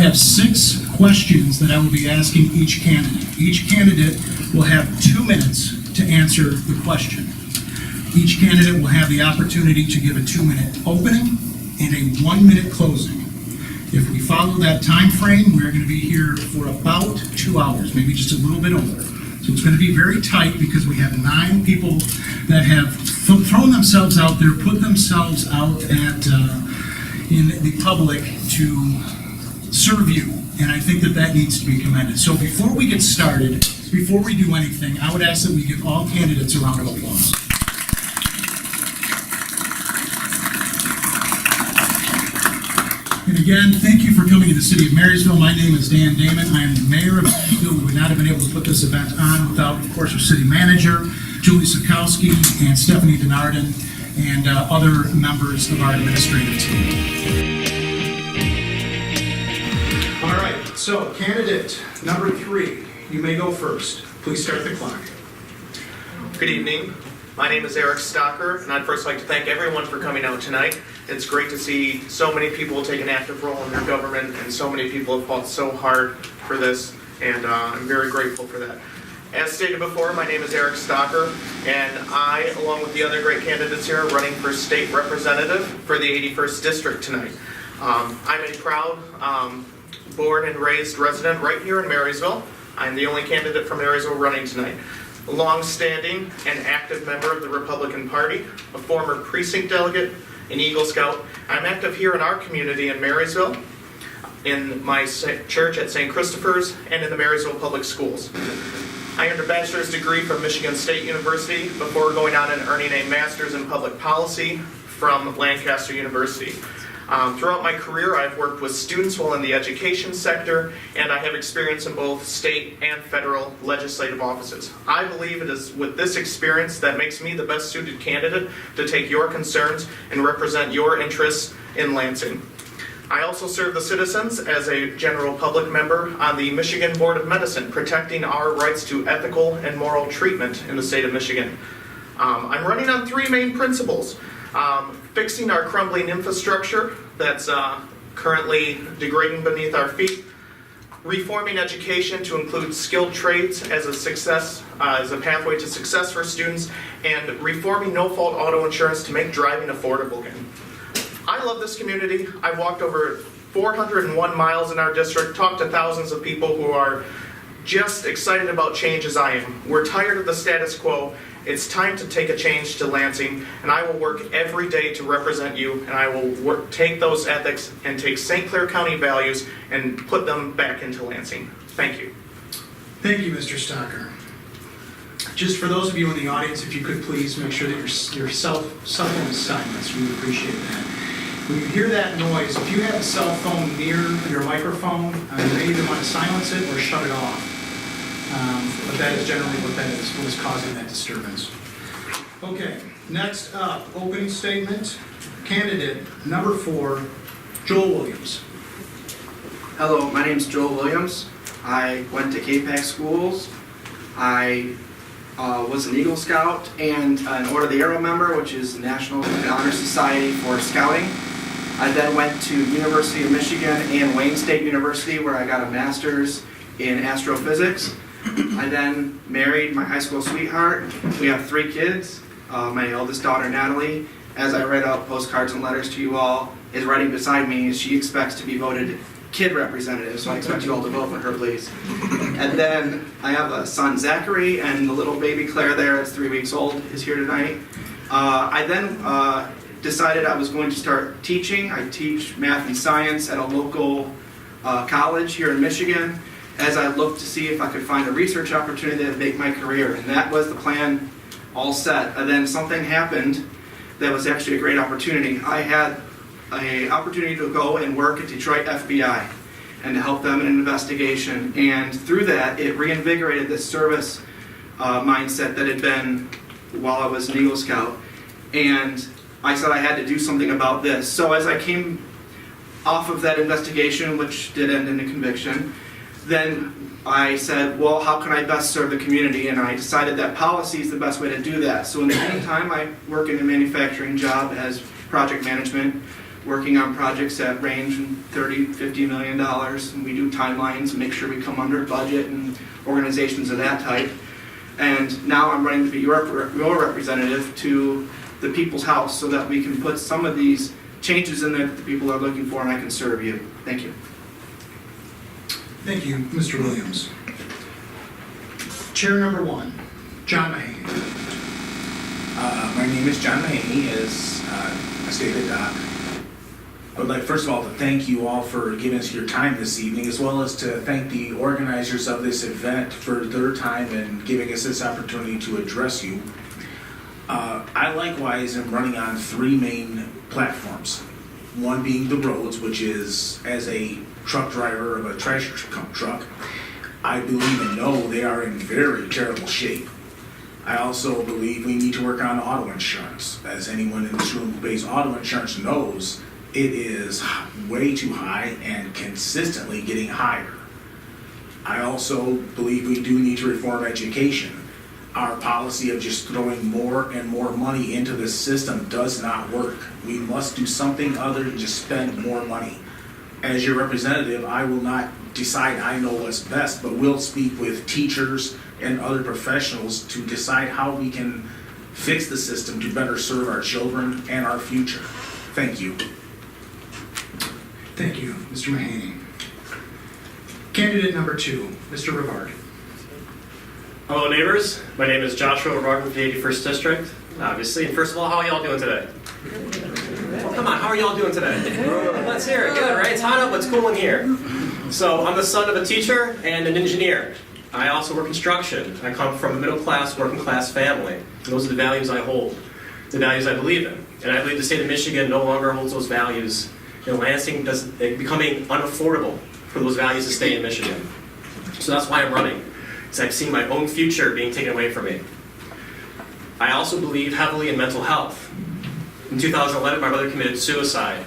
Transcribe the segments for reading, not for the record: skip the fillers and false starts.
have 6 questions that I will be asking each candidate. Each candidate will have 2 minutes to answer the question. Each candidate will have the opportunity to give a 2-minute opening and a 1-minute closing. If we follow that time frame, we're going to be here for about 2 hours, maybe just a little bit over. So it's going to be very tight because we have 9 people that have thrown themselves out there, put themselves out in the public to serve you. And I think that needs to be commended. So before we get started, before we do anything, I would ask that we give all candidates a round of applause. And again, thank you for coming to the city of Marysville. My name is Dan Damman. I am the mayor of Marysville. We would not have been able to put this event on without, of course, our city manager, Julie Sikowski, and Stephanie Denarden, and other members of our administrative team. All right, so candidate number 3, you may go first. Please start the clock. Good evening. My name is Eric Stocker, and I'd first like to thank everyone for coming out tonight. It's great to see so many people take an active role in their government, and so many people have fought so hard for this, and I'm very grateful for that. As stated before, my name is Eric Stocker, and I, along with the other great candidates here, are running for state representative for the 81st District tonight. I'm a proud born and raised resident right here in Marysville. I'm the only candidate from Marysville running tonight. A long-standing and active member of the Republican Party, a former precinct delegate, an Eagle Scout. I'm active here in our community in Marysville, in my church at St. Christopher's, and in the Marysville Public Schools. I earned a bachelor's degree from Michigan State University before going on and earning a master's in public policy from Lancaster University. Throughout my career, I've worked with students while in the education sector, and I have experience in both state and federal legislative offices. I believe it is with this experience that makes me the best suited candidate to take your concerns and represent your interests in Lansing. I also serve the citizens as a general public member on the Michigan Board of Medicine, protecting our rights to ethical and moral treatment in the state of Michigan. I'm running on 3 main principles. Fixing our crumbling infrastructure that's currently degrading beneath our feet, reforming education to include skilled trades as a pathway to success for students, and reforming no-fault auto insurance to make driving affordable again. I love this community. I've walked over 401 miles in our district, talked to thousands of people who are just excited about change as I am. We're tired of the status quo. It's time to take a change to Lansing, and I will work every day to represent you, and I will take those ethics and take St. Clair County values and put them back into Lansing. Thank you. Thank you, Mr. Stocker. Just for those of you in the audience, if you could please make sure that your cell phone is silenced. We would appreciate that. When you hear that noise, if you have a cell phone near your microphone, you may either want to silence it or shut it off. But that is generally what is causing that disturbance. Okay, next up, opening statement. Candidate number 4, Joel Williams. Hello, my name is Joel Williams. I went to KPAC schools. I was an Eagle Scout and an Order of the Arrow member, which is the National Honor Society for Scouting. I then went to University of Michigan and Wayne State University, where I got a master's in astrophysics. I then married my high school sweetheart. We have 3 kids. My eldest daughter, Natalie, as I write out postcards and letters to you all, is writing beside me as she expects to be voted kid representative, so I expect you all to vote for her, please. And then I have a son, Zachary, and the little baby Claire there, that's 3 weeks old, is here tonight. I then decided I was going to start teaching. I teach math and science at a local college here in Michigan, as I looked to see if I could find a research opportunity that would make my career, and that was the plan all set. And then something happened that was actually a great opportunity. I had an opportunity to go and work at Detroit FBI and to help them in an investigation, and through that it reinvigorated this service mindset that had been while I was an Eagle Scout, and I said I had to do something about this. So as I came off of that investigation, which did end in a conviction, then I said, well, how can I best serve the community? And I decided that policy is the best way to do that. So in the meantime, I work in a manufacturing job as project management working on projects that range in $30, $50 million. And we do timelines and make sure we come under budget and organizations of that type. And now I'm running to be your representative to the people's house so that we can put some of these changes in there that the people are looking for and I can serve you. Thank you. Thank you, Mr. Williams. Chair number 1, John Mahaney. My name is John Mahaney, as I stated. I would like, first of all, to thank you all for giving us your time this evening, as well as to thank the organizers of this event for their time and giving us this opportunity to address you. I likewise am running on 3 main platforms. One being the roads, which is, as a truck driver of a trash truck, I believe and know they are in very terrible shape. I also believe we need to work on auto insurance. As anyone in this room who pays auto insurance knows, it is way too high and consistently getting higher. I also believe we do need to reform education. Our policy of just throwing more and more money into the system does not work. We must do something other than just spend more money. As your representative, I will not decide I know what's best, but will speak with teachers and other professionals to decide how we can fix the system to better serve our children and our future. Thank you. Thank you, Mr. Mahaney. Candidate number 2, Mr. Rivard. Hello neighbors, my name is Joshua Rivard with the 81st District, obviously. And first of all, how are y'all doing today? Well, come on, how are y'all doing today? Let's hear it, good, right? It's hot up, what's cool in here? So I'm the son of a teacher and an engineer. I also work construction. I come from a middle class, working class family. Those are the values I hold, the values I believe in. And I believe the state of Michigan no longer holds those values. You know, Lansing is becoming unaffordable for those values to stay in Michigan. So that's why I'm running. Because I've seen my own future being taken away from me. I also believe heavily in mental health. In 2011, my brother committed suicide.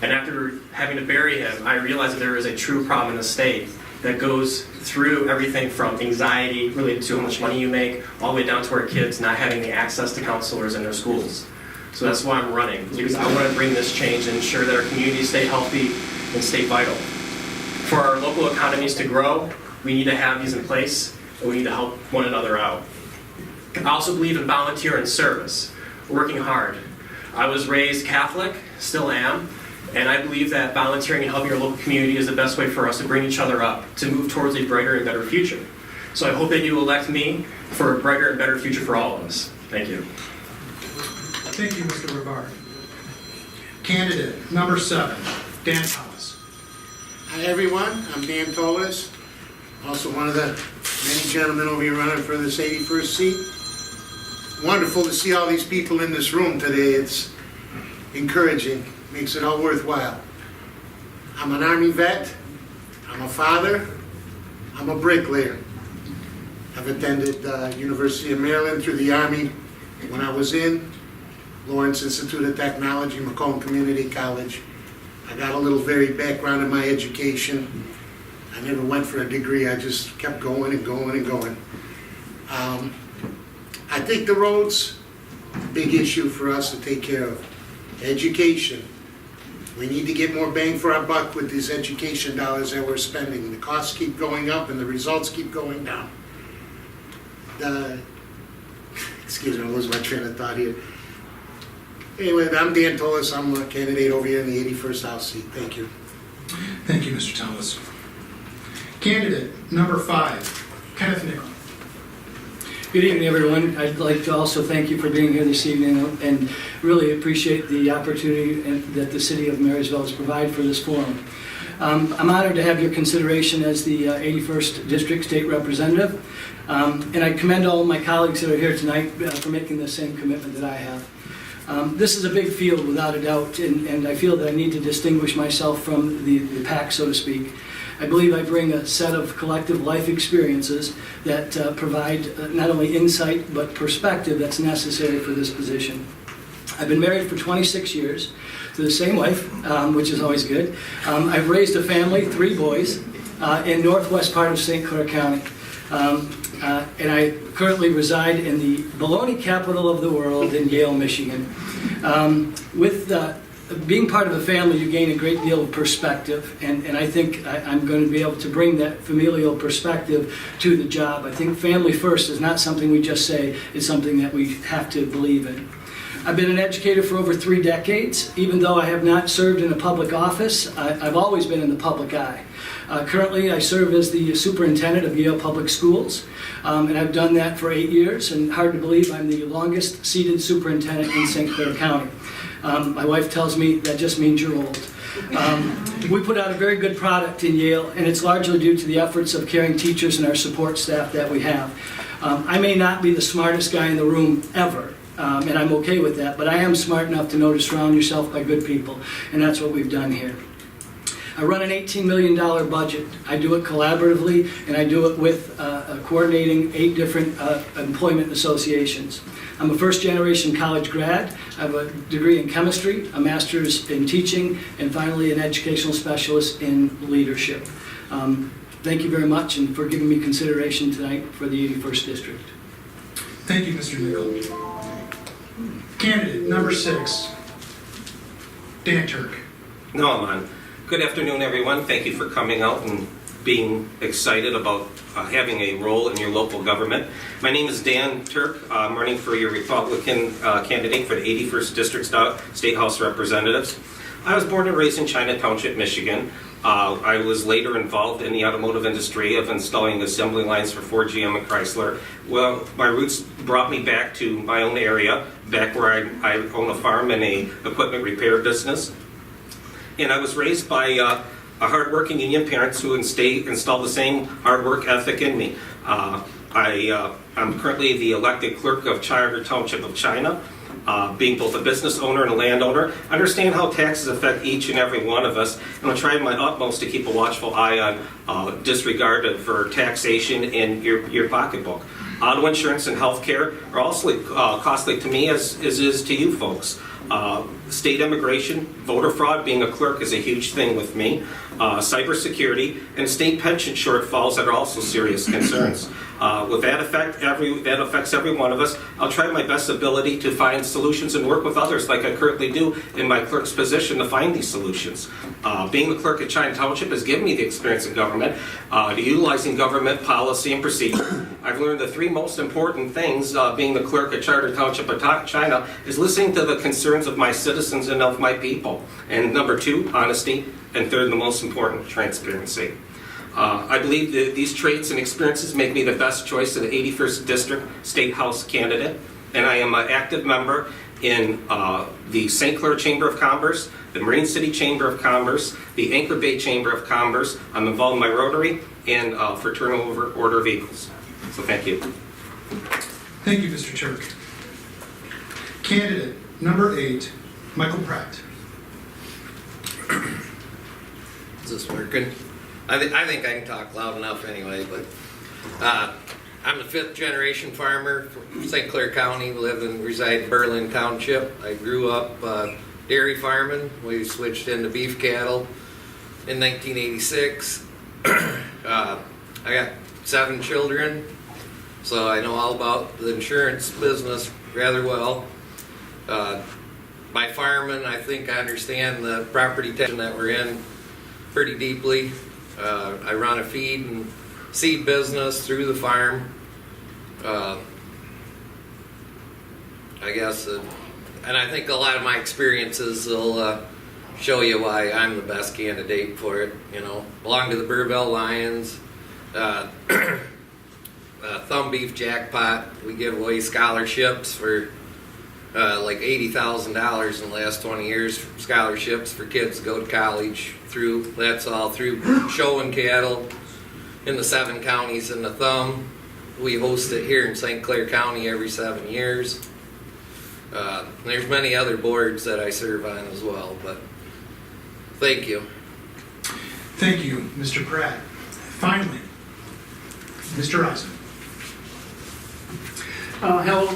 And after having to bury him, I realized that there is a true problem in the state that goes through everything from anxiety related to how much money you make, all the way down to our kids not having the access to counselors in their schools. So that's why I'm running, because I want to bring this change and ensure that our communities stay healthy and stay vital. For our local economies to grow, we need to have these in place, and we need to help one another out. I also believe in volunteer and service, working hard. I was raised Catholic, still am, and I believe that volunteering and helping our local community is the best way for us to bring each other up, to move towards a brighter and better future. So I hope that you elect me for a brighter and better future for all of us. Thank you. Thank you, Mr. Rivard. Candidate number 7, Dan Thomas. Hi everyone, I'm Dan Tolis, also one of the many gentlemen over here running for this 81st seat. Wonderful to see all these people in this room today. It's encouraging, makes it all worthwhile. I'm an Army vet, I'm a father, I'm a bricklayer. I've attended University of Maryland through the Army when I was in Lawrence Institute of Technology, Macomb Community College. I got a little varied background in my education. I never went for a degree, I just kept going and going and going. I think the road's a big issue for us to take care of. Education. We need to get more bang for our buck with these education dollars that we're spending. The costs keep going up and the results keep going down. Excuse me, I lose my train of thought here. Anyway, I'm Dan Tolis. I'm a candidate over here in the 81st House seat. Thank you. Thank you, Mr. Thomas. Candidate number 5, Kenneth Nichol. Good evening, everyone. I'd like to also thank you for being here this evening and really appreciate the opportunity that the City of Marysville has provided for this forum. I'm honored to have your consideration as the 81st District State Representative, and I commend all of my colleagues that are here tonight for making the same commitment that I have. This is a big field without a doubt, and I feel that I need to distinguish myself from the pack, so to speak. I believe I bring a set of collective life experiences that provide not only insight but perspective that's necessary for this position. I've been married for 26 years to the same wife, which is always good. I've raised a family, 3 boys, in northwest part of St. Clair County. And I currently reside in the baloney capital of the world in Yale, Michigan. With being part of a family, you gain a great deal of perspective, and I think I'm going to be able to bring that familial perspective to the job. I think family first is not something we just say, it's something that we have to believe in. I've been an educator for over 3 decades. Even though I have not served in a public office, I've always been in the public eye. Currently, I serve as the superintendent of Yale Public Schools, and I've done that for 8 years, and hard to believe I'm the longest seated superintendent in St. Clair County. My wife tells me that just means you're old. We put out a very good product in Yale, and it's largely due to the efforts of caring teachers and our support staff that we have. I may not be the smartest guy in the room ever, and I'm okay with that, but I am smart enough to know to surround yourself by good people, and that's what we've done here. I run an $18 million budget. I do it collaboratively, and I do it with coordinating 8 different employment associations. I'm a first-generation college grad. I have a degree in chemistry, a master's in teaching, and finally an educational specialist in leadership. Thank you very much and for giving me consideration tonight for the 81st District. Thank you, Mr. Nickel. Candidate number 6, Dan Turk. No, I'm on. Good afternoon, everyone. Thank you for coming out and being excited about having a role in your local government. My name is Dan Turk. I'm running for your Republican candidate for the 81st District State House Representatives. I was born and raised in China Township, Michigan. I was later involved in the automotive industry of installing assembly lines for Ford, GM, and Chrysler. Well, my roots brought me back to my own area, back where I own a farm and a equipment repair business. And I was raised by hardworking union parents who installed the same hard work ethic in me. I'm currently the elected clerk of Charter Township of China. Being both a business owner and a landowner, I understand how taxes affect each and every one of us, and I'll try my utmost to keep a watchful eye on disregard for taxation in your pocketbook. Auto insurance and health care are also costly to me as is to you folks. State immigration, voter fraud, being a clerk is a huge thing with me. Cybersecurity and state pension shortfalls that are also serious concerns. With that that affects every one of us. I'll try my best ability to find solutions and work with others like I currently do in my clerk's position to find these solutions. Being the clerk at China Township has given me the experience in government, to utilizing government policy and procedure. I've learned the 3 most important things being the clerk at Charter Township of China is listening to the concerns of my citizens and of my people. And number 2, honesty. And 3rd, the most important, transparency. I believe that these traits and experiences make me the best choice of the 81st District State House candidate, and I am an active member in the St. Clair Chamber of Commerce, the Marine City Chamber of Commerce, the Anchor Bay Chamber of Commerce. I'm involved in my Rotary and Fraternal Order of Eagles. So thank you. Thank you, Mr. Turk. Candidate number 8, Michael Pratt. Is this working? I think I can talk loud enough anyway, but I'm a 5th generation farmer from St. Clair County, reside in Berlin Township. I grew up dairy farming. We switched into beef cattle in 1986. I got 7 children, so I know all about the insurance business rather well. By farming, I think I understand the property tax that we're in pretty deeply. I run a feed and seed business through the farm. I guess, and I think a lot of my experiences will show you why I'm the best candidate for it. You know, belong to the Burville Lions, Thumb Beef Jackpot. We give away scholarships for like $80,000 in the last 20 years, scholarships for kids to go to college that's all through showing cattle in the 7 counties in the Thumb. We host it here in St. Clair County every 7 years. There's many other boards that I serve on as well, but thank you. Thank you, Mr. Pratt. Finally, Mr. Eisen. Hello,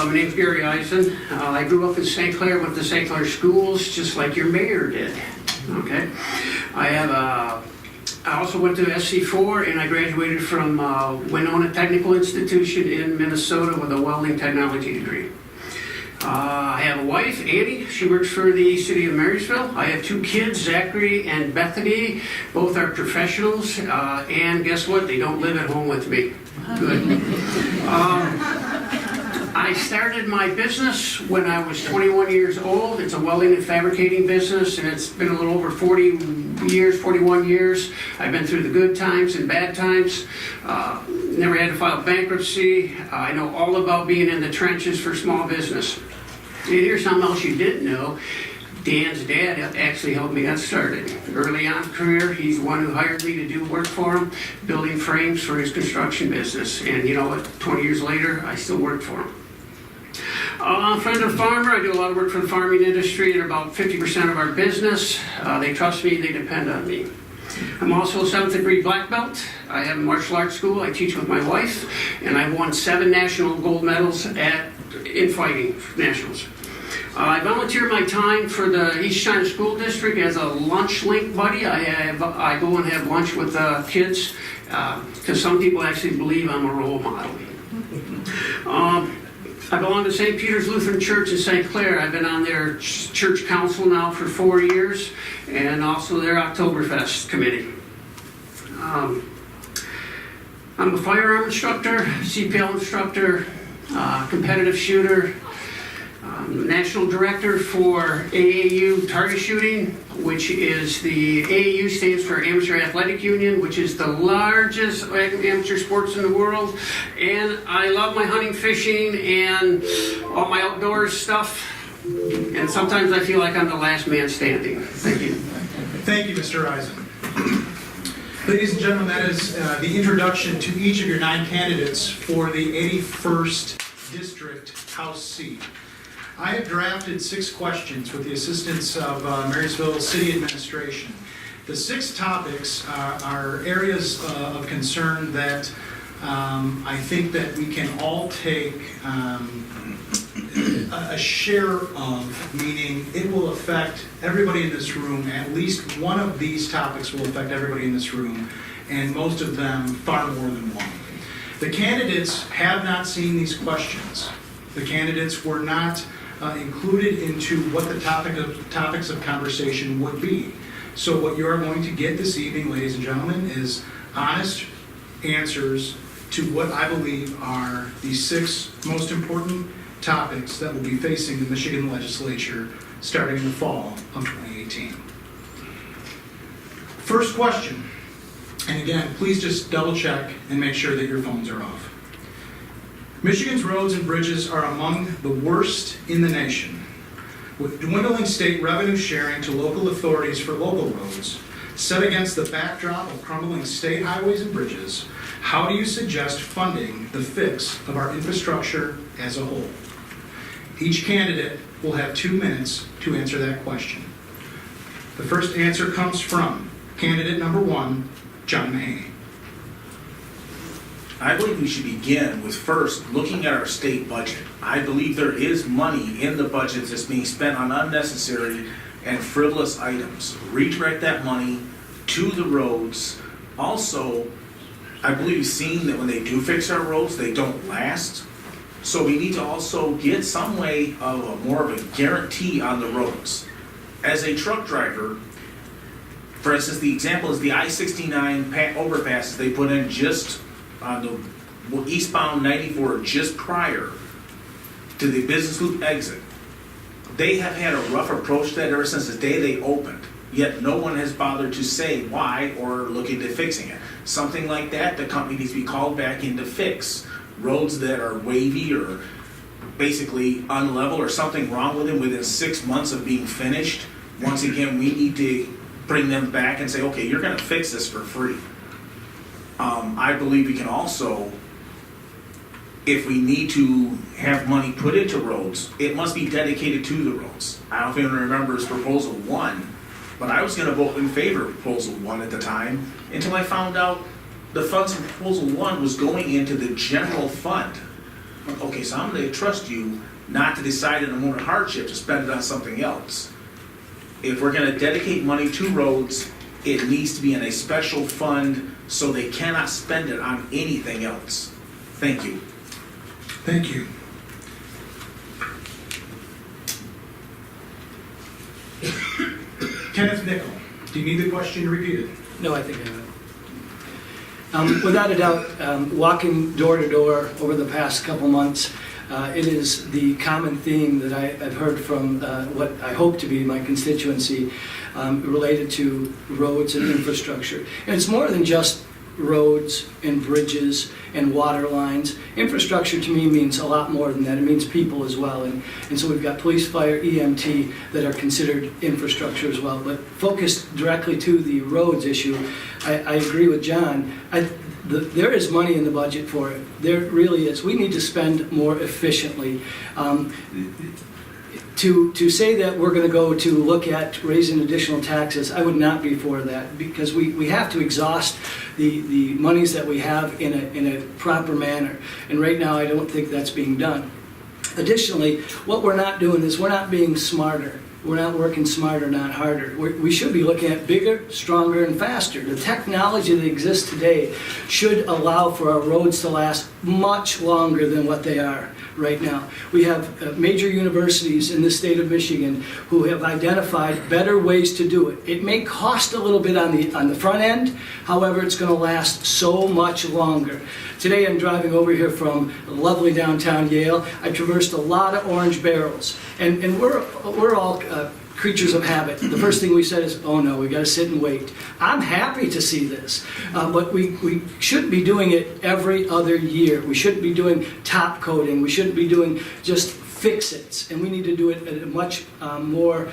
my name's Gary Eisen. I grew up in St. Clair, went to St. Clair schools, just like your mayor did. Okay. I also went to SC4, and I graduated from Winona Technical Institution in Minnesota with a welding technology degree. I have a wife, Annie. She works for the city of Marysville. I have 2 kids, Zachary and Bethany. Both are professionals. And guess what? They don't live at home with me. Good. I started my business when I was 21 years old. It's a welding and fabricating business, and it's been a little over 41 years. I've been through the good times and bad times. Never had to file bankruptcy. I know all about being in the trenches for small business. And here's something else you didn't know. Dan's dad actually helped me get started. Early on in his career, he's the one who hired me to do work for him, building frames for his construction business. And you know what? 20 years later, I still work for him. Friend of farmer, I do a lot of work for the farming industry. They're about 50% of our business. They trust me, they depend on me. I'm also a 7th degree black belt. I have a martial arts school. I teach with my wife, and I've won 7 national gold medals in fighting nationals. I volunteer my time for the East China School District as a lunch link buddy. I go and have lunch with kids because some people actually believe I'm a role model. I belong to St. Peter's Lutheran Church in St. Clair. I've been on their church council now for 4 years, and also their Oktoberfest committee. I'm a firearm instructor, CPL instructor, competitive shooter, national director for AAU target shooting, which is the AAU stands for Amateur Athletic Union, which is the largest amateur sports in the world. And I love my hunting, fishing, and all my outdoors stuff. And sometimes I feel like I'm the last man standing. Thank you. Thank you, Mr. Eisen. Ladies and gentlemen, that is the introduction to each of your 9 candidates for the 81st District House seat. I have drafted 6 questions with the assistance of Marysville City Administration. The 6 topics are areas of concern that I think that we can all take a share of, meaning it will affect everybody in this room. At least one of these topics will affect everybody in this room, and most of them far more than one. The candidates have not seen these questions. The candidates were not included into what the topics of conversation would be. So what you are going to get this evening, ladies and gentlemen, is honest answers to what I believe are the 6 most important topics that will be facing the Michigan legislature starting in the fall of 2018. First question, and again, please just double check and make sure that your phones are off. Michigan's roads and bridges are among the worst in the nation. With dwindling state revenue sharing to local authorities for local roads, set against the backdrop of crumbling state highways and bridges, how do you suggest funding the fix of our infrastructure as a whole? Each candidate will have 2 minutes to answer that question. The first answer comes from candidate number 1, John Mahaney. I believe we should begin with first looking at our state budget. I believe there is money in the budget that's being spent on unnecessary and frivolous items. Redirect that money to the roads. Also, I believe seeing that when they do fix our roads, they don't last. So we need to also get some way of more of a guarantee on the roads. As a truck driver, for instance, the example is the I-69 overpasses they put in just on the eastbound 94 just prior to the business loop exit. They have had a rough approach to that ever since the day they opened, yet no one has bothered to say why or look into fixing it. Something like that, the company needs to be called back in to fix. Roads that are wavy or basically unlevel or something wrong with them within 6 months of being finished, once again, we need to bring them back and say, okay, you're going to fix this for free. I believe we can also, if we need to have money put into roads, it must be dedicated to the roads. I don't know if anyone remembers Proposal 1, but I was going to vote in favor of Proposal 1 at the time until I found out the funds from Proposal 1 was going into the general fund. Okay, so I'm going to trust you not to decide in a moment of hardship to spend it on something else. If we're going to dedicate money to roads, it needs to be in a special fund so they cannot spend it on anything else. Thank you. Thank you. Kenneth Nickel, do you need the question repeated? No, I think I have it. Without a doubt, walking door to door over the past couple months, it is the common theme that I've heard from what I hope to be my constituency related to roads and infrastructure. And it's more than just roads and bridges and water lines. Infrastructure to me means a lot more than that. It means people as well. And so we've got police, fire, EMT that are considered infrastructure as well. But focused directly to the roads issue, I agree with John. There is money in the budget for it. There really is. We need to spend more efficiently. To say that we're going to go to look at raising additional taxes, I would not be for that, because we have to exhaust the monies that we have in a proper manner. And right now, I don't think that's being done. Additionally, what we're not doing is we're not being smarter. We're not working smarter, not harder. We should be looking at bigger, stronger, and faster. The technology that exists today should allow for our roads to last much longer than what they are right now. We have major universities in the state of Michigan who have identified better ways to do it. It may cost a little bit on the front end, however, it's going to last so much longer. Today I'm driving over here from lovely downtown Yale. I traversed a lot of orange barrels, and we're all creatures of habit. The first thing we said is, oh no, we got to sit and wait. I'm happy to see this, but we shouldn't be doing it every other year. We shouldn't be doing top coating. We shouldn't be doing just fix-its, and we need to do it in a much more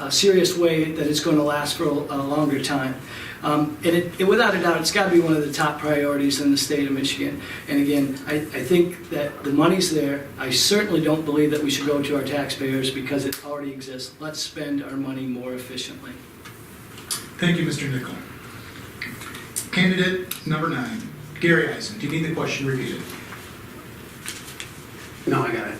serious way that it's going to last for a longer time. And without a doubt, it's got to be one of the top priorities in the state of Michigan. And again, I think that the money's there. I certainly don't believe that we should go to our taxpayers because it already exists. Let's spend our money more efficiently. Thank you, Mr. Nickel. Candidate number 9, Gary Eisen, do you need the question repeated? No, I got it.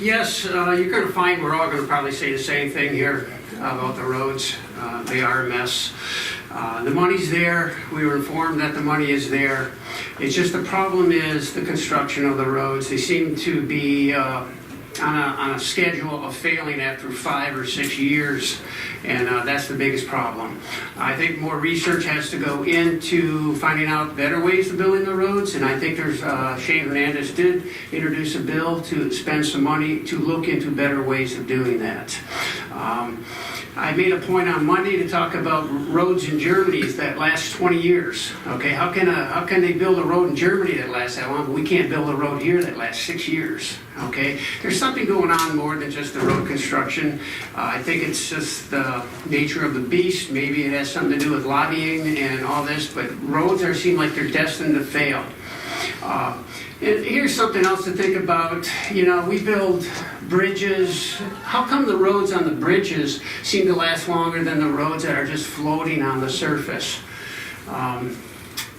Yes, you're going to find we're all going to probably say the same thing here about the roads. They are a mess. The money's there. We were informed that the money is there. It's just the problem is the construction of the roads. They seem to be on a schedule of failing after 5 or 6 years, and that's the biggest problem. I think more research has to go into finding out better ways of building the roads, and I think Shane Hernandez did introduce a bill to spend some money to look into better ways of doing that. I made a point on Monday to talk about roads in Germany that last 20 years. Okay, how can they build a road in Germany that lasts that long, but we can't build a road here that lasts 6 years? Okay, there's something going on more than just the road construction. I think it's just the nature of the beast. Maybe it has something to do with lobbying and all this, but roads seem like they're destined to fail. And here's something else to think about. You know, we build bridges. How come the roads on the bridges seem to last longer than the roads that are just floating on the surface?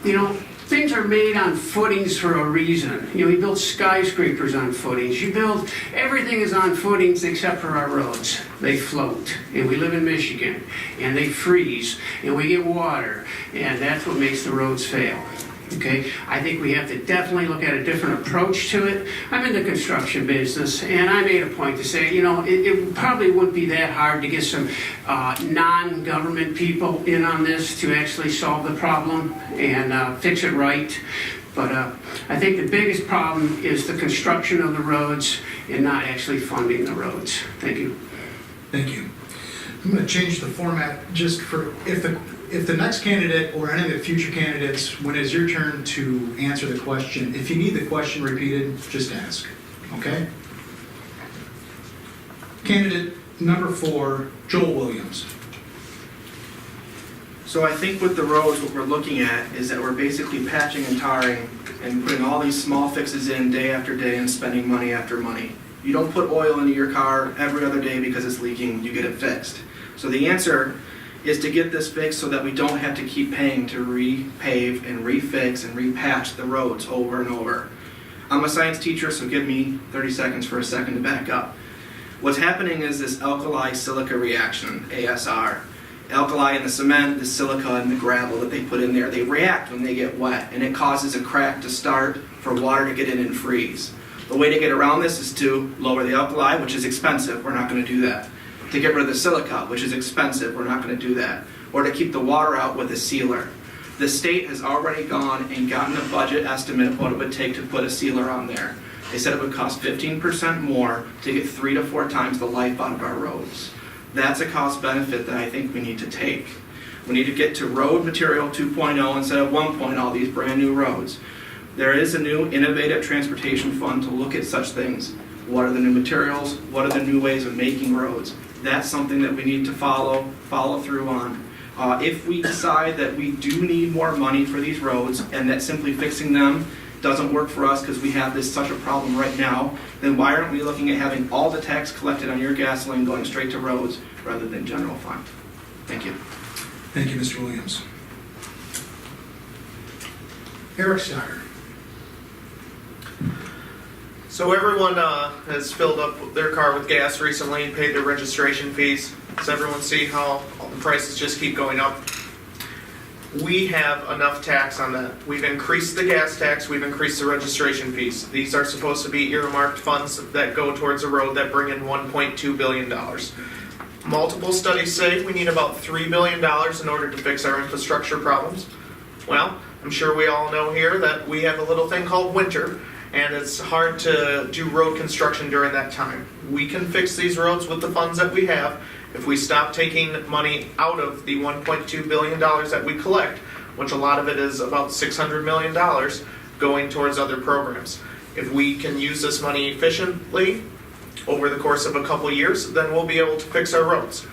You know, things are made on footings for a reason. You know, we build skyscrapers on footings. Everything is on footings except for our roads. They float, and we live in Michigan, and they freeze, and we get water, and that's what makes the roads fail. Okay, I think we have to definitely look at a different approach to it. I'm in the construction business, and I made a point to say, you know, it probably wouldn't be that hard to get some non-government people in on this to actually solve the problem and fix it right. But I think the biggest problem is the construction of the roads and not actually funding the roads. Thank you. Thank you. I'm going to change the format just for if the next candidate or any of the future candidates, when it's your turn to answer the question, if you need the question repeated, just ask, okay? Candidate number 4, Joel Williams. So I think with the roads, what we're looking at is that we're basically patching and tarring and putting all these small fixes in day after day and spending money after money. You don't put oil into your car every other day because it's leaking, you get it fixed. So the answer is to get this fixed so that we don't have to keep paying to repave and refix and repatch the roads over and over. I'm a science teacher, so give me 30 seconds for a second to back up. What's happening is this alkali-silica reaction, ASR. Alkali in the cement, the silica and the gravel that they put in there, they react when they get wet, and it causes a crack to start for water to get in and freeze. The way to get around this is to lower the alkali, which is expensive. We're not going to do that. to get rid of the silica, which is expensive, we're not gonna do that. Or to keep the water out with a sealer. The state has already gone and gotten a budget estimate of what it would take to put a sealer on there. They said it would cost 15% more to get 3 to 4 times the life out of our roads. That's a cost benefit that I think we need to take. We need to get to road material 2.0 instead of 1.0, these brand new roads. There is a new innovative transportation fund to look at such things. What are the new materials? What are the new ways of making roads? That's something that we need to follow through on. If we decide that we do need more money for these roads and that simply fixing them doesn't work for us because we have such a problem right now, then why aren't we looking at having all the tax collected on your gasoline going straight to roads rather than general fund? Thank you. Thank you, Mr. Williams. Eric Stocker. So everyone has filled up their car with gas recently and paid their registration fees. Does everyone see how all the prices just keep going up? We have enough tax on that. We've increased the gas tax, we've increased the registration fees. These are supposed to be earmarked funds that go towards a road that bring in $1.2 billion. Multiple studies say we need about $3 billion in order to fix our infrastructure problems. Well, I'm sure we all know here that we have a little thing called winter, and it's hard to do road construction during that time. We can fix these roads with the funds that we have if we stop taking money out of the $1.2 billion that we collect, which a lot of it is about $600 million going towards other programs. If we can use this money efficiently over the course of a couple years, then we'll be able to fix our roads.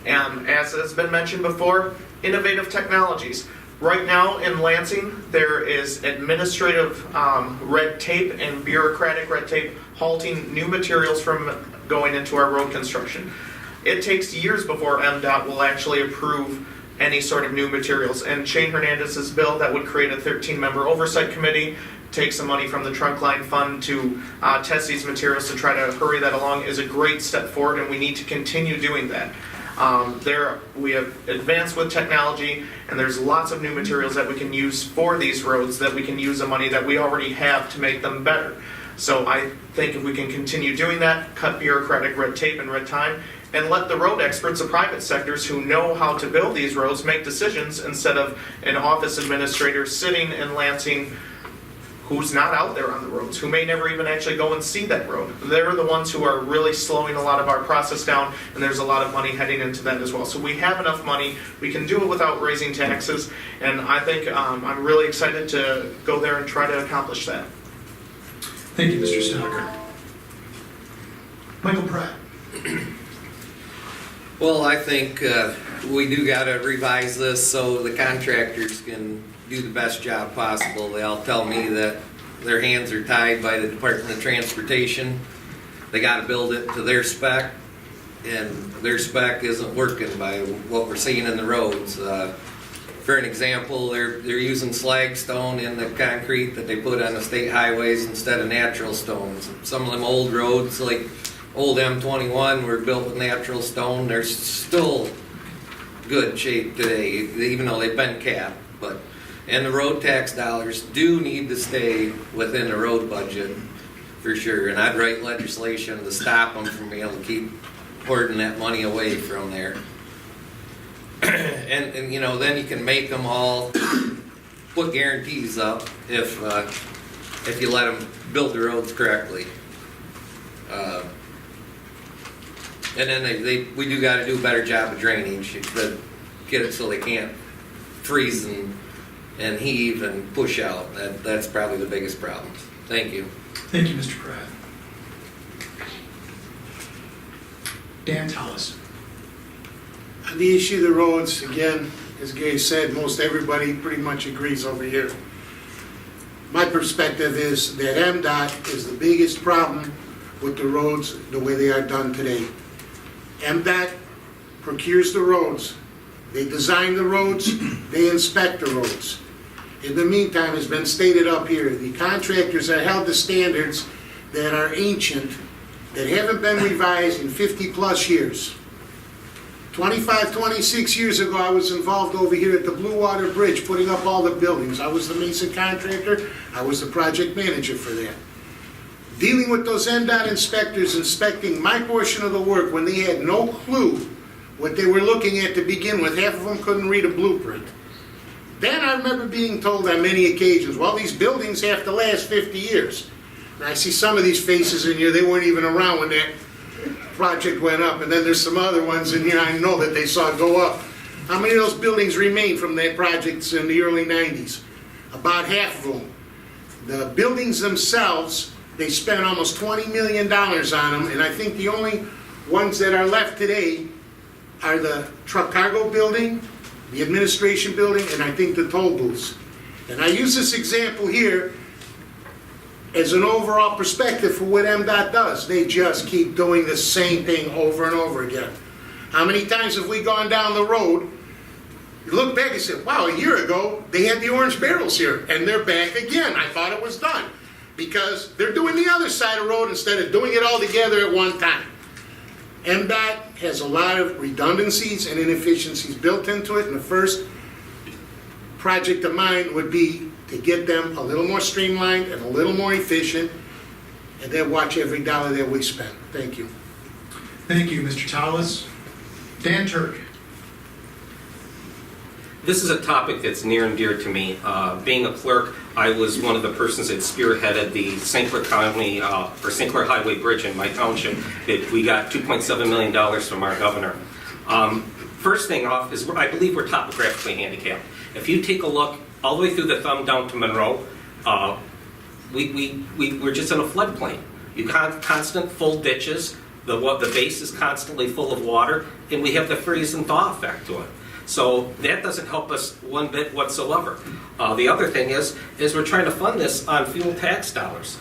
And as has been mentioned before, innovative technologies. Right now in Lansing, there is administrative red tape and bureaucratic red tape halting new materials from going into our road construction. It takes years before MDOT will actually approve any sort of new materials. And Shane Hernandez's bill that would create a 13-member oversight committee, take some money from the trunk line fund to test these materials to try to hurry that along is a great step forward, and we need to continue doing that. We have advanced with technology, and there's lots of new materials that we can use for these roads that we can use the money that we already have to make them better. So I think if we can continue doing that, cut bureaucratic red tape and red time, and let the road experts, the private sectors who know how to build these roads, make decisions instead of an office administrator sitting in Lansing who's not out there on the roads, who may never even actually go and see that road. They're the ones who are really slowing a lot of our process down, and there's a lot of money heading into that as well. So we have enough money, we can do it without raising taxes, and I think I'm really excited to go there and try to accomplish that. Thank you, Mr. Stocker. Michael Pratt. Well, I think we do got to revise this so the contractors can do the best job possible. They all tell me that their hands are tied by the Department of Transportation. They got to build it to their spec, and their spec isn't working by what we're seeing in the roads. For an example, they're using slag stone in the concrete that they put on the state highways instead of natural stones. Some of them old roads, like old M21, were built with natural stone. They're still good shape today, even though they've been capped. And the road tax dollars do need to stay within the road budget for sure. And I'd write legislation to stop them from being able to keep hoarding that money away from there. And you know, then you can make them all put guarantees up if you let them build the roads correctly. And then we do got to do a better job of drainage to get it so they can't freeze and heave and push out. That's probably the biggest problem. Thank you. Thank you, Mr. Pratt. Dan Tallis. On the issue of the roads, again, as Gary said, most everybody pretty much agrees over here. My perspective is that MDOT is the biggest problem with the roads the way they are done today. MDOT procures the roads, they design the roads, they inspect the roads. In the meantime, it's been stated up here, the contractors are held to standards that are ancient, that haven't been revised in 50 plus years. 25, 26 years ago, I was involved over here at the Blue Water Bridge, putting up all the buildings. I was the mason contractor, I was the project manager for that. dealing with those MDOT inspectors inspecting my portion of the work when they had no clue what they were looking at to begin with. Half of them couldn't read a blueprint. Then I remember being told on many occasions, well, these buildings have to last 50 years. And I see some of these faces in here, they weren't even around when that project went up. And then there's some other ones in here I know that they saw go up. How many of those buildings remain from that project in the early 90s? About half of them. The buildings themselves, they spent almost $20 million on them, and I think the only ones that are left today are the truck cargo building, the administration building, and I think the toll booths. And I use this example here as an overall perspective for what MDOT does. They just keep doing the same thing over and over again. How many times have we gone down the road, you look back and say, wow, a year ago they had the orange barrels here, and they're back again. I thought it was done. Because they're doing the other side of the road instead of doing it all together at one time. MDOT has a lot of redundancies and inefficiencies built into it, and the first project of mine would be to get them a little more streamlined and a little more efficient, and then watch every dollar that we spend. Thank you. Thank you, Mr. Tallis. Dan Turk. This is a topic that's near and dear to me. Being a clerk, I was one of the persons that spearheaded the St. Clair County, or St. Clair Highway Bridge in my township. We got $2.7 million from our governor. First thing off is I believe we're topographically handicapped. If you take a look all the way through the thumb down to Monroe, we're just in a floodplain. You constant full ditches, the base is constantly full of water, and we have the freeze and thaw effect to it. So that doesn't help us one bit whatsoever. The other thing is we're trying to fund this on fuel tax dollars.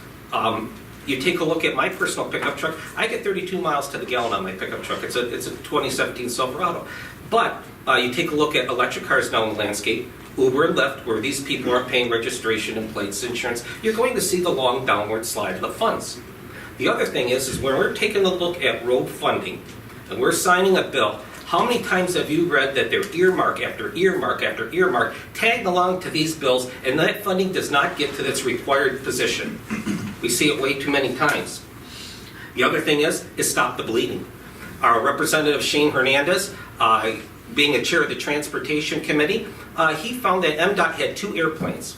You take a look at my personal pickup truck, I get 32 miles to the gallon on my pickup truck. It's a 2017 Silverado. But you take a look at electric cars now in the landscape, Uber and Lyft, where these people aren't paying registration and plates, insurance, you're going to see the long downward slide of the funds. The other thing is when we're taking a look at road funding and we're signing a bill, how many times have you read that they're earmark after earmark after earmark tagged along to these bills, and that funding does not get to its required position? We see it way too many times. The other thing is stop the bleeding. Our Representative Shane Hernandez, being a chair of the Transportation Committee, he found that MDOT had two airplanes,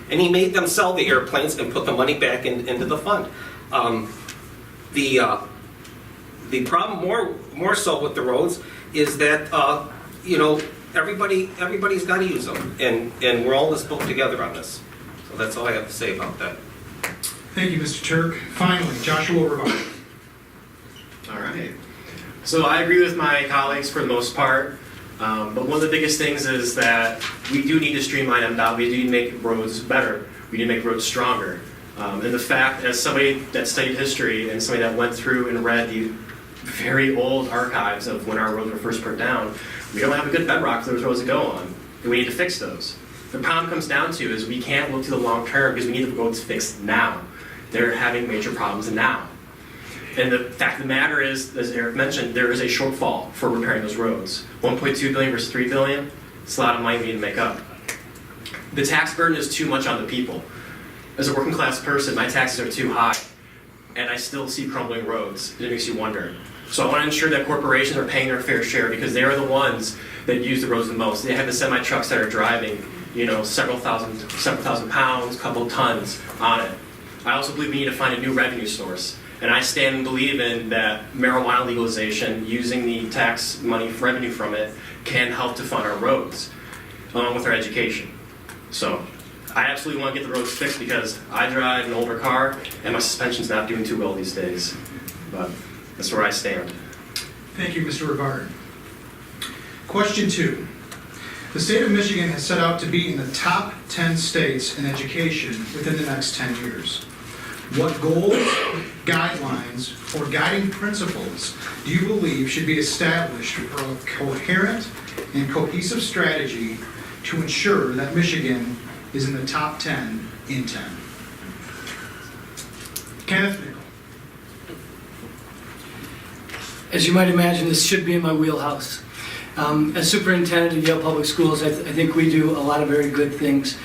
and he made them sell the airplanes and put the money back into the fund. The problem more so with the roads is that everybody's got to use them, and we're all in this boat together on this. So that's all I have to say about that. Thank you, Mr. Turk. Finally, Joshua Rivard. All right. So I agree with my colleagues for the most part, but one of the biggest things is that we do need to streamline MDOT. We do need to make roads better. We need to make roads stronger. And the fact, as somebody that studied history and somebody that went through and read the very old archives of when our roads were first put down, we don't have a good bedrock for those roads to go on, and we need to fix those. The problem comes down to is we can't look to the long term because we need the roads fixed now. They're having major problems now. And the fact of the matter is, as Eric mentioned, there is a shortfall for repairing those roads. 1.2 billion versus 3 billion, it's a lot of money we need to make up. The tax burden is too much on the people. As a working class person, my taxes are too high, and I still see crumbling roads. It makes you wonder. So I want to ensure that corporations are paying their fair share because they are the ones that use the roads the most. They have the semi trucks that are driving, several thousand pounds, couple tons on it. I also believe we need to find a new revenue source. And I stand and believe in that marijuana legalization, using the tax money revenue from it, can help to fund our roads, along with our education. So I absolutely want to get the roads fixed because I drive an older car and my suspension's not doing too well these days. But that's where I stand. Thank you, Mr. Rivard. Question 2. The state of Michigan has set out to be in the top 10 states in education within the next 10 years. What goals, guidelines, or guiding principles do you believe should be established for a coherent and cohesive strategy to ensure that Michigan is in the top 10 in 10? Kenneth Nickel. As you might imagine, this should be in my wheelhouse. As superintendent of Yale Public Schools, I think we do a lot of very good things.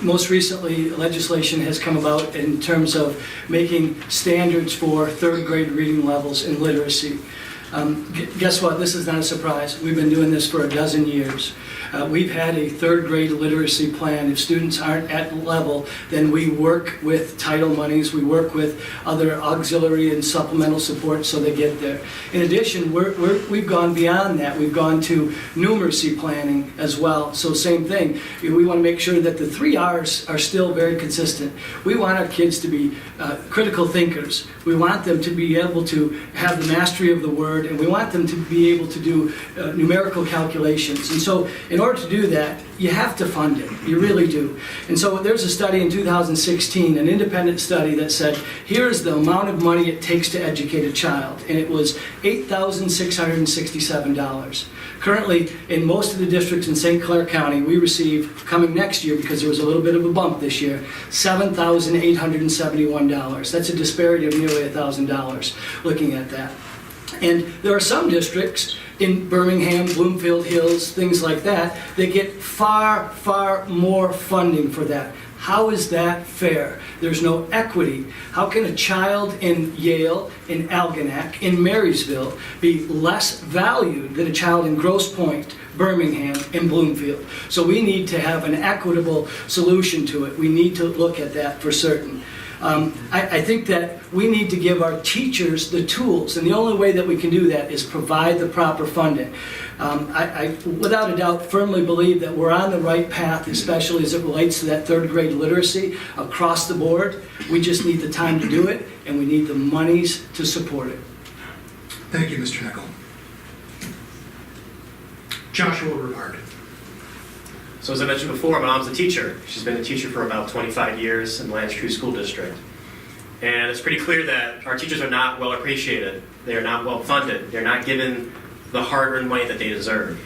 Most recently, legislation has come about in terms of making standards for third grade reading levels in literacy. Guess what? This is not a surprise. We've been doing this for a dozen years. We've had a third grade literacy plan. If students aren't at level, then we work with title monies, we work with other auxiliary and supplemental support so they get there. In addition, we've gone beyond that. We've gone to numeracy planning as well. So same thing. We want to make sure that the 3 R's are still very consistent. We want our kids to be critical thinkers. We want them to be able to have the mastery of the word, and we want them to be able to do numerical calculations. And so in order to do that, you have to fund it. You really do. And so there's a study in 2016, an independent study that said, here is the amount of money it takes to educate a child. And it was $8,667. Currently, in most of the districts in St. Clair County, we receive, coming next year, because there was a little bit of a bump this year, $7,871. That's a disparity of nearly $1,000 looking at that. And there are some districts in Birmingham, Bloomfield Hills, things like that, that get far, far more funding for that. How is that fair? There's no equity. How can a child in Yale, in Algonac, in Marysville be less valued than a child in Grosse Pointe, Birmingham, and Bloomfield? So we need to have an equitable solution to it. We need to look at that for certain. I think that we need to give our teachers the tools, and the only way that we can do that is provide the proper funding. I, without a doubt, firmly believe that we're on the right path, especially as it relates to that third grade literacy across the board. We just need the time to do it, and we need the monies to support it. Thank you, Mr. Nickel. Joshua Rivard. So as I mentioned before, my mom's a teacher. She's been a teacher for about 25 years in L'Anse Creuse School District. And it's pretty clear that our teachers are not well appreciated. They are not well funded. They're not given the hard-earned money that they deserve.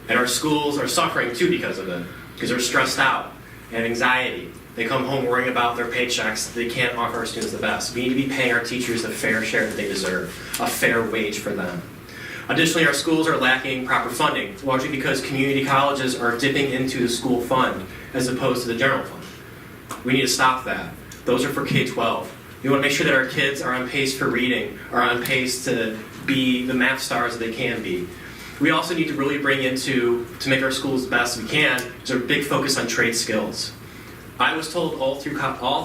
And our schools are suffering too because of it, because they're stressed out and anxiety. They come home worrying about their paychecks. They can't offer our students the best. We need to be paying our teachers the fair share that they deserve, a fair wage for them. Additionally, our schools are lacking proper funding, largely because community colleges are dipping into the school fund as opposed to the general fund. We need to stop that. Those are for K-12. We want to make sure that our kids are on pace for reading, are on pace to be the math stars that they can be. We also need to really bring into, to make our schools the best we can, is a big focus on trade skills. I was told all through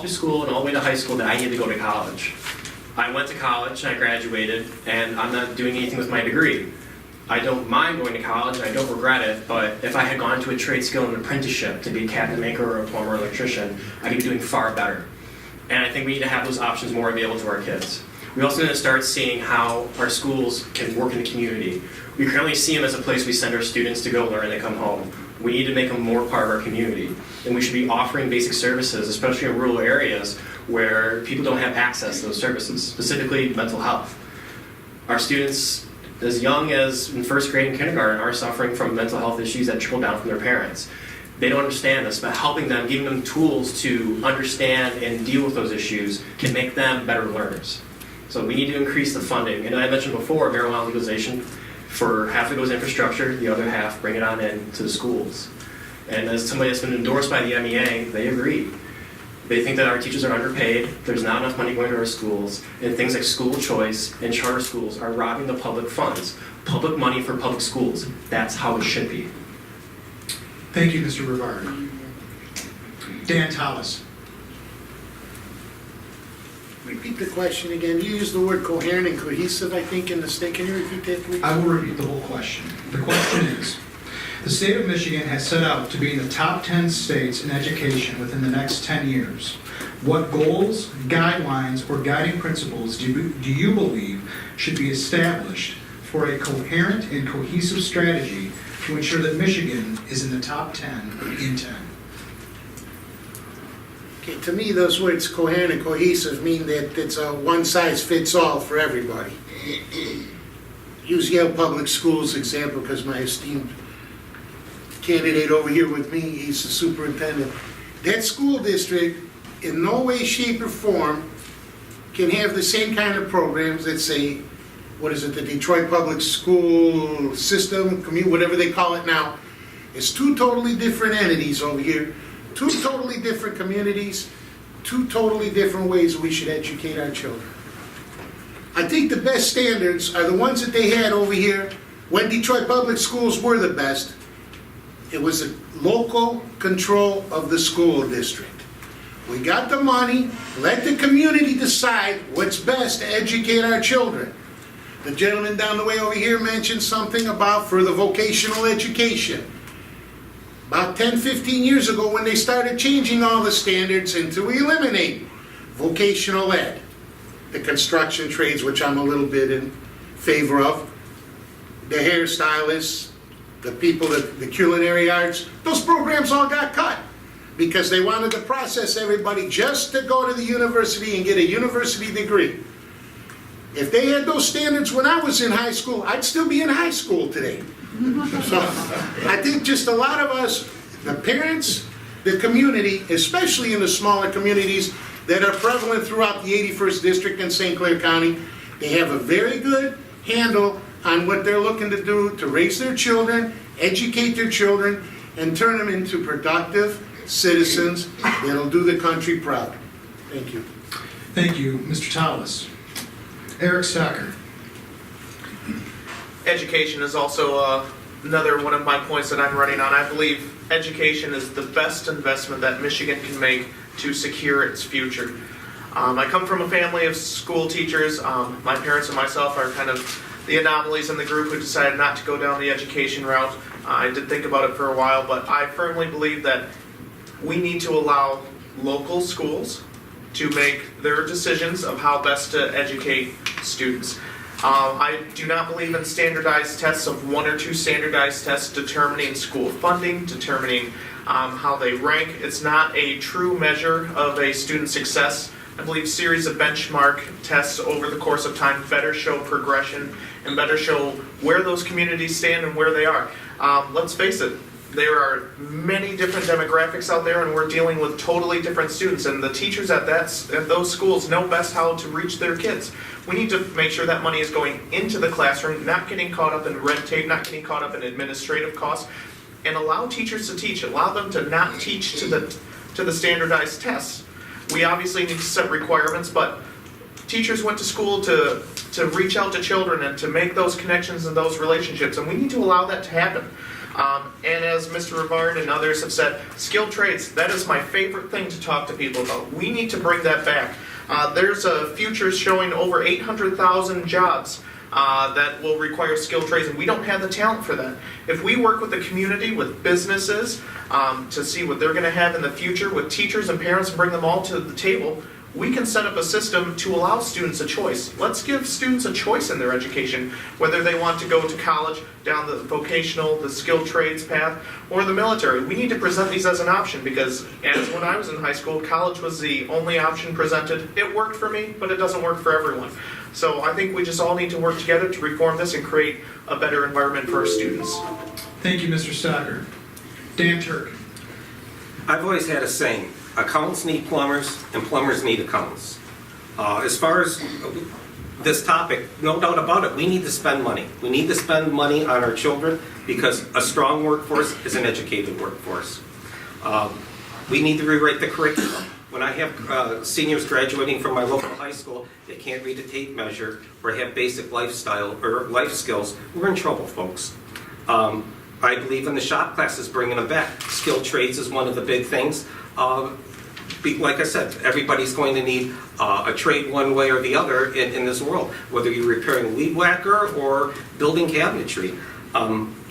school and all the way to high school that I needed to go to college. I went to college and I graduated, and I'm not doing anything with my degree. I don't mind going to college and I don't regret it, but if I had gone to a trade skill and apprenticeship to be a cabinet maker or a plumber or electrician, I could be doing far better. And I think we need to have those options more available to our kids. We also need to start seeing how our schools can work in the community. We currently see them as a place we send our students to go learn and they come home. We need to make them more part of our community. And we should be offering basic services, especially in rural areas where people don't have access to those services, specifically mental health. Our students, as young as in first grade and kindergarten, are suffering from mental health issues that trickle down from their parents. They don't understand this, but helping them, giving them tools to understand and deal with those issues can make them better learners. So we need to increase the funding. And I mentioned before, marijuana legalization, for half of it goes infrastructure, the other half bring it on in to the schools. And as somebody that's been endorsed by the MEA, they agree. They think that our teachers are underpaid, there's not enough money going to our schools, and things like school choice and charter schools are robbing the public funds. Public money for public schools. That's how it should be. Thank you, Mr. Rivard. Dan Tallis. Repeat the question again. You used the word coherent and cohesive, I think, in the state. Can you repeat that, please? I will repeat the whole question. The question is, the state of Michigan has set out to be in the top 10 states in education within the next 10 years. What goals, guidelines, or guiding principles do you believe should be established for a coherent and cohesive strategy to ensure that Michigan is in the top 10 in 10? Okay, to me, those words coherent and cohesive mean that it's a one-size-fits-all for everybody. Use Yale Public Schools example because my esteemed candidate over here with me, he's the superintendent. That school district, in no way, shape, or form, can have the same kind of programs that say, what is it, the Detroit Public School System, whatever they call it now. It's two totally different entities over here. Two totally different communities, two totally different ways we should educate our children. I think the best standards are the ones that they had over here when Detroit Public Schools were the best. It was a local control of the school district. We got the money, let the community decide what's best to educate our children. The gentleman down the way over here mentioned something about for the vocational education. About 10, 15 years ago when they started changing all the standards and to eliminate vocational ed, the construction trades, which I'm a little bit in favor of, the hairstylists, the people, the culinary arts, those programs all got cut because they wanted to process everybody just to go to the university and get a university degree. If they had those standards when I was in high school, I'd still be in high school today. So I think just a lot of us, the parents, the community, especially in the smaller communities that are prevalent throughout the 81st District in St. Clair County, they have a very good handle on what they're looking to do to raise their children, educate their children, and turn them into productive citizens that'll do the country proud. Thank you. Thank you, Mr. Tallis. Eric Stocker. Education is also another one of my points that I'm running on. I believe education is the best investment that Michigan can make to secure its future. I come from a family of school teachers. My parents and myself are kind of the anomalies in the group who decided not to go down the education route. I did think about it for a while, but I firmly believe that we need to allow local schools to make their decisions of how best to educate students. I do not believe in standardized tests of 1 or 2 standardized tests determining school funding, determining how they rank. It's not a true measure of a student's success. I believe series of benchmark tests over the course of time better show progression and better show where those communities stand and where they are. Let's face it, there are many different demographics out there and we're dealing with totally different students, and the teachers at those schools know best how to reach their kids. We need to make sure that money is going into the classroom, not getting caught up in red tape, not getting caught up in administrative costs, and allow teachers to teach, allow them to not teach to the standardized tests. We obviously need to set requirements, but teachers went to school to reach out to children and to make those connections and those relationships, and we need to allow that to happen. And as Mr. Rivard and others have said, skilled trades, that is my favorite thing to talk to people about. We need to bring that back. There's a future showing over 800,000 jobs that will require skilled trades, and we don't have the talent for that. If we work with the community, with businesses, to see what they're going to have in the future, with teachers and parents, and bring them all to the table, we can set up a system to allow students a choice. Let's give students a choice in their education, whether they want to go to college, down the vocational, the skilled trades path, or the military. We need to present these as an option because, as when I was in high school, college was the only option presented. It worked for me, but it doesn't work for everyone. So I think we just all need to work together to reform this and create a better environment for our students. Thank you, Mr. Stocker. Dan Turk. I've always had a saying, accountants need plumbers and plumbers need accountants. As far as this topic, no doubt about it, we need to spend money. We need to spend money on our children because a strong workforce is an educated workforce. We need to rewrite the curriculum. When I have seniors graduating from my local high school, they can't read a tape measure or have basic lifestyle or life skills, we're in trouble, folks. I believe in the shop classes, bringing them back. Skilled trades is one of the big things. Like I said, everybody's going to need a trade one way or the other in this world, whether you're repairing a weed whacker or building cabinetry.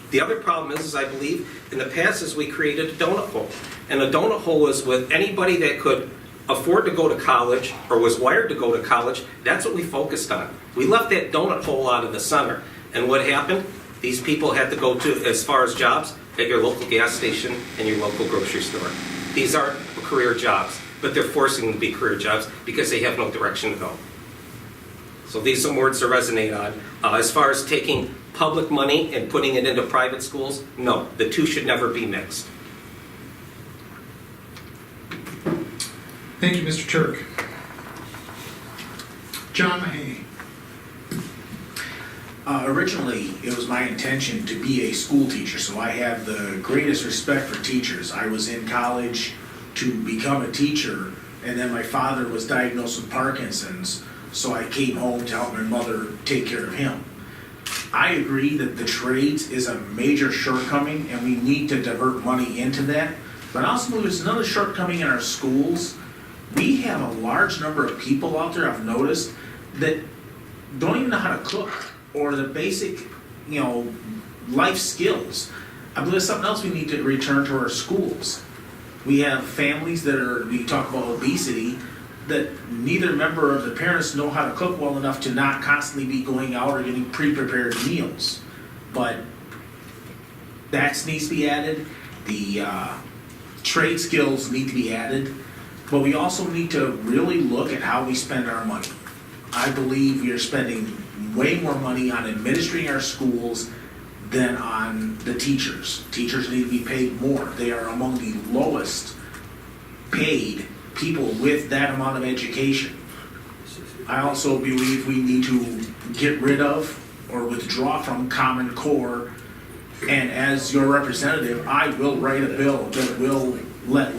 The other problem is I believe in the past is we created a donut hole. And a donut hole was with anybody that could afford to go to college or was wired to go to college. That's what we focused on. We left that donut hole out of the center. And what happened? These people had to go to, as far as jobs, at your local gas station and your local grocery store. These aren't career jobs, but they're forcing them to be career jobs because they have no direction to go. So these are some words to resonate on. As far as taking public money and putting it into private schools, no, the two should never be mixed. Thank you, Mr. Turk. John Mahaney. Originally, it was my intention to be a school teacher, so I have the greatest respect for teachers. I was in college to become a teacher, and then my father was diagnosed with Parkinson's, so I came home to help my mother take care of him. I agree that the trades is a major shortcoming, and we need to divert money into that. But also, there's another shortcoming in our schools. We have a large number of people out there, I've noticed, that don't even know how to cook, or the basic, life skills. I believe something else we need to return to our schools. We have families we talk about obesity, that neither member of the parents know how to cook well enough to not constantly be going out or getting pre-prepared meals. But that needs to be added. The trade skills need to be added. But we also need to really look at how we spend our money. I believe we are spending way more money on administering our schools than on the teachers. Teachers need to be paid more. They are among the lowest paid people with that amount of education. I also believe we need to get rid of or withdraw from Common Core, and as your representative, I will write a bill that will let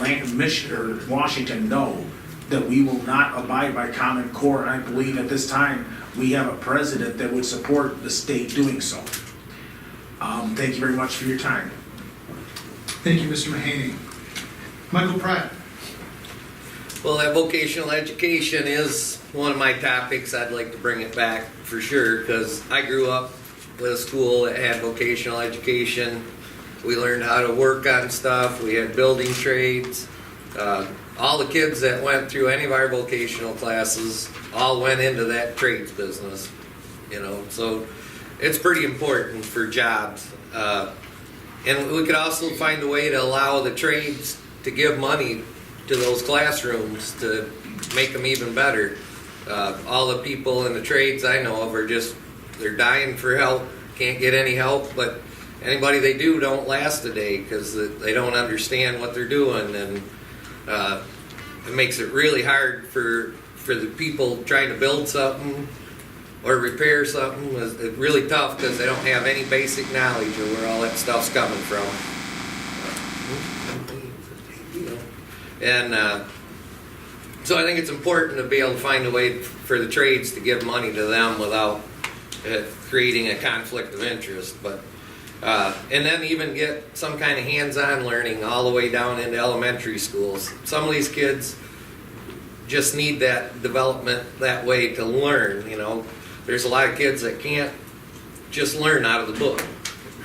Washington know that we will not abide by Common Core, and I believe at this time we have a president that would support the state doing so. Thank you very much for your time. Thank you, Mr. Mahaney. Michael Pratt. Well, that vocational education is one of my topics. I'd like to bring it back for sure, because I grew up with a school that had vocational education. We learned how to work on stuff. We had building trades. All the kids that went through any of our vocational classes all went into that trades business, so it's pretty important for jobs. And we could also find a way to allow the trades to give money to those classrooms to make them even better. All the people in the trades I know of they're dying for help, can't get any help, but anybody they do don't last a day because they don't understand what they're doing, and it makes it really hard for the people trying to build something or repair something. It's really tough because they don't have any basic knowledge of where all that stuff's coming from. And so I think it's important to be able to find a way for the trades to give money to them without creating a conflict of interest. But and then even get some kind of hands-on learning all the way down into elementary schools. Some of these kids just need that development that way to learn. There's a lot of kids that can't just learn out of the book.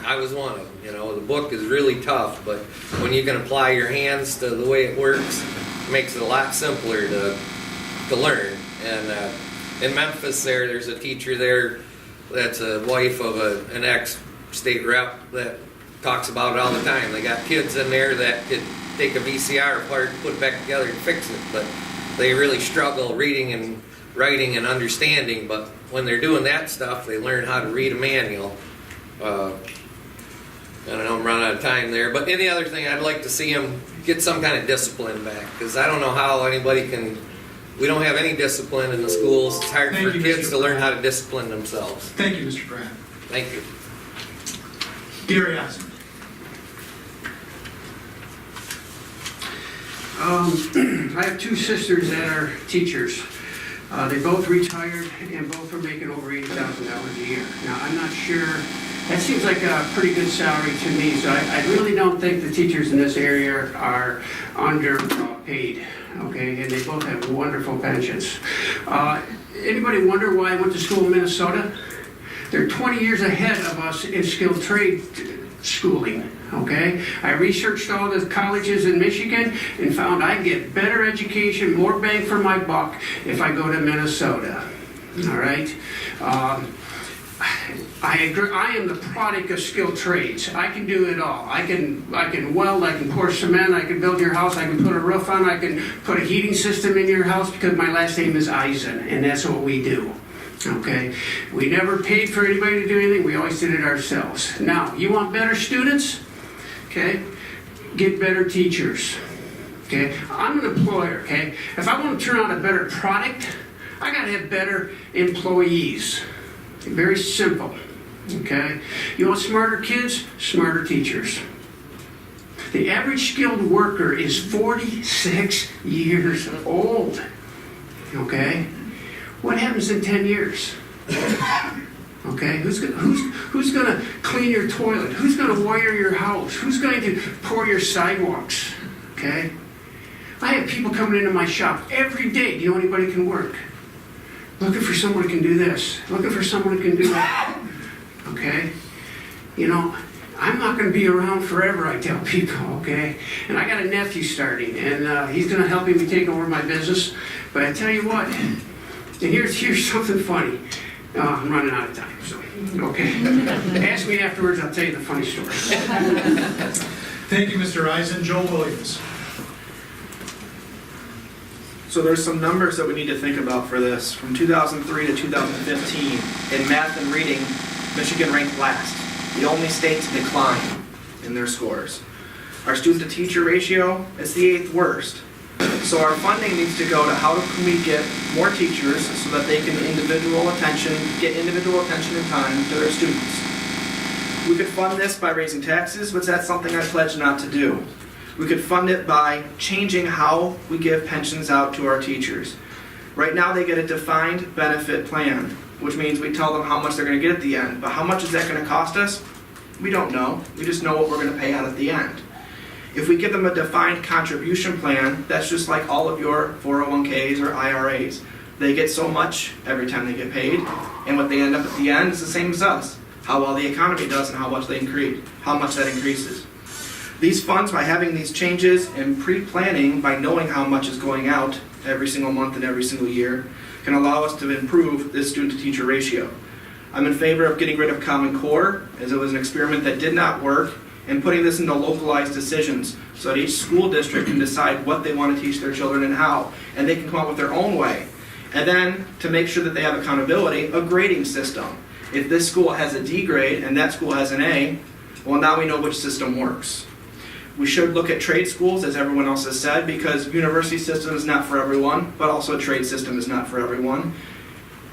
I was one of them. The book is really tough, but when you can apply your hands to the way it works, it makes it a lot simpler to learn. And in Memphis there's a teacher there that's a wife of an ex-state rep that talks about it all the time. They got kids in there that could take a VCR apart, put it back together and fix it, but they really struggle reading and writing and understanding. But when they're doing that stuff, they learn how to read a manual. I don't know, I'm running out of time there. But any other thing, I'd like to see them get some kind of discipline back, because I don't know how anybody can. We don't have any discipline in the schools. It's hard for kids to learn how to discipline themselves. Thank you, Mr. Pratt. Thank you. Gary Eisen. I have two sisters that are teachers. They both retired and both are making over $80,000 a year. Now, I'm not sure, that seems like a pretty good salary to me, so I really don't think the teachers in this area are underpaid, okay? And they both have wonderful pensions. Anybody wonder why I went to school in Minnesota? They're 20 years ahead of us in skilled trade schooling, okay? I researched all the colleges in Michigan and found I get better education, more bang for my buck if I go to Minnesota, all right? I agree. I am the product of skilled trades. I can do it all. I can weld, I can pour cement, I can build your house, I can put a roof on, I can put a heating system in your house because my last name is Eisen, and that's what we do. Okay, we never paid for anybody to do anything. We always did it ourselves. Now, you want better students? Okay, get better teachers. Okay, I'm an employer. Okay, if I want to turn out a better product, I got to have better employees. Very simple. Okay, you want smarter kids? Smarter teachers. The average skilled worker is 46 years old. Okay? What happens in 10 years? Okay, who's gonna clean your toilet? Who's gonna wire your house? Who's going to pour your sidewalks? Okay? I have people coming into my shop every day. Do you know anybody can work? Looking for someone who can do this. Looking for someone who can do that. Okay? You know, I'm not going to be around forever, I tell people, okay? And I got a nephew starting, and he's going to help me take over my business. But I tell you what, and here's something funny. I'm running out of time, so, okay. Ask me afterwards, I'll tell you the funny story. Thank you, Mr. Eisen. Joe Williams. So there's some numbers that we need to think about for this. From 2003 to 2015, in math and reading, Michigan ranked last, the only state to decline in their scores. Our student-to-teacher ratio is the 8th worst. So our funding needs to go to how can we get more teachers so that they can get individual attention and time to their students. We could fund this by raising taxes, but that's something I pledge not to do. We could fund it by changing how we give pensions out to our teachers. Right now they get a defined benefit plan, which means we tell them how much they're going to get at the end. But how much is that going to cost us? We don't know. We just know what we're going to pay out at the end. If we give them a defined contribution plan, that's just like all of your 401ks or IRAs. They get so much every time they get paid, and what they end up at the end is the same as us. How well the economy does and how much that increases. These funds, by having these changes and pre-planning, by knowing how much is going out every single month and every single year, can allow us to improve this student-to-teacher ratio. I'm in favor of getting rid of Common Core, as it was an experiment that did not work, and putting this into localized decisions so that each school district can decide what they want to teach their children and how, and they can come up with their own way. And then, to make sure that they have accountability, a grading system. If this school has a D grade and that school has an A, well, now we know which system works. We should look at trade schools, as everyone else has said, because university system is not for everyone, but also a trade system is not for everyone.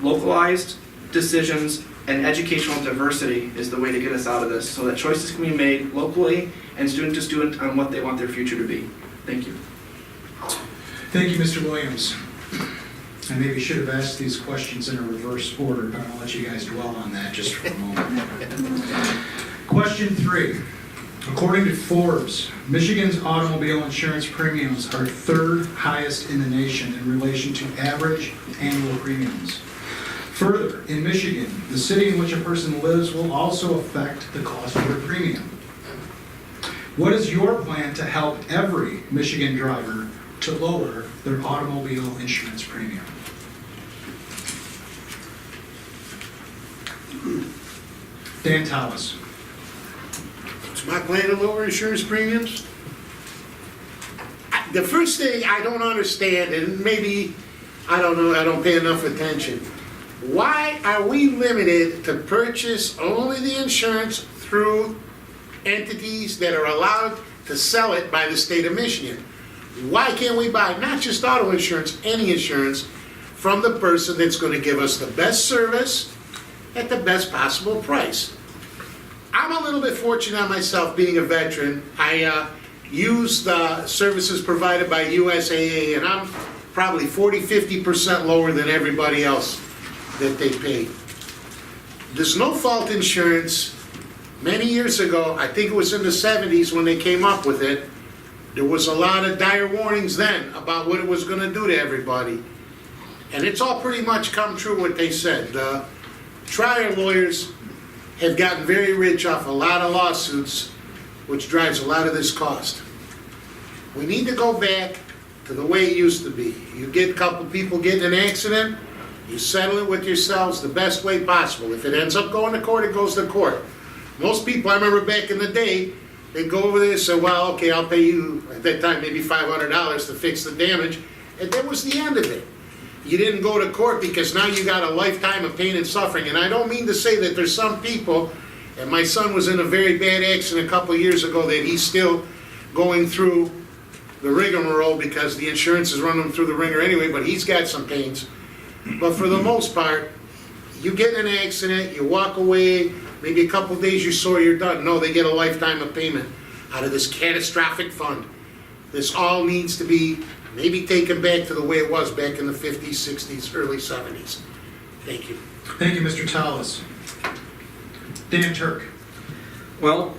Localized decisions and educational diversity is the way to get us out of this, so that choices can be made locally and student to student on what they want their future to be. Thank you. Thank you, Mr. Williams. I maybe should have asked these questions in a reverse order, but I'll let you guys dwell on that just for a moment. Question 3. According to Forbes, Michigan's automobile insurance premiums are 3rd highest in the nation in relation to average annual premiums. Further, in Michigan, the city in which a person lives will also affect the cost of their premium. What is your plan to help every Michigan driver to lower their automobile insurance premium? Dan Thomas. Is my plan to lower insurance premiums? The first thing I don't understand, and maybe, I don't know, I don't pay enough attention. Why are we limited to purchase only the insurance through entities that are allowed to sell it by the state of Michigan? Why can't we buy not just auto insurance, any insurance, from the person that's going to give us the best service at the best possible price? I'm a little bit fortunate myself, being a veteran. I use the services provided by USAA, and I'm probably 40–50% lower than everybody else that they pay. There's no-fault insurance. Many years ago, I think it was in the 70s when they came up with it, there was a lot of dire warnings then about what it was going to do to everybody. And it's all pretty much come true what they said. The trial lawyers have gotten very rich off a lot of lawsuits, which drives a lot of this cost. We need to go back to the way it used to be. You get a couple people getting in an accident, you settle it with yourselves the best way possible. If it ends up going to court, it goes to court. Most people, I remember back in the day, they'd go over there and say, well, okay, I'll pay you, at that time, maybe $500 to fix the damage, and that was the end of it. You didn't go to court because now you got a lifetime of pain and suffering. And I don't mean to say that there's some people, and my son was in a very bad accident a couple of years ago, that he's still going through the rigmarole because the insurance is running him through the ringer anyway, but he's got some pains. But for the most part, you get in an accident, you walk away, maybe a couple of days you're sore, you're done. No, they get a lifetime of payment. out of this catastrophic fund. This all needs to be maybe taken back to the way it was back in the 50s, 60s, early 70s. Thank you. Thank you, Mr. Tallis. Dan Turk. Well,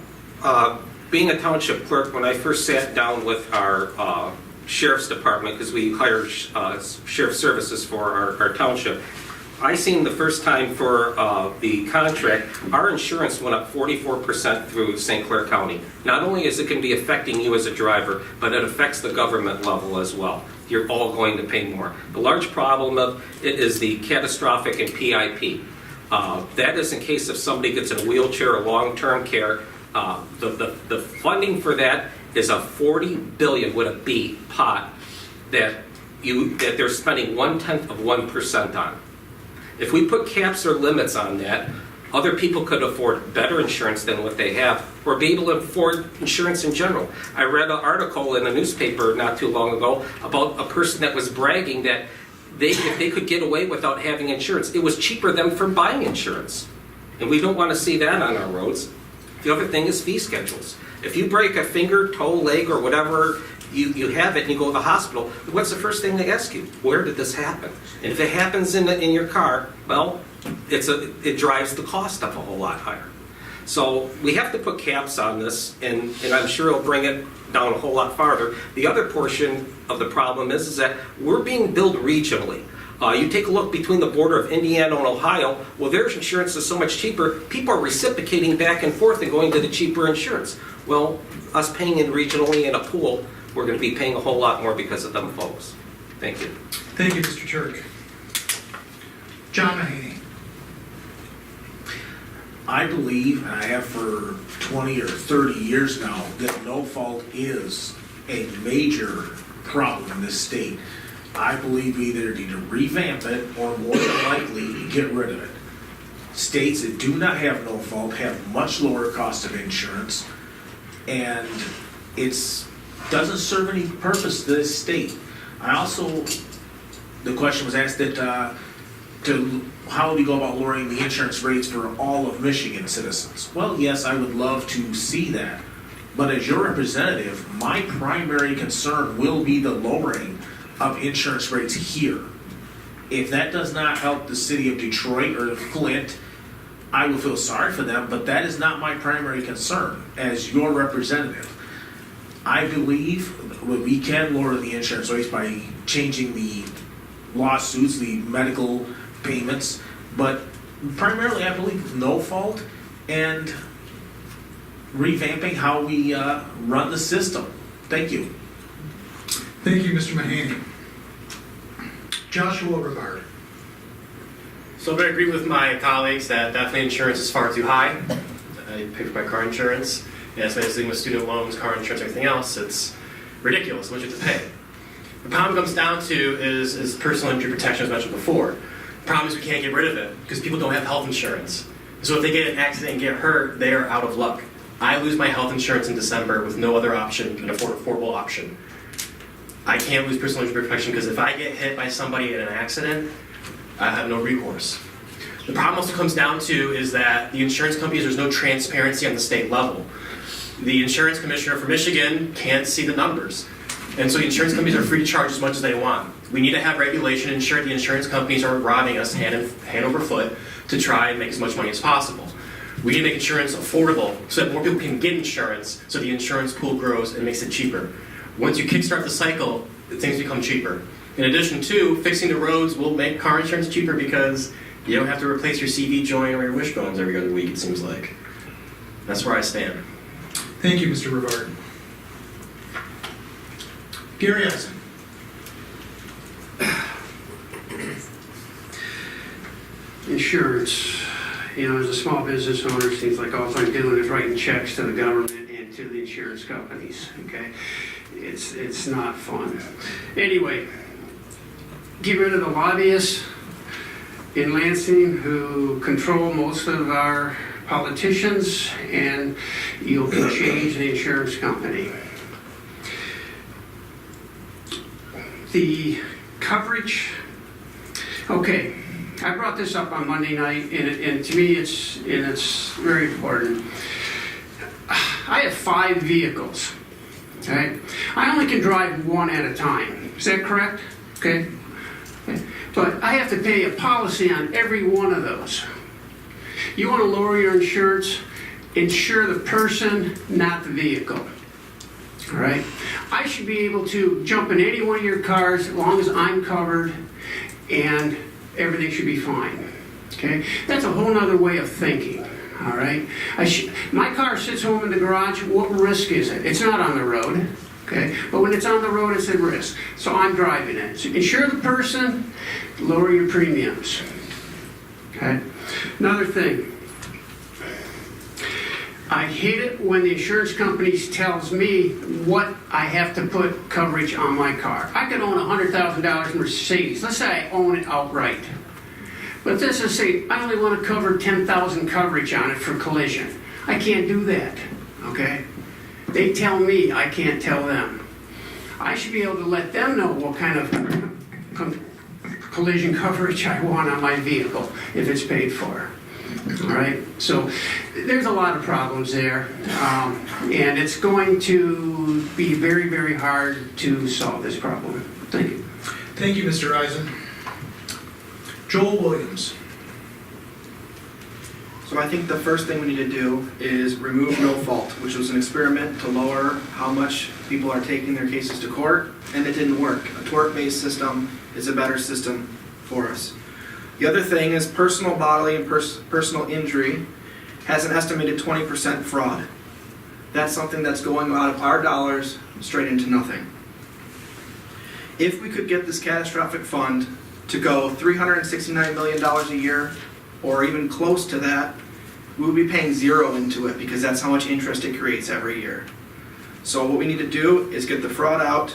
being a township clerk, when I first sat down with our sheriff's department, because we hire sheriff services for our township, I seen the first time for the contract, our insurance went up 44% through St. Clair County. Not only is it going to be affecting you as a driver, but it affects the government level as well. You're all going to pay more. The large problem of it is the catastrophic and PIP. That is in case if somebody gets in a wheelchair or long-term care. The funding for that is a $40 billion with a B pot that they're spending 0.1% on. If we put caps or limits on that, other people could afford better insurance than what they have, or be able to afford insurance in general. I read an article in a newspaper not too long ago about a person that was bragging that if they could get away without having insurance, it was cheaper than for buying insurance. And we don't want to see that on our roads. The other thing is fee schedules. If you break a finger, toe, leg, or whatever, you have it and you go to the hospital, what's the first thing they ask you? Where did this happen? And if it happens in your car, well, it drives the cost up a whole lot higher. So we have to put caps on this, and I'm sure it'll bring it down a whole lot farther. The other portion of the problem is that we're being billed regionally. You take a look between the border of Indiana and Ohio, well, their insurance is so much cheaper, people are reciprocating back and forth and going to the cheaper insurance. Well, us paying in regionally in a pool, we're going to be paying a whole lot more because of them folks. Thank you. Thank you, Mr. Turk. John Mahaney. I believe, and I have for 20 or 30 years now, that no fault is a major problem in this state. I believe we either need to revamp it or more than likely get rid of it. States that do not have no fault have much lower cost of insurance, and it's doesn't serve any purpose to this state. I also, the question was asked that how do you go about lowering the insurance rates for all of Michigan citizens? Well, yes, I would love to see that. But as your representative, my primary concern will be the lowering of insurance rates here. If that does not help the city of Detroit or Flint, I will feel sorry for them, but that is not my primary concern as your representative. I believe we can lower the insurance rates by changing the lawsuits, the medical payments, but primarily I believe no fault and revamping how we run the system. Thank you. Thank you, Mr. Mahaney. Joshua Rivard. So I agree with my colleagues that definitely insurance is far too high. I pay for my car insurance. Yes, basically with student loans, car insurance, everything else, it's ridiculous what you have to pay. The problem comes down to is personal injury protection, as mentioned before. The problem is we can't get rid of it because people don't have health insurance. So if they get an accident and get hurt, they are out of luck. I lose my health insurance in December with no other option, an affordable option. I can't lose personal injury protection because if I get hit by somebody in an accident, I have no recourse. The problem also comes down to is that the insurance companies, there's no transparency on the state level. The insurance commissioner for Michigan can't see the numbers. And so the insurance companies are free to charge as much as they want. We need to have regulation to ensure the insurance companies are robbing us hand over foot to try and make as much money as possible. We need to make insurance affordable so that more people can get insurance so the insurance pool grows and makes it cheaper. Once you kickstart the cycle, things become cheaper. In addition to, fixing the roads will make car insurance cheaper because you don't have to replace your CV joint or your wishbones every other week, it seems like. That's where I stand. Thank you, Mr. Rivard. Gary Eisen. Insurance, as a small business owner, it seems like all I'm doing is writing checks to the government and to the insurance companies, okay? It's not fun. Anyway, get rid of the lobbyists in Lansing who control most of our politicians, and you can change the insurance company. The coverage, okay, I brought this up on Monday night, and to me it's very important. I have 5 vehicles. Okay? I only can drive one at a time. Is that correct? Okay? But I have to pay a policy on every one of those. You want to lower your insurance? Insure the person, not the vehicle. All right? I should be able to jump in any one of your cars as long as I'm covered, and everything should be fine. Okay? That's a whole nother way of thinking. All right? My car sits home in the garage. What risk is it? It's not on the road. Okay? But when it's on the road, it's at risk. So I'm driving it. So insure the person, lower your premiums. Okay? Another thing. I hate it when the insurance companies tells me what I have to put coverage on my car. I could own a $100,000 Mercedes. Let's say I own it outright. But this is say I only want to cover 10,000 coverage on it for collision. I can't do that. Okay? They tell me, I can't tell them. I should be able to let them know what kind of collision coverage I want on my vehicle if it's paid for. All right, so there's a lot of problems there, and it's going to be very, very hard to solve this problem. Thank you. Thank you, Mr. Eisen. Joel Williams. So I think the first thing we need to do is remove no fault, which was an experiment to lower how much people are taking their cases to court, and it didn't work. A tort-based system is a better system for us. The other thing is personal bodily and personal injury has an estimated 20% fraud. That's something that's going out of our dollars straight into nothing. If we could get this catastrophic fund to go $369 million a year, or even close to that, we would be paying zero into it because that's how much interest it creates every year. So what we need to do is get the fraud out,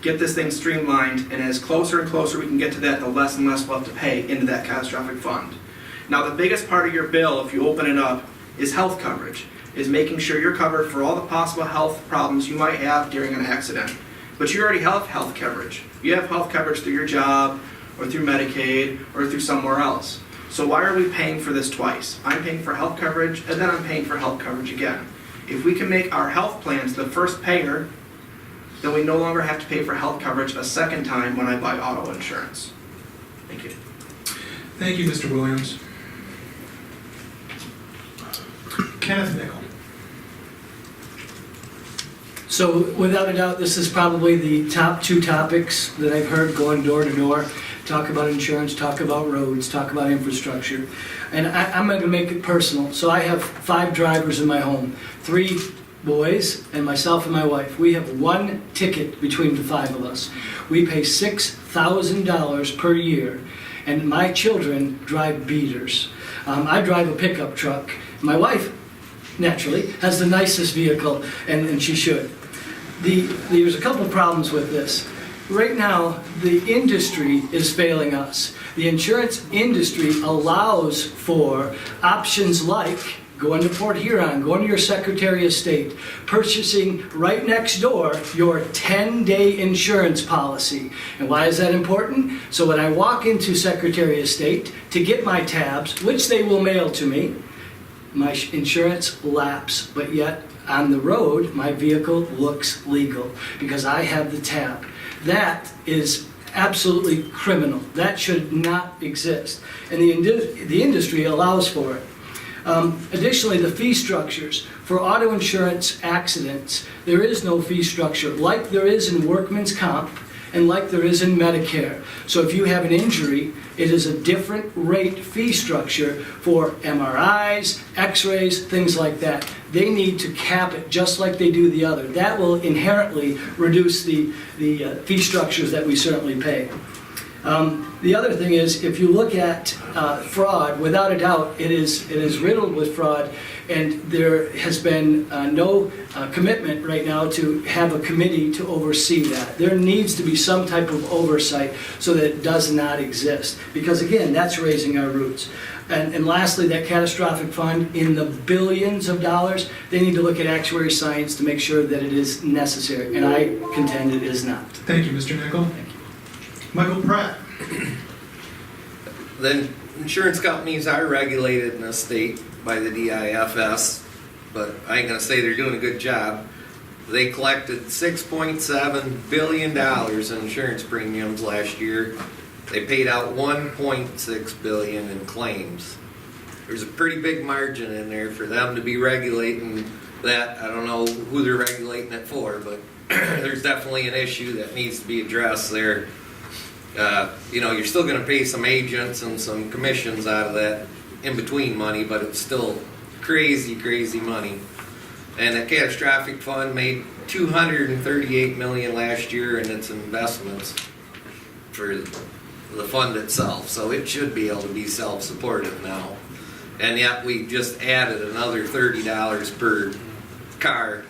get this thing streamlined, and as closer and closer we can get to that, the less and less we'll have to pay into that catastrophic fund. Now the biggest part of your bill, if you open it up, is health coverage, is making sure you're covered for all the possible health problems you might have during an accident. But you already have health coverage. You have health coverage through your job, or through Medicaid, or through somewhere else. So why are we paying for this twice? I'm paying for health coverage, and then I'm paying for health coverage again. If we can make our health plans the first payer, then we no longer have to pay for health coverage a second time when I buy auto insurance. Thank you. Thank you, Mr. Williams. Kenneth Nickel. So without a doubt, this is probably the top 2 topics that I've heard going door to door. Talk about insurance, talk about roads, talk about infrastructure. And I'm going to make it personal. So I have 5 drivers in my home, 3 boys and myself and my wife. We have 1 ticket between the 5 of us. We pay $6,000 per year, and my children drive beaters. I drive a pickup truck. My wife, naturally, has the nicest vehicle, and she should. There's a couple problems with this. Right now, the industry is failing us. The insurance industry allows for options like going to Port Huron, going to your Secretary of State, purchasing right next door your 10-day insurance policy. And why is that important? So when I walk into Secretary of State to get my tabs, which they will mail to me, my insurance lapse, but yet on the road, my vehicle looks legal because I have the tab. That is absolutely criminal. That should not exist. And the industry allows for it. Additionally, the fee structures. For auto insurance accidents, there is no fee structure like there is in workman's comp and like there is in Medicare. So if you have an injury, it is a different rate fee structure for MRIs, x-rays, things like that. They need to cap it just like they do the other. That will inherently reduce the fee structures that we certainly pay. The other thing is, if you look at fraud, without a doubt, it is riddled with fraud, and there has been no commitment right now to have a committee to oversee that. There needs to be some type of oversight so that it does not exist, because again, that's raising our roots. And lastly, that catastrophic fund in the billions of dollars, they need to look at actuary science to make sure that it is necessary, and I contend it is not. Thank you, Mr. Nickel. Thank you. Michael Pratt. The insurance companies are regulated in the state by the DIFS, but I ain't gonna say they're doing a good job. They collected $6.7 billion in insurance premiums last year. They paid out $1.6 billion in claims. There's a pretty big margin in there for them to be regulating that. I don't know who they're regulating it for, but there's definitely an issue that needs to be addressed there. You're still gonna pay some agents and some commissions out of that in between money, but it's still crazy, crazy money. And the catastrophic fund made $238 million last year in its investments for the fund itself. So it should be able to be self-supportive now. And yet we just added another $30 per car.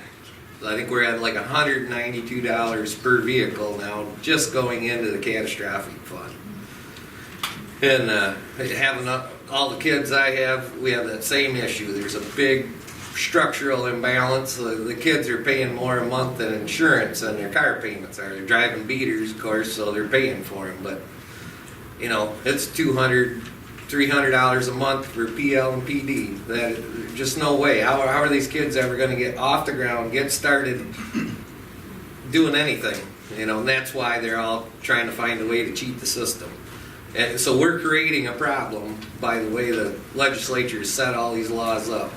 So I think we're at like $192 per vehicle now, just going into the catastrophic fund. And having all the kids I have, we have that same issue. There's a big structural imbalance. The kids are paying more a month in insurance than their car payments are. They're driving beaters, of course, so they're paying for them. But, it's $200, $300 a month for PL and PD. That just no way. How are these kids ever going to get off the ground, get started doing anything? And that's why they're all trying to find a way to cheat the system. And so we're creating a problem by the way the legislature has set all these laws up.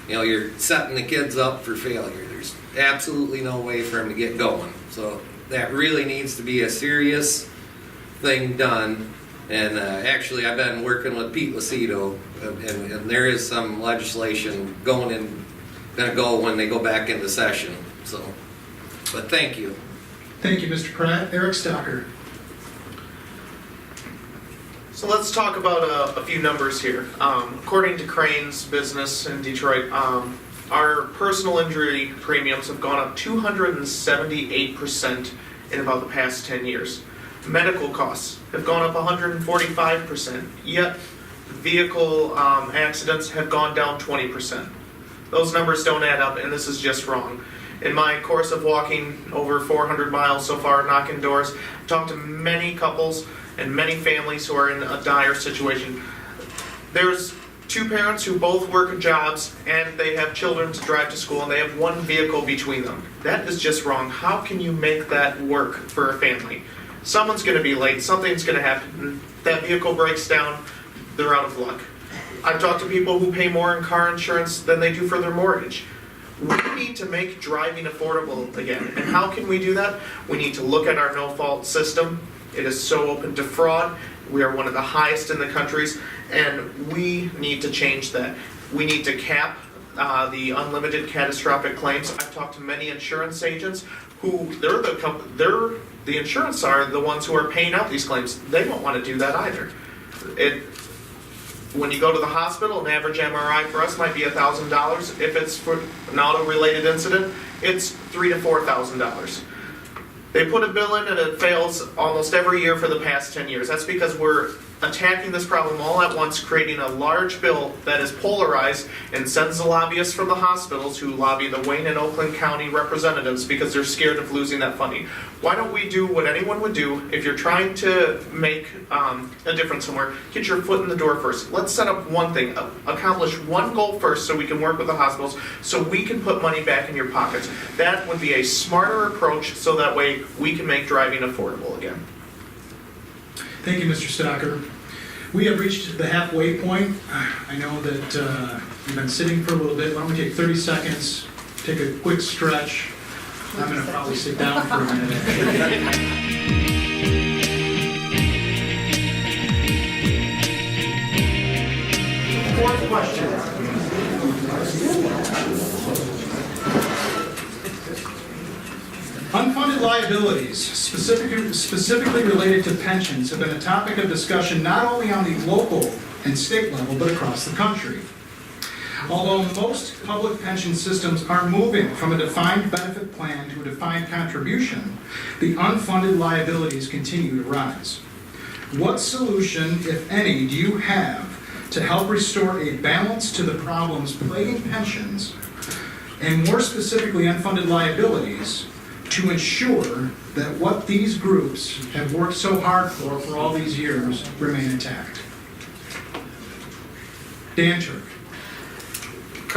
You're setting the kids up for failure. There's absolutely no way for them to get going. So that really needs to be a serious thing done. And actually, I've been working with Pete Lucido, and there is some legislation going to go when they go back into session. So, but thank you. Thank you, Mr. Pratt. Eric Stocker. So let's talk about a few numbers here. According to Crane's business in Detroit, our personal injury premiums have gone up 278% in about the past 10 years. Medical costs have gone up 145%, yet vehicle accidents have gone down 20%. Those numbers don't add up, and this is just wrong. In my course of walking over 400 miles so far, knocking doors, I've talked to many couples and many families who are in a dire situation. There's two parents who both work jobs and they have children to drive to school and they have one vehicle between them. That is just wrong. How can you make that work for a family? Someone's going to be late, something's going to happen, that vehicle breaks down, they're out of luck. I've talked to people who pay more in car insurance than they do for their mortgage. We need to make driving affordable again. And how can we do that? We need to look at our no-fault system. It is so open to fraud. We are one of the highest in the countries, and we need to change that. We need to cap the unlimited catastrophic claims. I've talked to many insurance agents who the insurance are the ones who are paying out these claims. They don't want to do that either. When you go to the hospital, an average MRI for us might be $1,000. If it's for an auto-related incident, it's $3,000 to $4,000. They put a bill in and it fails almost every year for the past 10 years. That's because we're attacking this problem all at once, creating a large bill that is polarized and sends the lobbyists from the hospitals who lobby the Wayne and Oakland County representatives because they're scared of losing that funding. Why don't we do what anyone would do if you're trying to make a difference somewhere? Get your foot in the door first. Let's set up one thing, accomplish one goal first so we can work with the hospitals so we can put money back in your pockets. That would be a smarter approach so that way we can make driving affordable again. Thank you, Mr. Stocker. We have reached the halfway point. I know that you've been sitting for a little bit. Why don't we take 30 seconds, take a quick stretch. I'm going to probably sit down for a minute, actually. Fourth question. Unfunded liabilities, specifically related to pensions, have been a topic of discussion not only on the local and state level, but across the country. Although most public pension systems are moving from a defined benefit plan to a defined contribution, the unfunded liabilities continue to rise. What solution, if any, do you have to help restore a balance to the problems plaguing pensions, and more specifically unfunded liabilities, to ensure that what these groups have worked so hard for all these years remain intact? Dan Turk.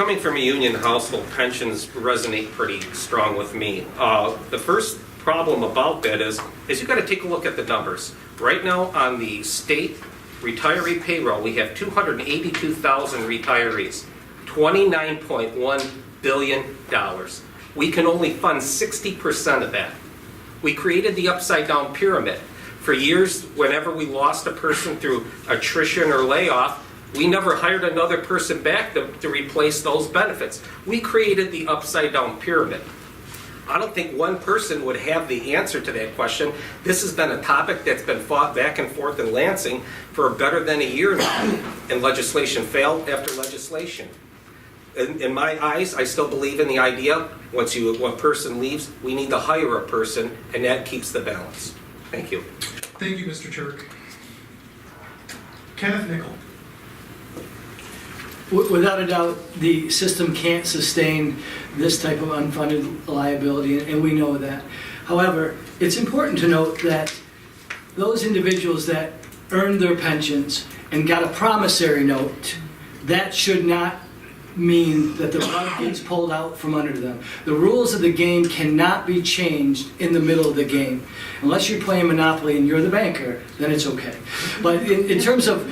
coming from a union household, pensions resonate pretty strong with me. The first problem about that is you got to take a look at the numbers. Right now on the state retiree payroll, we have 282,000 retirees, $29.1 billion. We can only fund 60% of that. We created the upside down pyramid. For years, whenever we lost a person through attrition or layoff, we never hired another person back to replace those benefits. We created the upside down pyramid. I don't think one person would have the answer to that question. This has been a topic that's been fought back and forth in Lansing for better than a year now, and legislation failed after legislation. In my eyes, I still believe in the idea, once one person leaves, we need to hire a person, and that keeps the balance. Thank you. Thank you, Mr. Turk. Kenneth Nickel. Without a doubt, the system can't sustain this type of unfunded liability, and we know that. However, it's important to note that those individuals that earned their pensions and got a promissory note, that should not mean that the rug gets pulled out from under them. The rules of the game cannot be changed in the middle of the game. Unless you're playing Monopoly and you're the banker, then it's okay. But in terms of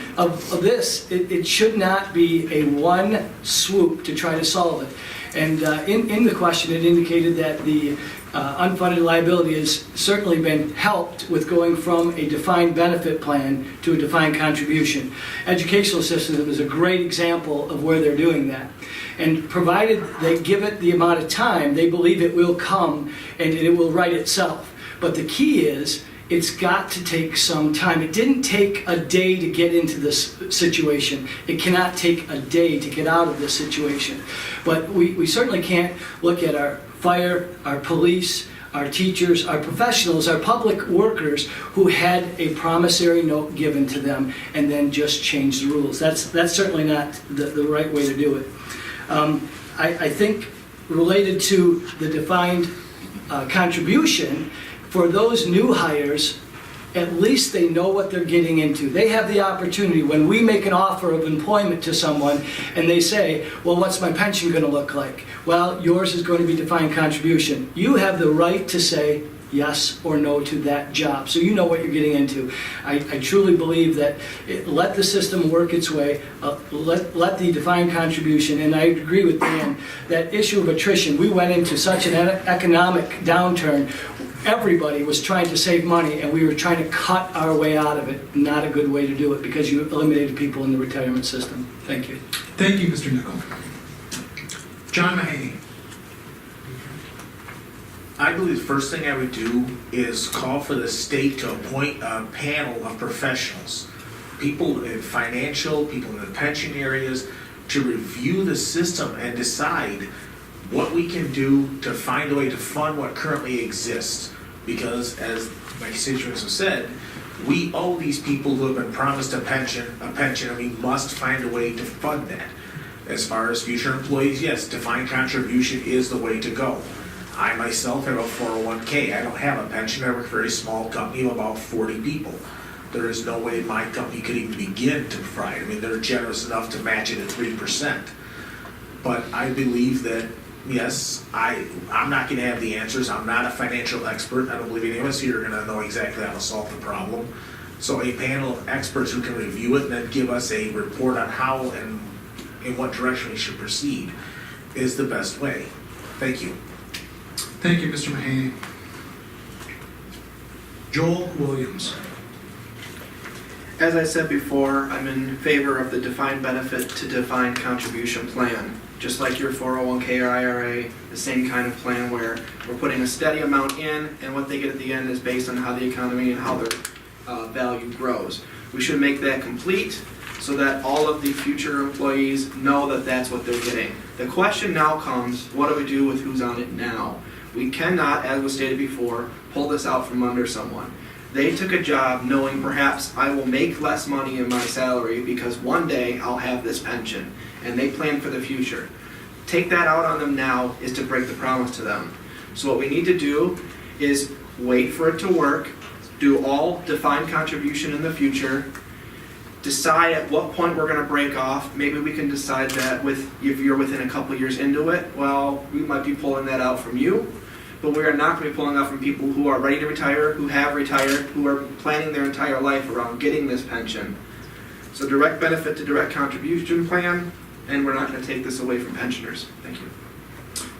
this, it should not be a one swoop to try to solve it. And in the question, it indicated that the unfunded liability has certainly been helped with going from a defined benefit plan to a defined contribution. Educational system is a great example of where they're doing that. And provided they give it the amount of time, they believe it will come and it will right itself. But the key is, it's got to take some time. It didn't take a day to get into this situation. It cannot take a day to get out of this situation. But we certainly can't look at our fire, our police, our teachers, our professionals, our public workers who had a promissory note given to them and then just change the rules. That's certainly not the right way to do it. I think related to the defined contribution, for those new hires, at least they know what they're getting into. They have the opportunity, when we make an offer of employment to someone and they say, well, what's my pension going to look like? Well, yours is going to be defined contribution. You have the right to say yes or no to that job, so you know what you're getting into. I truly believe that let the system work its way, let the defined contribution, and I agree with Dan, that issue of attrition, we went into such an economic downturn. Everybody was trying to save money, and we were trying to cut our way out of it. Not a good way to do it, because you eliminated people in the retirement system. Thank you. Thank you, Mr. Nickel. John Mahaney. I believe the first thing I would do is call for the state to appoint a panel of professionals, people in financial, people in the pension areas, to review the system and decide what we can do to find a way to fund what currently exists. Because as my constituents have said, we owe these people who have been promised a pension, and we must find a way to fund that. As far as future employees, yes, defined contribution is the way to go. I myself have a 401k. I don't have a pension. I work for a small company of about 40 people. There is no way my company could even begin to provide. I mean, they're generous enough to match it at 3%. But I believe that, yes, I'm not going to have the answers. I'm not a financial expert. I don't believe any of us here are going to know exactly how to solve the problem. So a panel of experts who can review it and then give us a report on how and in what direction we should proceed is the best way. Thank you. Thank you, Mr. Mahaney. Joel Williams. As I said before, I'm in favor of the defined benefit to defined contribution plan. Just like your 401k or IRA, the same kind of plan where we're putting a steady amount in, and what they get at the end is based on how the economy and how their value grows. We should make that complete so that all of the future employees know that that's what they're getting. The question now comes, what do we do with who's on it now? We cannot, as was stated before, pull this out from under someone. They took a job knowing perhaps I will make less money in my salary because one day I'll have this pension, and they plan for the future. Take that out on them now is to break the promise to them. So what we need to do is wait for it to work, do all defined contribution in the future, decide at what point we're gonna break off. Maybe we can decide that if you're within a couple years into it, well, we might be pulling that out from you. But we are not gonna be pulling out from people who are ready to retire, who have retired, who are planning their entire life around getting this pension. So direct benefit to direct contribution plan, and we're not gonna take this away from pensioners. Thank you.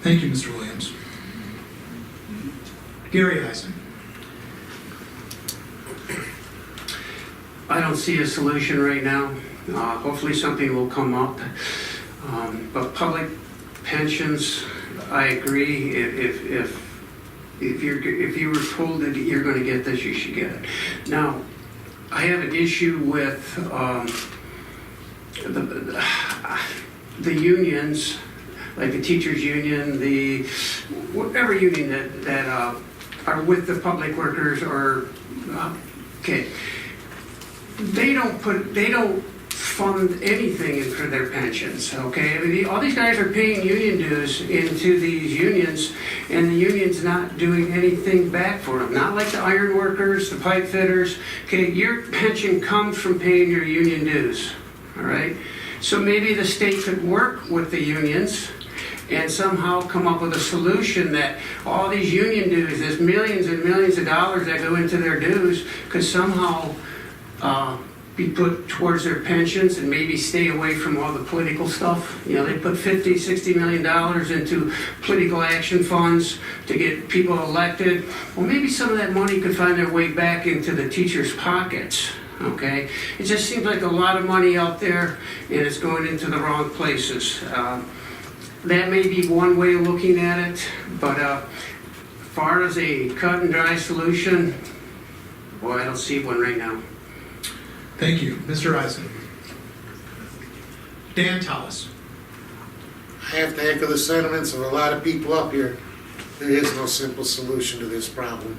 Thank you, Mr. Williams. Gary Eisen. I don't see a solution right now. Hopefully something will come up. But public pensions, I agree. If you were told that you're going to get this, you should get it. Now, I have an issue with the unions, like the teachers union, the whatever union that are with the public workers or okay. They don't fund anything for their pensions, okay? I mean, all these guys are paying union dues into these unions, and the union's not doing anything back for them. Not like the iron workers, the pipe fitters. Okay, your pension comes from paying your union dues, all right? So maybe the state could work with the unions and somehow come up with a solution that all these union dues, there's millions and millions of dollars that go into their dues, could somehow be put towards their pensions and maybe stay away from all the political stuff. You know, they put $50–60 million into political action funds to get people elected. Well, maybe some of that money could find their way back into the teachers' pockets, okay? It just seems like a lot of money out there and it's going into the wrong places. That may be one way of looking at it, but as far as a cut and dry solution, boy, I don't see one right now. Thank you. Mr. Eisen. Dan Tallis. I have to echo the sentiments of a lot of people up here. There is no simple solution to this problem.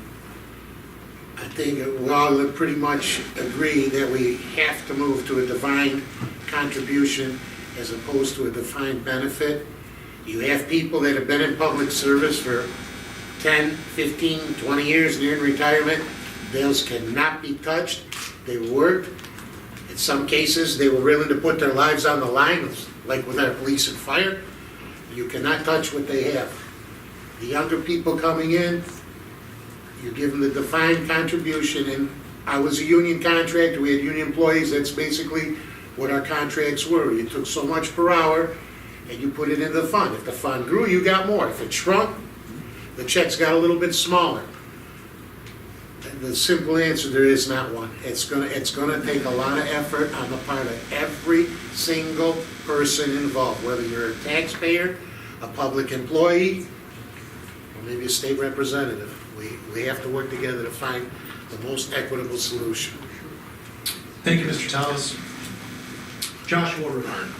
I think we all pretty much agree that we have to move to a defined contribution as opposed to a defined benefit. You have people that have been in public service for 10, 15, 20 years, and they're in retirement. Those cannot be touched. They worked. In some cases, they were willing to put their lives on the line, like with our police and fire. You cannot touch what they have. The younger people coming in, you give them the defined contribution, and I was a union contractor, we had union employees, that's basically what our contracts were. You took so much per hour, and you put it in the fund. If the fund grew, you got more. If it shrunk, the checks got a little bit smaller. And the simple answer, there is not one. It's gonna take a lot of effort on the part of every single person involved, whether you're a taxpayer, a public employee, or maybe a state representative. We have to work together to find the most equitable solution. Thank you, Mr. Tallis. Joshua Rivard.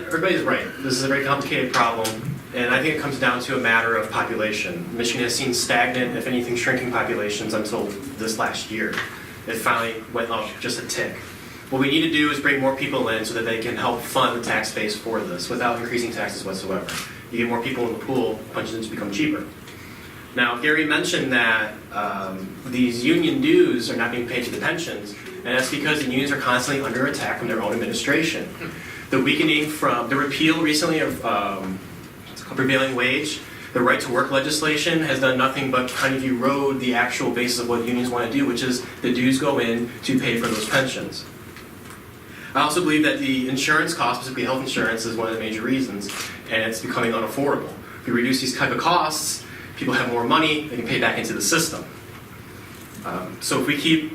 Everybody's right. This is a very complicated problem, and I think it comes down to a matter of population. Michigan has seen stagnant, if anything, shrinking populations until this last year. It finally went up just a tick. What we need to do is bring more people in so that they can help fund the tax base for this without increasing taxes whatsoever. You get more people in the pool, pensions become cheaper. Now, Gary mentioned that these union dues are not being paid to the pensions, and that's because the unions are constantly under attack from their own administration. The weakening from the repeal recently of prevailing wage, the right to work legislation has done nothing but kind of erode the actual basis of what unions want to do, which is the dues go in to pay for those pensions. I also believe that the insurance cost, specifically health insurance, is one of the major reasons, and it's becoming unaffordable. If we reduce these type of costs, people have more money, they can pay back into the system. So if we keep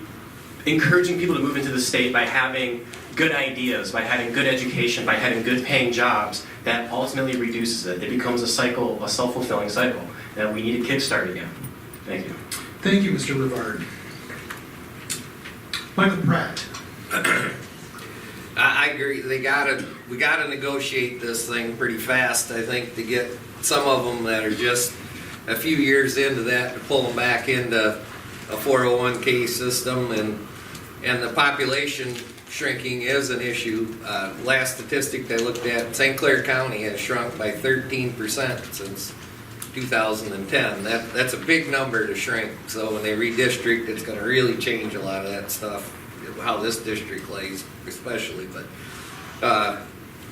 encouraging people to move into the state by having good ideas, by having good education, by having good paying jobs, that ultimately reduces it. It becomes a cycle, a self-fulfilling cycle, that we need to kickstart again. Thank you. Thank you, Mr. Rivard. Michael Pratt. I agree. We gotta negotiate this thing pretty fast, I think, to get some of them that are just a few years into that, to pull them back into a 401k system, and the population shrinking is an issue. Last statistic I looked at, St. Clair County has shrunk by 13% since 2010. That's a big number to shrink. So when they redistrict, it's going to really change a lot of that stuff. how this district lays especially,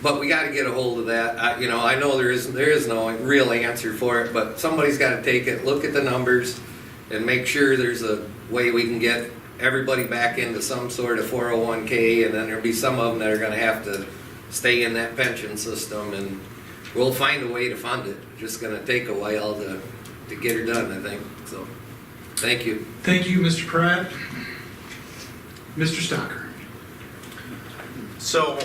but we gotta get a hold of that. I know there is no real answer for it, but somebody's gotta take it, look at the numbers, and make sure there's a way we can get everybody back into some sort of 401k, and then there'll be some of them that are gonna have to stay in that pension system, and we'll find a way to fund it. Just gonna take a while to get her done, I think, so, thank you. Thank you, Mr. Pratt. Mr. Stocker. So,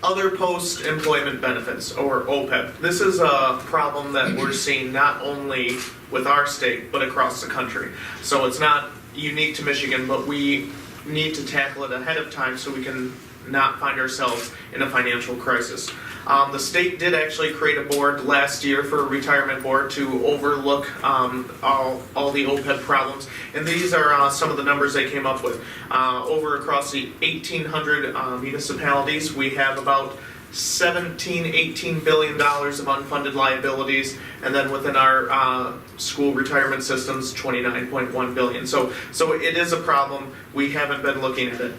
other post-employment benefits, or OPEB. This is a problem that we're seeing not only with our state, but across the country. So it's not unique to Michigan, but we need to tackle it ahead of time so we can not find ourselves in a financial crisis. The state did actually create a board last year for a retirement board to overlook all the OPEB problems, and these are some of the numbers they came up with. Over across the 1,800 municipalities, we have about $18 billion of unfunded liabilities, and then within our school retirement systems, $29.1 billion. So it is a problem. We haven't been looking at it.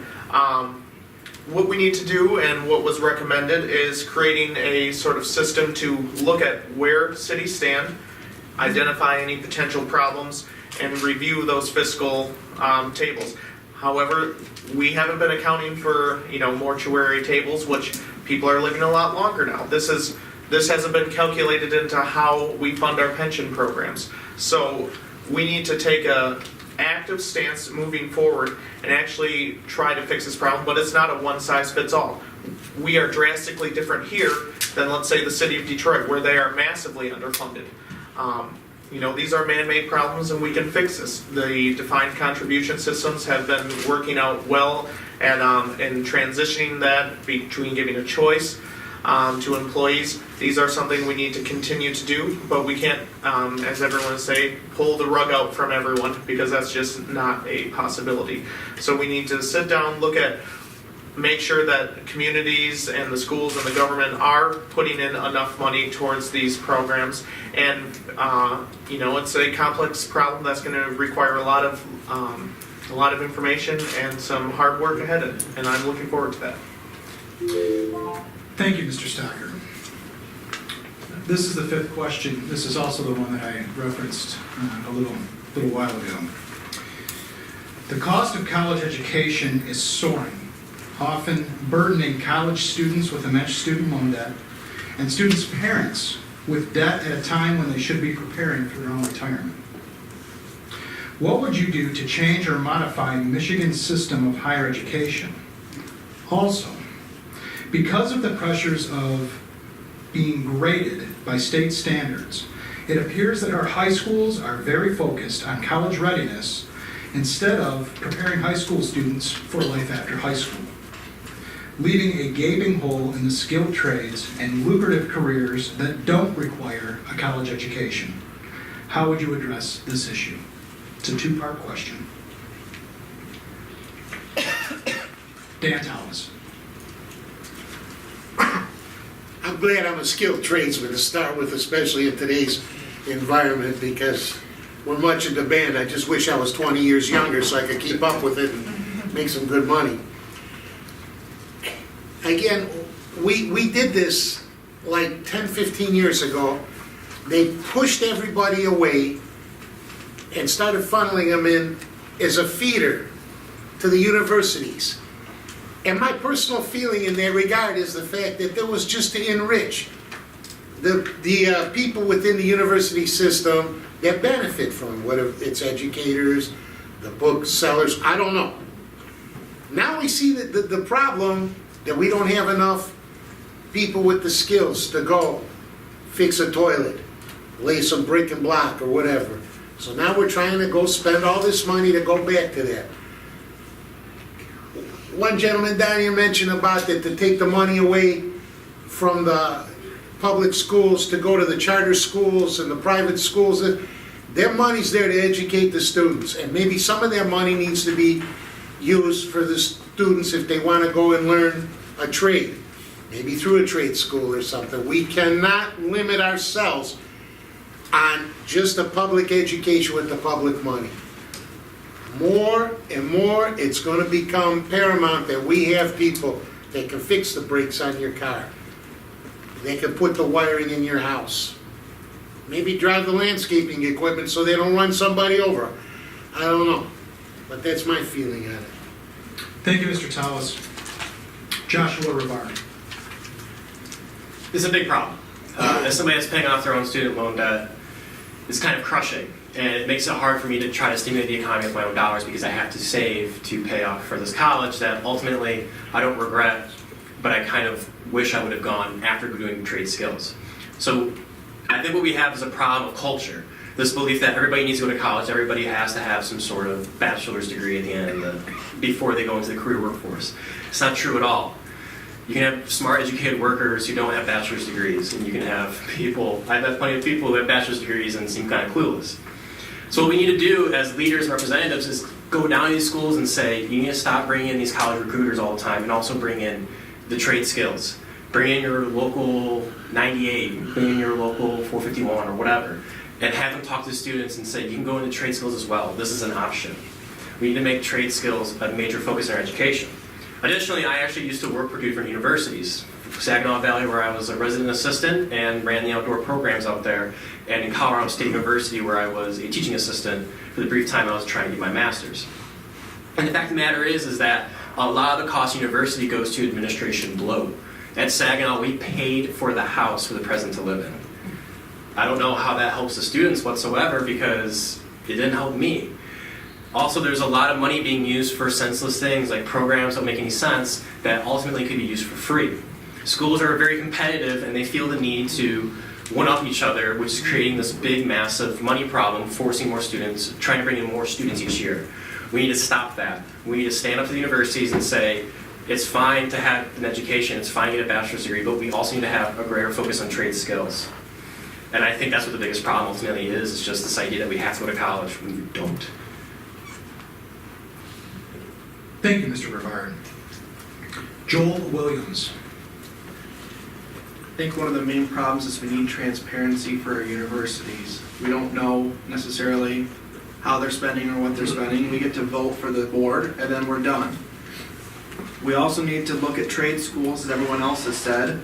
What we need to do, and what was recommended, is creating a sort of system to look at where cities stand, identify any potential problems, and review those fiscal tables. However, we haven't been accounting for mortuary tables, which people are living a lot longer now. This hasn't been calculated into how we fund our pension programs. So we need to take a active stance moving forward and actually try to fix this problem, but it's not a one-size-fits-all. We are drastically different here than, let's say, the city of Detroit, where they are massively underfunded. These are man-made problems, and we can fix this. The defined contribution systems have been working out well at in transitioning that between giving a choice to employees. These are something we need to continue to do, but we can't, as everyone say, pull the rug out from everyone, because that's just not a possibility. So we need to sit down, make sure that communities and the schools and the government are putting in enough money towards these programs. And it's a complex problem that's going to require a lot of information and some hard work ahead, and I'm looking forward to that. Thank you, Mr. Stocker. This is the fifth question. This is also the one that I referenced a little while ago. The cost of college education is soaring, often burdening college students with immense student loan debt and students' parents with debt at a time when they should be preparing for their own retirement. What would you do to change or modify Michigan's system of higher education? Also, because of the pressures of being graded by state standards, it appears that our high schools are very focused on college readiness instead of preparing high school students for life after high school, leaving a gaping hole in the skilled trades and lucrative careers that don't require a college education. How would you address this issue? It's a two-part question. Dan Thomas. I'm glad I'm a skilled tradesman to start with, especially in today's environment, because we're much in demand. I just wish I was 20 years younger so I could keep up with it and make some good money. Again, we did this like 10, 15 years ago. They pushed everybody away and started funneling them in as a feeder to the universities. And my personal feeling in that regard is the fact that there was just to enrich the people within the university system that benefit from it, whether it's educators, the booksellers, I don't know. Now we see the problem that we don't have enough people with the skills to go fix a toilet, lay some brick and block or whatever. So now we're trying to go spend all this money to go back to that. One gentleman down here mentioned about that to take the money away from the public schools to go to the charter schools and the private schools. Their money's there to educate the students, and maybe some of their money needs to be used for the students if they want to go and learn a trade, maybe through a trade school or something. We cannot limit ourselves on just a public education with the public money. more and more, it's gonna become paramount that we have people that can fix the brakes on your car. They can put the wiring in your house. Maybe drive the landscaping equipment so they don't run somebody over. I don't know, but that's my feeling on it. Thank you, Mr. Tallis. Joshua Rivard. This is a big problem. As somebody that's paying off their own student loan debt, it's kind of crushing. And it makes it hard for me to try to stimulate the economy with my own dollars because I have to save to pay off for this college that ultimately I don't regret, but I kind of wish I would have gone after doing trade skills. So I think what we have is a problem of culture. This belief that everybody needs to go to college, everybody has to have some sort of bachelor's degree at the end before they go into the career workforce. It's not true at all. You can have smart, educated workers who don't have bachelor's degrees, and you can have people, I've had plenty of people who have bachelor's degrees and seem kind of clueless. So what we need to do as leaders and representatives is go down to these schools and say, you need to stop bringing in these college recruiters all the time and also bring in the trade skills. Bring in your local 98, bring in your local 451 or whatever, and have them talk to the students and say, you can go into trade skills as well. This is an option. We need to make trade skills a major focus in our education. Additionally, I actually used to work for two different universities. Saginaw Valley, where I was a resident assistant and ran the outdoor programs out there, and in Colorado State University, where I was a teaching assistant for the brief time I was trying to get my master's. And the fact of the matter is that a lot of the cost of university goes to administration bloat. At Saginaw, we paid for the house for the president to live in. I don't know how that helps the students whatsoever because it didn't help me. Also, there's a lot of money being used for senseless things like programs that don't make any sense that ultimately could be used for free. Schools are very competitive and they feel the need to one-up each other, which is creating this big, massive money problem, forcing more students, trying to bring in more students each year. We need to stop that. We need to stand up to the universities and say, it's fine to have an education, it's fine to get a bachelor's degree, but we also need to have a greater focus on trade skills. And I think that's what the biggest problem ultimately is. It's just this idea that we have to go to college when you don't. Thank you, Mr. Rivard. Joel Williams. I think one of the main problems is we need transparency for our universities. We don't know necessarily how they're spending or what they're spending. We get to vote for the board and then we're done. We also need to look at trade schools, as everyone else has said,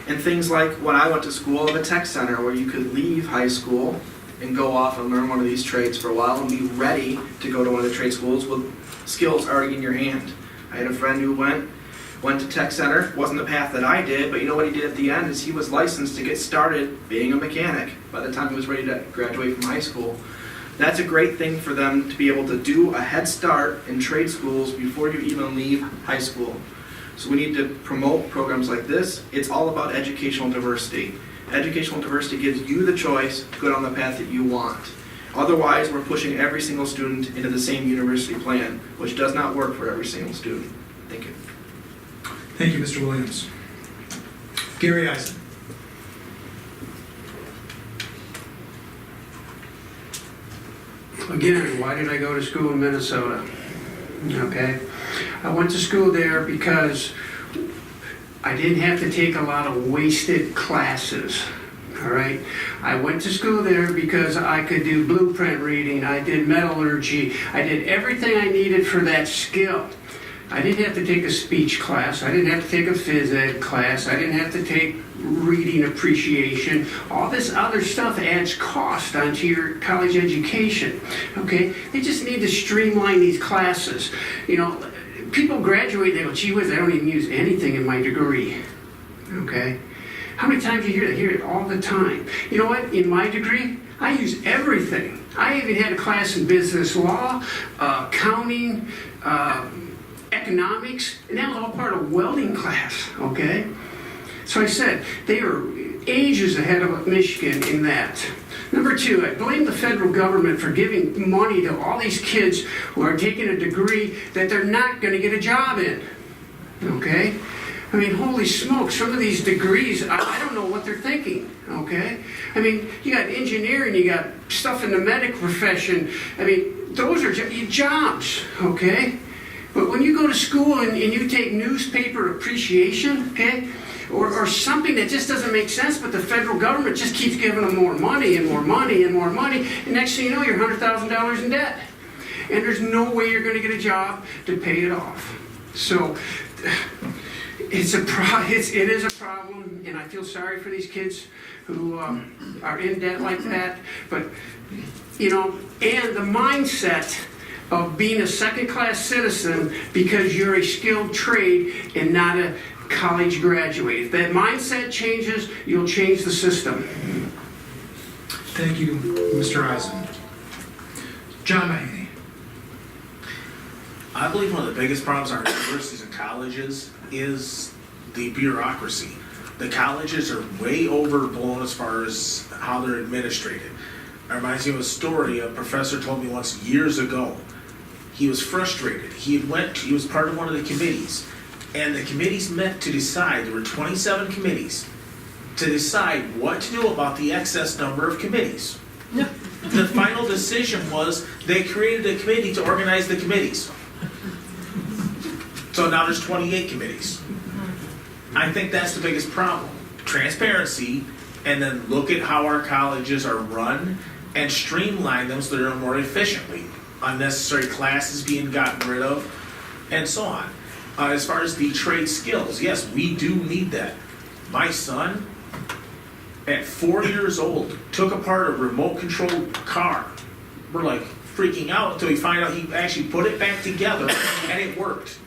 and things like when I went to school at a tech center where you could leave high school and go off and learn one of these trades for a while and be ready to go to one of the trade schools with skills already in your hand. I had a friend who went to tech center, wasn't the path that I did, but you know what he did at the end is he was licensed to get started being a mechanic by the time he was ready to graduate from high school. That's a great thing for them to be able to do a head start in trade schools before you even leave high school. So we need to promote programs like this. It's all about educational diversity. Educational diversity gives you the choice to go down the path that you want. Otherwise, we're pushing every single student into the same university plan, which does not work for every single student. Thank you. Thank you, Mr. Williams. Gary Eisen. Again, why did I go to school in Minnesota? Okay, I went to school there because I didn't have to take a lot of wasted classes. All right, I went to school there because I could do blueprint reading, I did metallurgy, I did everything I needed for that skill. I didn't have to take a speech class, I didn't have to take a phys ed class, I didn't have to take reading appreciation. All this other stuff adds cost onto your college education, okay? They just need to streamline these classes. You know, people graduate, they go, gee whiz, I don't even use anything in my degree, okay? How many times do you hear that? I hear it all the time. You know what? In my degree, I use everything. I even had a class in business law, accounting, economics, and that was all part of welding class, okay? So I said, they are ages ahead of Michigan in that. Number two, I blame the federal government for giving money to all these kids who are taking a degree that they're not going to get a job in, okay? I mean, holy smokes, some of these degrees, I don't know what they're thinking, okay? I mean, you got engineering, you got stuff in the medical profession. I mean, those are jobs, okay? But when you go to school and you take newspaper appreciation, okay, or something that just doesn't make sense, but the federal government just keeps giving them more money and more money and more money, and next thing you know, you're $100,000 in debt. and there's no way you're going to get a job to pay it off. So it is a problem, and I feel sorry for these kids who are in debt like that. But, you know, and the mindset of being a second-class citizen because you're a skilled trade and not a college graduate. If that mindset changes, you'll change the system. Thank you, Mr. Eisen. John Mahaney. I believe one of the biggest problems in our universities and colleges is the bureaucracy. The colleges are way overblown as far as how they're administrated. It reminds me of a story a professor told me once years ago. He was frustrated. He was part of one of the committees, and the committees met to decide, there were 27 committees, to decide what to do about the excess number of committees. The final decision was they created a committee to organize the committees. So now there's 28 committees. I think that's the biggest problem. Transparency, and then look at how our colleges are run and streamline them so they're run more efficiently. Unnecessary classes being gotten rid of, and so on. As far as the trade skills, yes, we do need that. My son, at 4 years old, took apart a remote controlled car. We're like freaking out until we find out he actually put it back together and it worked.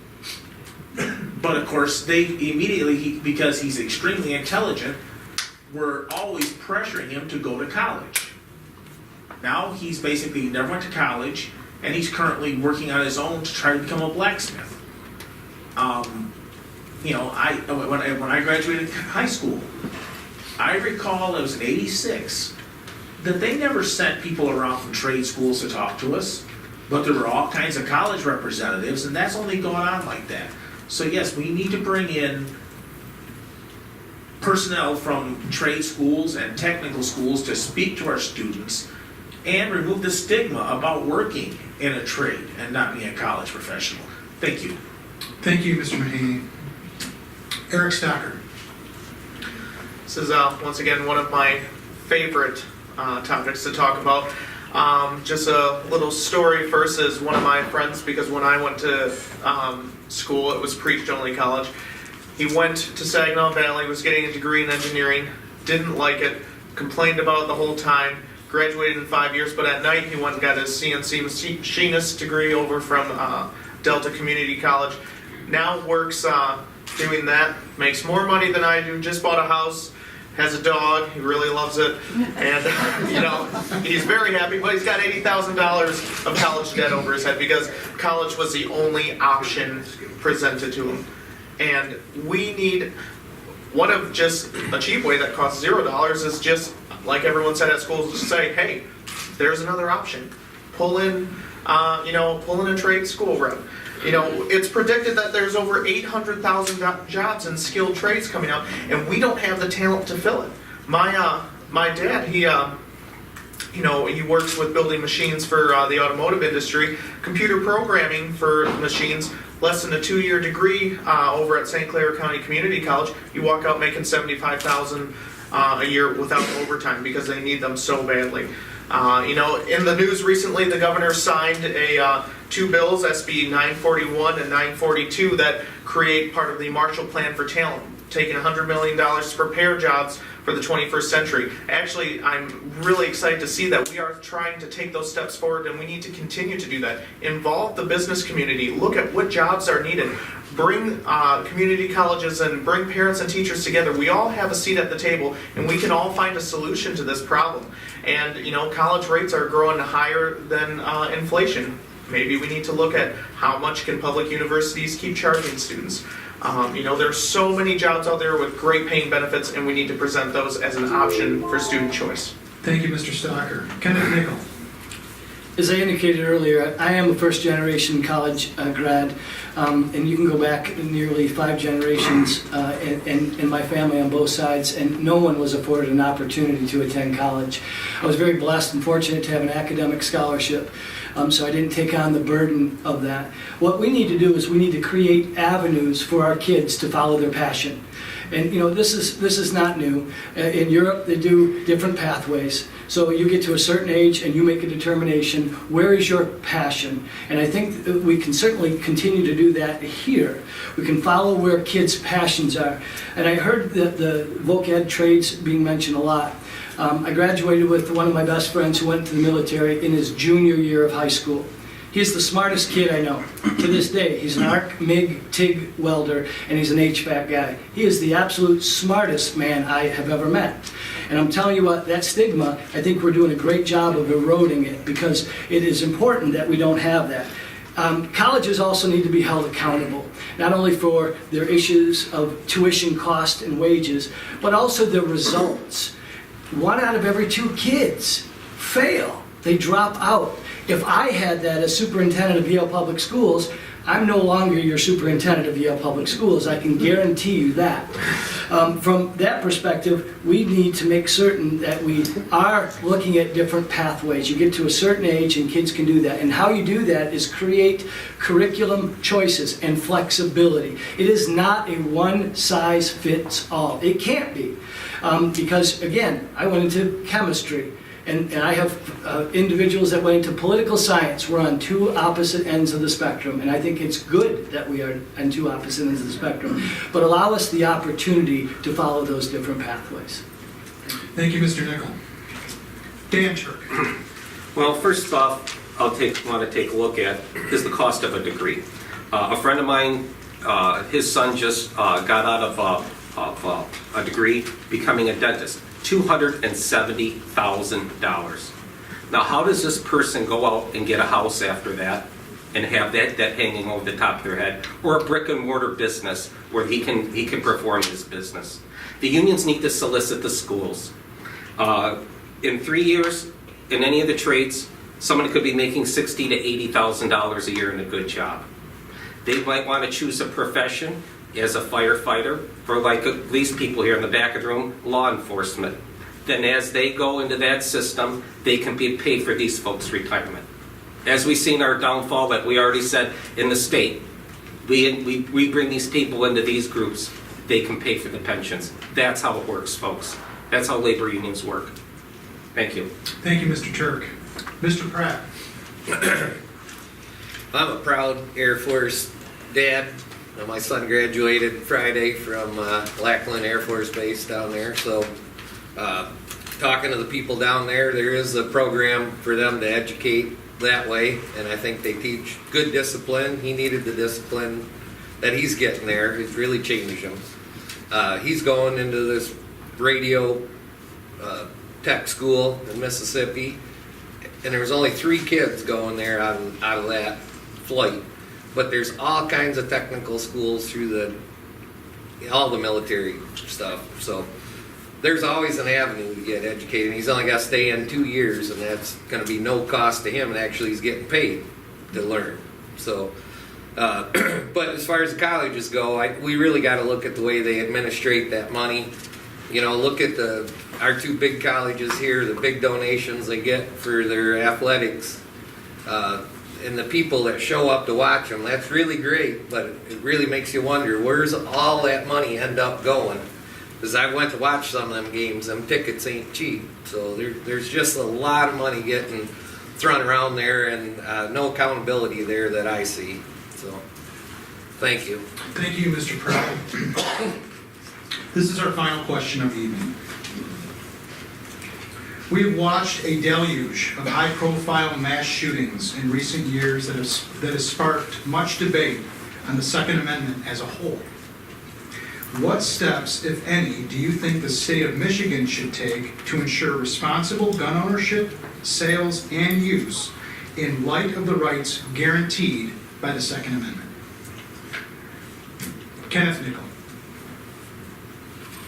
But of course, they immediately, because he's extremely intelligent, were always pressuring him to go to college. Now he's basically never went to college, and he's currently working on his own to try to become a blacksmith. You know, when I graduated high school, I recall it was in '86 that they never sent people around from trade schools to talk to us, but there were all kinds of college representatives, and that's only going on like that. So yes, we need to bring in personnel from trade schools and technical schools to speak to our students and remove the stigma about working in a trade and not being a college professional. Thank you. Thank you, Mr. Mahaney. Eric Stocker. This is once again one of my favorite topics to talk about. Just a little story first is one of my friends, because when I went to school, it was preach-only college. He went to Saginaw Valley, was getting a degree in engineering, didn't like it, complained about it the whole time, graduated in 5 years, but at night he went and got his CNC machinist degree over from Delta Community College. Now works doing that, makes more money than I do, just bought a house, has a dog, he really loves it, and you know, he's very happy, but he's got $80,000 of college debt over his head because college was the only option presented to him. And we need, one of just a cheap way that costs $0 is just, like everyone said at school, to say, hey, there's another option. Pull in a trade school rep. You know, it's predicted that there's over 800,000 jobs in skilled trades coming out, and we don't have the talent to fill it. My dad, he works with building machines for the automotive industry, computer programming for machines, less than a 2-year degree over at St. Clair County Community College. You walk out making $75,000 a year without overtime because they need them so badly. In the news recently, the governor signed two bills, SB 941 and 942, that create part of the Marshall Plan for Talent, taking $100 million to prepare jobs for the 21st century. Actually, I'm really excited to see that we are trying to take those steps forward, and we need to continue to do that. Involve the business community. Look at what jobs are needed. Bring community colleges and bring parents and teachers together. We all have a seat at the table, and we can all find a solution to this problem. And, college rates are growing higher than inflation. Maybe we need to look at how much can public universities keep charging students. There's so many jobs out there with great paying benefits, and we need to present those as an option for student choice. Thank you, Mr. Stocker. Kenneth Nickel. As I indicated earlier, I am a first-generation college grad, and you can go back nearly 5 generations in my family on both sides, and no one was afforded an opportunity to attend college. I was very blessed and fortunate to have an academic scholarship, so I didn't take on the burden of that. What we need to do is we need to create avenues for our kids to follow their passion. And this is not new. In Europe, they do different pathways. So you get to a certain age and you make a determination, where is your passion? And I think that we can certainly continue to do that here. We can follow where kids' passions are. And I heard that the voc ed trades being mentioned a lot. I graduated with one of my best friends who went to the military in his junior year of high school. He's the smartest kid I know. To this day, he's an arc, MIG, TIG welder, and he's an HVAC guy. He is the absolute smartest man I have ever met. And I'm telling you what, that stigma, I think we're doing a great job of eroding it, because it is important that we don't have that. Colleges also need to be held accountable, not only for their issues of tuition cost and wages, but also their results. 1 out of every 2 kids fail. They drop out. If I had that as superintendent of Yale Public Schools, I'm no longer your superintendent of Yale Public Schools. I can guarantee you that. From that perspective, we need to make certain that we are looking at different pathways. You get to a certain age and kids can do that. And how you do that is create curriculum choices and flexibility. It is not a one-size-fits-all. It can't be. Because, again, I went into chemistry. And I have individuals that went into political science. We're on 2 opposite ends of the spectrum, and I think it's good that we are on 2 opposite ends of the spectrum, but allow us the opportunity to follow those different pathways. Thank you, Mr. Nickel. Dan Turk. Well, first off, want to take a look at is the cost of a degree. A friend of mine, his son just got out of a degree becoming a dentist. $270,000. Now, how does this person go out and get a house after that and have that debt hanging over the top of their head, or a brick and mortar business where he can perform his business? The unions need to solicit the schools. In 3 years, in any of the trades, someone could be making $60,000 to $80,000 a year in a good job. They might want to choose a profession as a firefighter, or like these people here in the back of the room, law enforcement. Then as they go into that system, they can be paid for these folks' retirement. As we've seen our downfall that we already said in the state, we bring these people into these groups, they can pay for the pensions. That's how it works, folks. That's how labor unions work. Thank you. Thank you, Mr. Turk. Mr. Pratt. I'm a proud Air Force dad. My son graduated Friday from Lackland Air Force Base down there, so talking to the people down there, there is a program for them to educate that way, and I think they teach good discipline. He needed the discipline that he's getting there. It's really changed him. He's going into this radio tech school in Mississippi, and there was only 3 kids going there out of that flight. But there's all kinds of technical schools through all the military stuff. So there's always an avenue to get educated. He's only got to stay in 2 years, and that's going to be no cost to him. And actually, he's getting paid to learn. So, but as far as the colleges go, we really got to look at the way they administrate that money. You know, look at our 2 big colleges here, the big donations they get for their athletics. And the people that show up to watch them, that's really great, but it really makes you wonder, where's all that money end up going? Because I went to watch some of them games, them tickets ain't cheap. So there's just a lot of money getting thrown around there, and no accountability there that I see. So, thank you. Thank you, Mr. Pratt. This is our final question of the evening. We have watched a deluge of high-profile mass shootings in recent years that has sparked much debate on the Second Amendment as a whole. What steps, if any, do you think the state of Michigan should take to ensure responsible gun ownership, sales, and use in light of the rights guaranteed by the Second Amendment? Kenneth Nickel.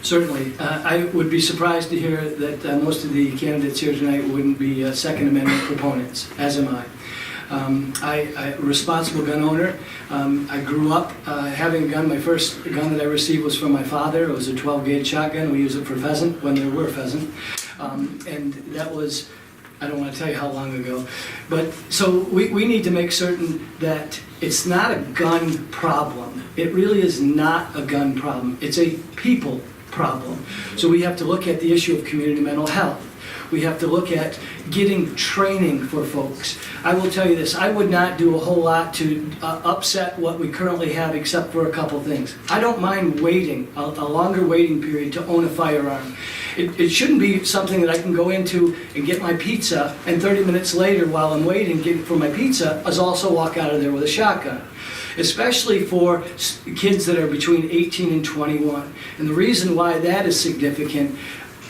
Certainly. I would be surprised to hear that most of the candidates here tonight wouldn't be Second Amendment proponents, as am I. I'm a responsible gun owner. I grew up having a gun. My first gun that I received was from my father. It was a 12-gauge shotgun. We used it for pheasant when there were pheasant. And that was, I don't want to tell you how long ago. But so we need to make certain that it's not a gun problem. It really is not a gun problem. It's a people problem. So we have to look at the issue of community mental health. We have to look at getting training for folks. I will tell you this, I would not do a whole lot to upset what we currently have except for a couple things. I don't mind waiting, a longer waiting period to own a firearm. It shouldn't be something that I can go into and get my pizza, and 30 minutes later, while I'm waiting for my pizza, I also walk out of there with a shotgun. Especially for kids that are between 18 and 21. And the reason why that is significant,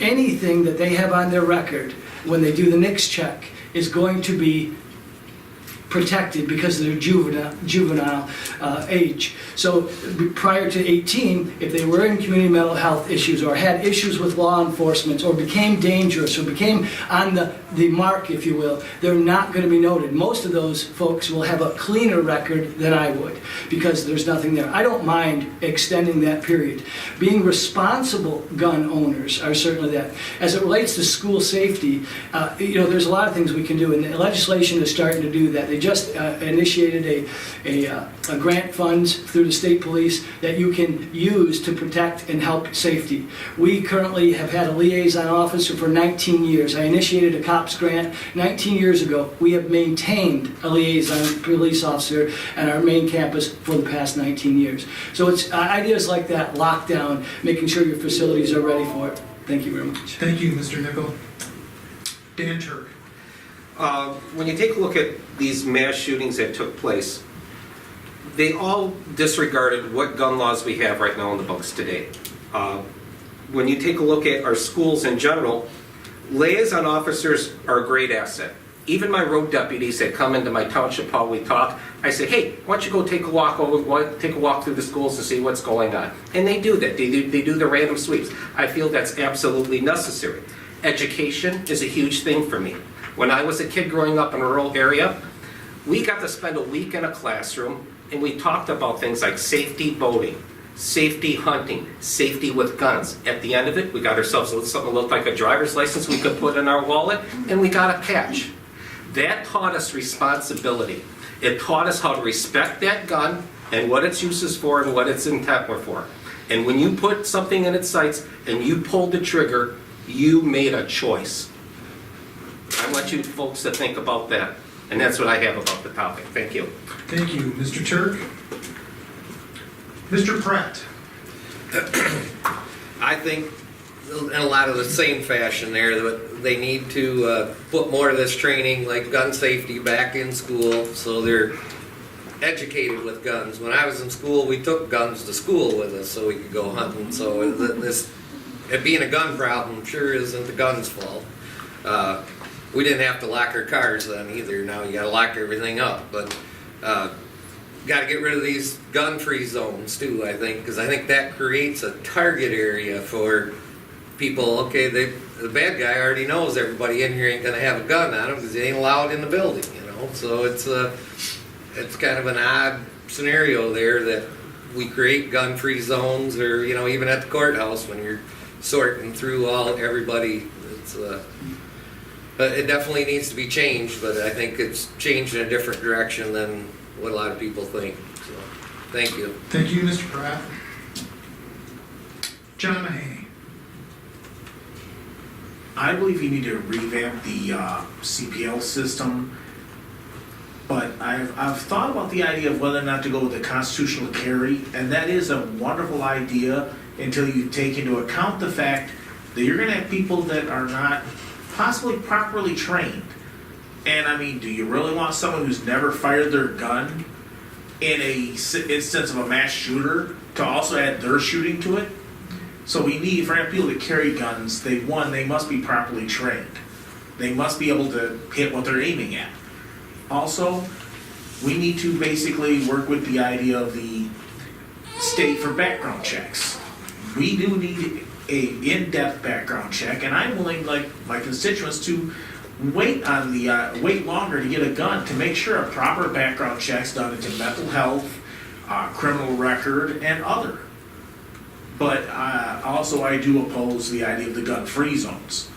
anything that they have on their record when they do the NICS check is going to be protected because of their juvenile age. So prior to 18, if they were in community mental health issues or had issues with law enforcement or became dangerous or became on the mark, if you will, they're not going to be noted. Most of those folks will have a cleaner record than I would because there's nothing there. I don't mind extending that period. Being responsible gun owners are certainly that. As it relates to school safety, there's a lot of things we can do, and the legislation is starting to do that. They just initiated a grant funds through the state police that you can use to protect and help safety. We currently have had a liaison officer for 19 years. I initiated a COPS grant 19 years ago. We have maintained a liaison police officer at our main campus for the past 19 years. So it's ideas like that, lockdown, making sure your facilities are ready for it. Thank you very much. Thank you, Mr. Nickel. Dan Turk. When you take a look at these mass shootings that took place, they all disregarded what gun laws we have right now in the books today. When you take a look at our schools in general, liaison officers are a great asset. Even my road deputies that come into my township hall, we talk, I say, hey, why don't you go take a walk through the schools and see what's going on? And they do that. They do the random sweeps. I feel that's absolutely necessary. Education is a huge thing for me. When I was a kid growing up in a rural area, we got to spend a week in a classroom and we talked about things like safety boating, safety hunting, safety with guns. At the end of it, we got ourselves something that looked like a driver's license we could put in our wallet, and we got a patch. That taught us responsibility. It taught us how to respect that gun and what its use is for and what its intent were for. And when you put something in its sights and you pulled the trigger, you made a choice. I want you folks to think about that. And that's what I have about the topic. Thank you. Thank you, Mr. Turk. Mr. Pratt. I think in a lot of the same fashion there, that they need to put more of this training, like gun safety, back in school so they're educated with guns. When I was in school, we took guns to school with us so we could go hunting. So it being a gun problem sure isn't the gun's fault. We didn't have to lock our cars then either. Now you got to lock everything up. But got to get rid of these gun-free zones too, I think, because I think that creates a target area for people. Okay, the bad guy already knows everybody in here ain't going to have a gun on them because they ain't allowed in the building, So it's kind of an odd scenario there that we create gun-free zones, or even at the courthouse when you're sorting through everybody. But it definitely needs to be changed, but I think it's changed in a different direction than what a lot of people think. So, thank you. Thank you, Mr. Pratt. John Mahaney. I believe you need to revamp the CPL system, but I've thought about the idea of whether or not to go with the constitutional carry, and that is a wonderful idea until you take into account the fact that you're going to have people that are not possibly properly trained. And I mean, do you really want someone who's never fired their gun in a instance of a mass shooter to also add their shooting to it? So we need, for people to carry guns, they must be properly trained. They must be able to hit what they're aiming at. Also, we need to basically work with the idea of the state for background checks. We do need a in-depth background check, and I'm willing, like my constituents, to wait longer to get a gun to make sure a proper background check's done into mental health, criminal record, and other. But also I do oppose the idea of the gun-free zones.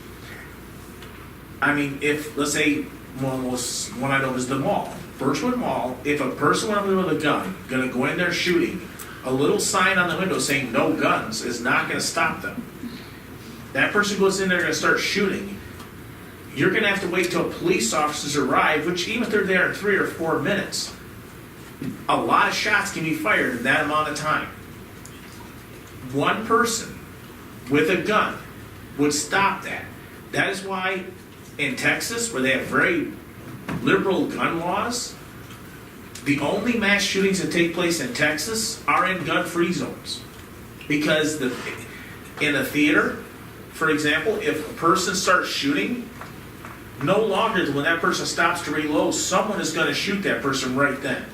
I mean, if, let's say, one I know is the mall, Birchwood Mall, if a person went in with a gun, gonna go in there shooting, a little sign on the window saying no guns is not gonna stop them. That person goes in there and start shooting. you're gonna have to wait till police officers arrive, which even if they're there in 3 or 4 minutes, a lot of shots can be fired in that amount of time. One person with a gun would stop that. That is why in Texas, where they have very liberal gun laws, the only mass shootings that take place in Texas are in gun-free zones. Because in a theater, for example, if a person starts shooting, no longer when that person stops to reload, someone is going to shoot that person right then.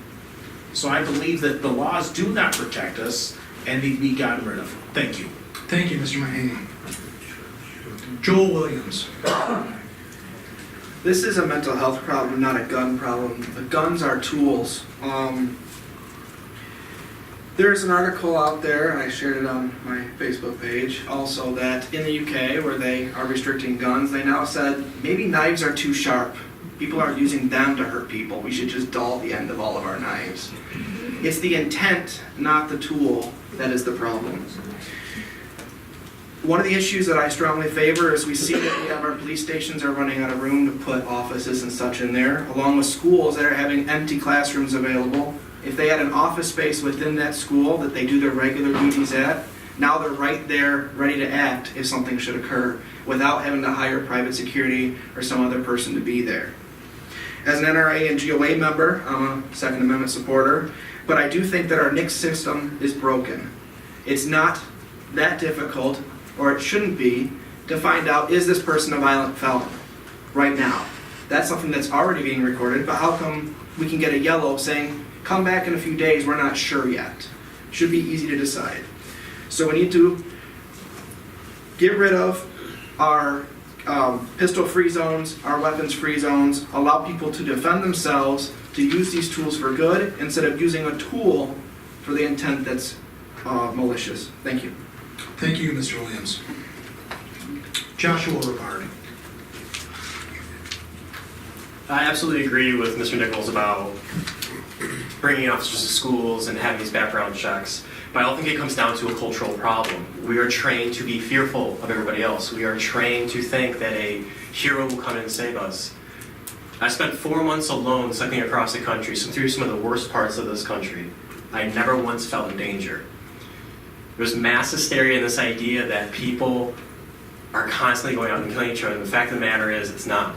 So I believe that the laws do not protect us and need to be gotten rid of. Thank you. Thank you, Mr. Mahaney. Joel Williams. This is a mental health problem, not a gun problem. The guns are tools. There's an article out there, and I shared it on my Facebook page, also that in the UK, where they are restricting guns, they now said maybe knives are too sharp. People are using them to hurt people. We should just dull the end of all of our knives. It's the intent, not the tool, that is the problem. One of the issues that I strongly favor is we see that we have our police stations are running out of room to put offices and such in there, along with schools that are having empty classrooms available. If they had an office space within that school that they do their regular duties at, now they're right there ready to act if something should occur without having to hire private security or some other person to be there. As an NRA and GOA member, I'm a Second Amendment supporter, but I do think that our NICS system is broken. It's not that difficult, or it shouldn't be, to find out, is this person a violent felon right now? That's something that's already being recorded, but how come we can get a yellow saying, come back in a few days, we're not sure yet? Should be easy to decide. So we need to get rid of our pistol-free zones, our weapons-free zones, allow people to defend themselves, to use these tools for good, instead of using a tool for the intent that's malicious. Thank you. Thank you, Mr. Williams. Joshua Rivard. I absolutely agree with Mr. Nichols about bringing officers to schools and having these background checks. But I don't think it comes down to a cultural problem. We are trained to be fearful of everybody else. We are trained to think that a hero will come in and save us. I spent 4 months alone cycling across the country, through some of the worst parts of this country. I never once felt in danger. There's mass hysteria in this idea that people are constantly going out and killing each other. And the fact of the matter is, it's not.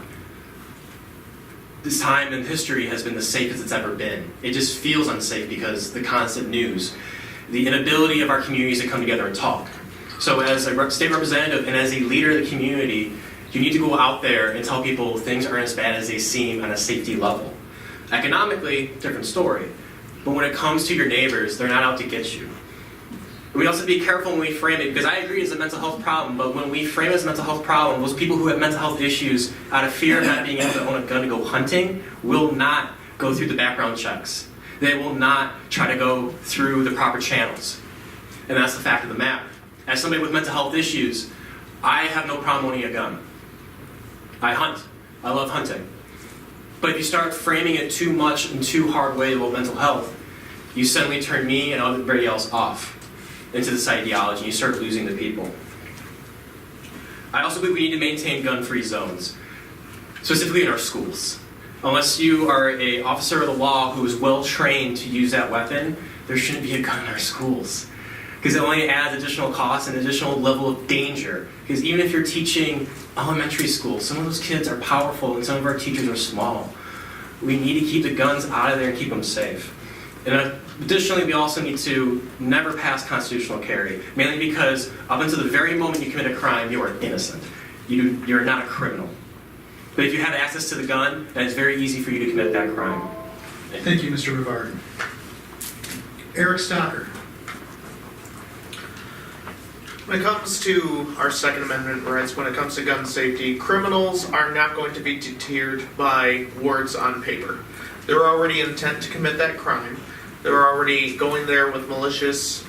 This time in history has been the safest it's ever been. It just feels unsafe because the constant news, the inability of our communities to come together and talk. So as a state representative and as a leader of the community, you need to go out there and tell people things aren't as bad as they seem on a safety level. Economically, different story. But when it comes to your neighbors, they're not out to get you. We also have to be careful when we frame it, because I agree it's a mental health problem, but when we frame it as a mental health problem, those people who have mental health issues out of fear of not being able to own a gun to go hunting will not go through the background checks. They will not try to go through the proper channels. And that's the fact of the matter. As somebody with mental health issues, I have no problem owning a gun. I hunt. I love hunting. But if you start framing it too much in too hard way about mental health, you suddenly turn me and everybody else off into this ideology, and you start losing the people. I also believe we need to maintain gun-free zones, specifically in our schools. Unless you are an officer of the law who is well-trained to use that weapon, there shouldn't be a gun in our schools. Because it only adds additional cost and additional level of danger. Because even if you're teaching elementary school, some of those kids are powerful and some of our teachers are small. We need to keep the guns out of there and keep them safe. And additionally, we also need to never pass constitutional carry, mainly because up until the very moment you commit a crime, you are innocent. You're not a criminal. But if you have access to the gun, then it's very easy for you to commit that crime. Thank you, Mr. Rivard. Eric Stocker. When it comes to our Second Amendment rights, when it comes to gun safety, criminals are not going to be deterred by words on paper. They're already intent to commit that crime. They're already going there with malicious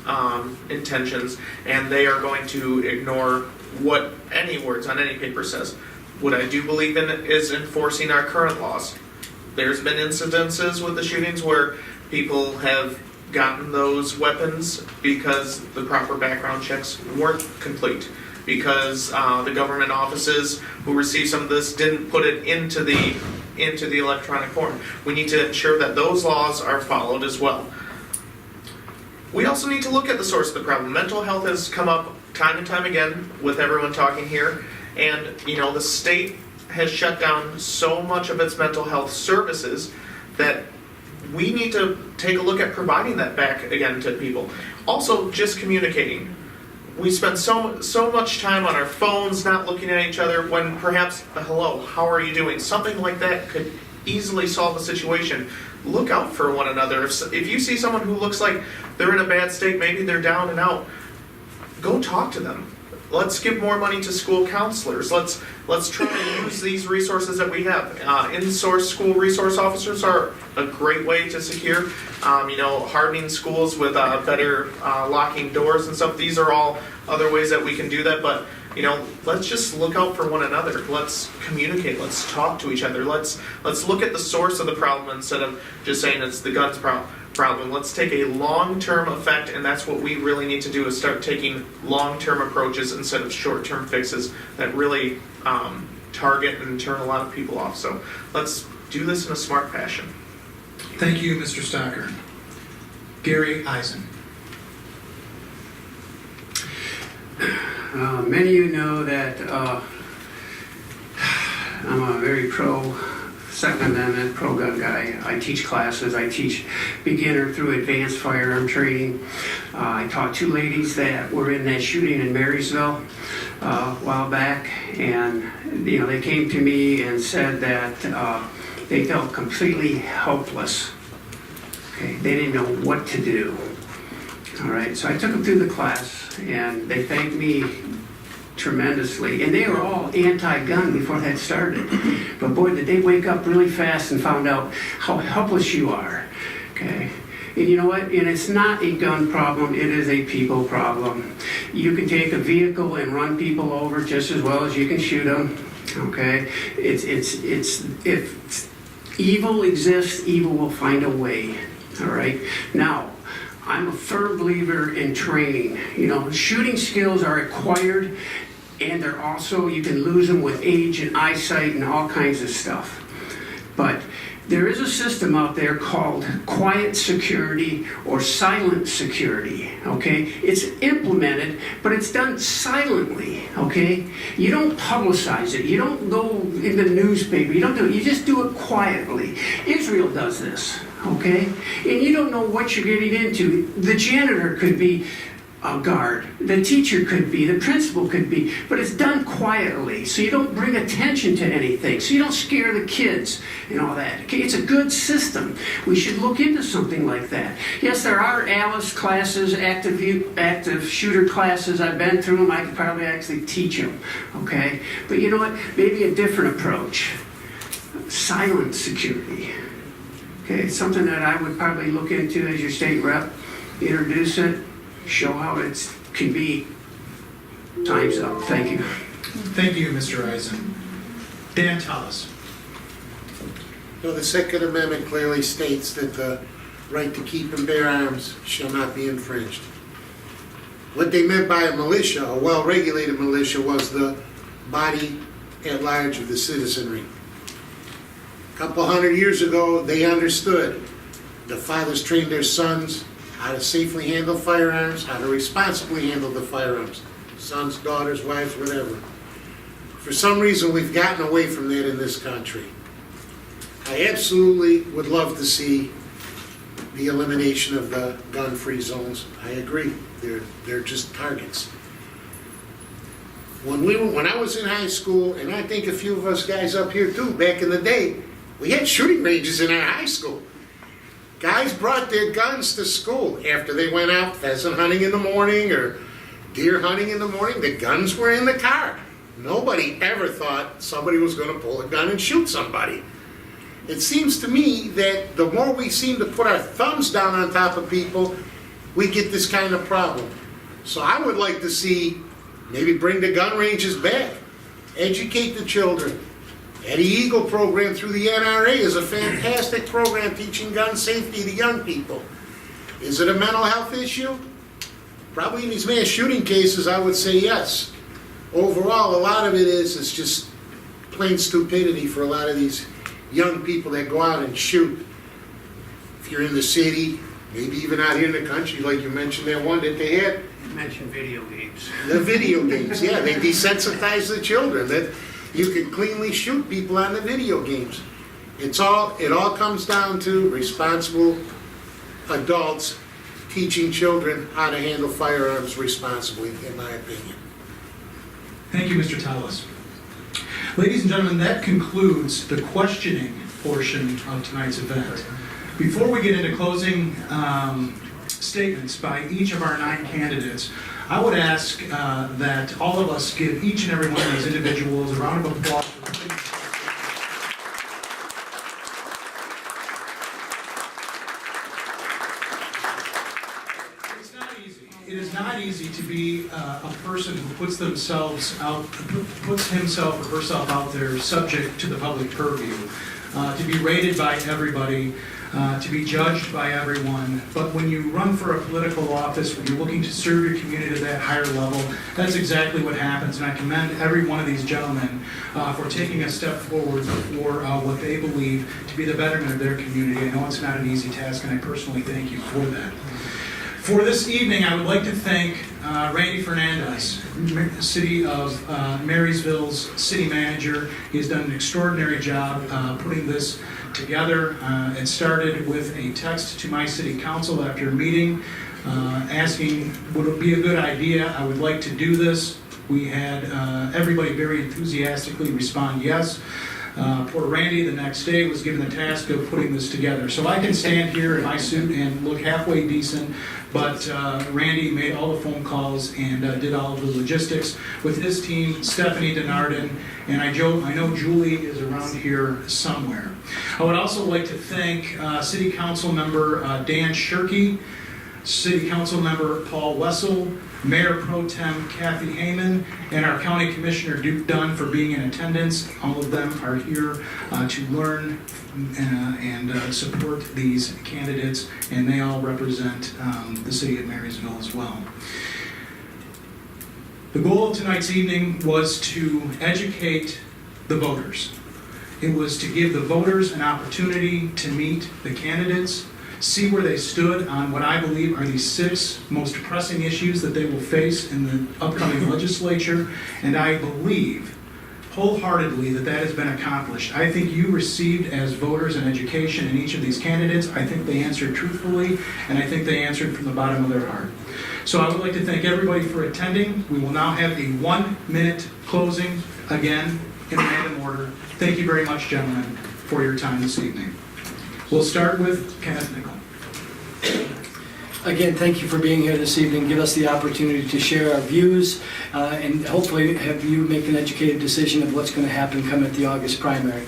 intentions, and they are going to ignore what any words on any paper says. What I do believe in is enforcing our current laws. There's been incidences with the shootings where people have gotten those weapons because the proper background checks weren't complete. because the government offices who receive some of this didn't put it into the electronic form. We need to ensure that those laws are followed as well. We also need to look at the source of the problem. Mental health has come up time and time again with everyone talking here, and the state has shut down so much of its mental health services that we need to take a look at providing that back again to people. Also, just communicating. We spend so much time on our phones not looking at each other when perhaps a hello, how are you doing? Something like that could easily solve the situation. Look out for one another. If you see someone who looks like they're in a bad state, maybe they're down and out, go talk to them. Let's give more money to school counselors. Let's try to use these resources that we have. In-source school resource officers are a great way to secure, hardening schools with better locking doors and stuff. These are all other ways that we can do that, but let's just look out for one another. Let's communicate. Let's talk to each other. Let's look at the source of the problem instead of just saying it's the guns problem. Let's take a long-term effect, and that's what we really need to do, is start taking long-term approaches instead of short-term fixes that really target and turn a lot of people off. So let's do this in a smart fashion. Thank you, Mr. Stocker. Gary Eisen. Many of you know that I'm a very pro Second Amendment, pro-gun guy. I teach classes. I teach beginner through advanced firearm training. I taught two ladies that were in that shooting in Marysville a while back, and they came to me and said that they felt completely helpless. Okay, they didn't know what to do. All right, so I took them through the class, and they thanked me tremendously, and they were all anti-gun before that started. But boy, did they wake up really fast and found out how helpless you are. Okay, and you know what? And it's not a gun problem; it is a people problem. You can take a vehicle and run people over just as well as you can shoot them. Okay, it's if evil exists, evil will find a way. All right, now. I'm a firm believer in training. Shooting skills are acquired, and they're also, you can lose them with age and eyesight and all kinds of stuff. But there is a system out there called quiet security or silent security, okay? It's implemented, but it's done silently, okay? You don't publicize it. You don't go in the newspaper. You don't do it. You just do it quietly. Israel does this, okay? And you don't know what you're getting into. The janitor could be a guard. The teacher could be, the principal could be, but it's done quietly, so you don't bring attention to anything, so you don't scare the kids and all that. Okay, it's a good system. We should look into something like that. Yes, there are ALICE classes, active shooter classes. I've been through them. I could probably actually teach them, okay? But you know what? Maybe a different approach. Silent security. Okay, it's something that I would probably look into as your state rep, introduce it, show how it can be. Time's up. Thank you. Thank you, Mr. Eisen. Dan Tallis. The Second Amendment clearly states that the right to keep and bear arms shall not be infringed. What they meant by a militia, a well-regulated militia, was the body at large of the citizenry. A couple hundred years ago, they understood. The fathers trained their sons how to safely handle firearms, how to responsibly handle the firearms. Sons, daughters, wives, whatever. For some reason, we've gotten away from that in this country. I absolutely would love to see the elimination of the gun-free zones. I agree. They're just targets. When I was in high school, and I think a few of us guys up here too, back in the day, we had shooting ranges in our high school. Guys brought their guns to school after they went out pheasant hunting in the morning or deer hunting in the morning. The guns were in the car. Nobody ever thought somebody was going to pull a gun and shoot somebody. It seems to me that the more we seem to put our thumbs down on top of people, we get this kind of problem. So I would like to see maybe bring the gun ranges back, educate the children. Eddie Eagle program through the NRA is a fantastic program teaching gun safety to young people. Is it a mental health issue? Probably in these mass shooting cases, I would say yes. overall, a lot of it is just plain stupidity for a lot of these young people that go out and shoot. If you're in the city, maybe even out here in the country, like you mentioned that one that they had, You mentioned video games. the video games, yeah, they desensitize the children, that you can cleanly shoot people on the video games. It all comes down to responsible adults teaching children how to handle firearms responsibly, in my opinion. Thank you, Mr. Tallis. Ladies and gentlemen, that concludes the questioning portion of tonight's event. Before we get into closing statements by each of our 9 candidates, I would ask that all of us give each and every one of these individuals a round of applause. It is not easy to be a person who puts himself or herself out there subject to the public purview, to be rated by everybody, to be judged by everyone. But when you run for a political office, when you're looking to serve your community at that higher level, that's exactly what happens. And I commend every one of these gentlemen for taking a step forward for what they believe to be the betterment of their community. I know it's not an easy task, and I personally thank you for that. For this evening, I would like to thank Randy Fernandez, City of Marysville's city manager. He has done an extraordinary job putting this together. It started with a text to my city council after a meeting asking, would it be a good idea? I would like to do this. We had everybody very enthusiastically respond yes. Poor Randy, the next day, was given the task of putting this together. So I can stand here in my suit and look halfway decent, but Randy made all the phone calls and did all of the logistics with his team, Stephanie Denarden, and I know Julie is around here somewhere. I would also like to thank City Council Member Dan Shirkey, City Council Member Paul Wessel, Mayor Pro Tem Kathy Heyman, and our County Commissioner Duke Dunn for being in attendance. All of them are here to learn and support these candidates, and they all represent the City of Marysville as well. The goal of tonight's evening was to educate the voters. It was to give the voters an opportunity to meet the candidates, see where they stood on what I believe are the 6 most pressing issues that they will face in the upcoming legislature, and I believe wholeheartedly that has been accomplished. I think you received as voters an education in each of these candidates. I think they answered truthfully, and I think they answered from the bottom of their heart. So I would like to thank everybody for attending. We will now have a 1-minute closing, again, in random order. Thank you very much, gentlemen, for your time this evening. We'll start with Kenneth Nickel. Again, thank you for being here this evening. Give us the opportunity to share our views and hopefully have you make an educated decision of what's going to happen come at the August primary.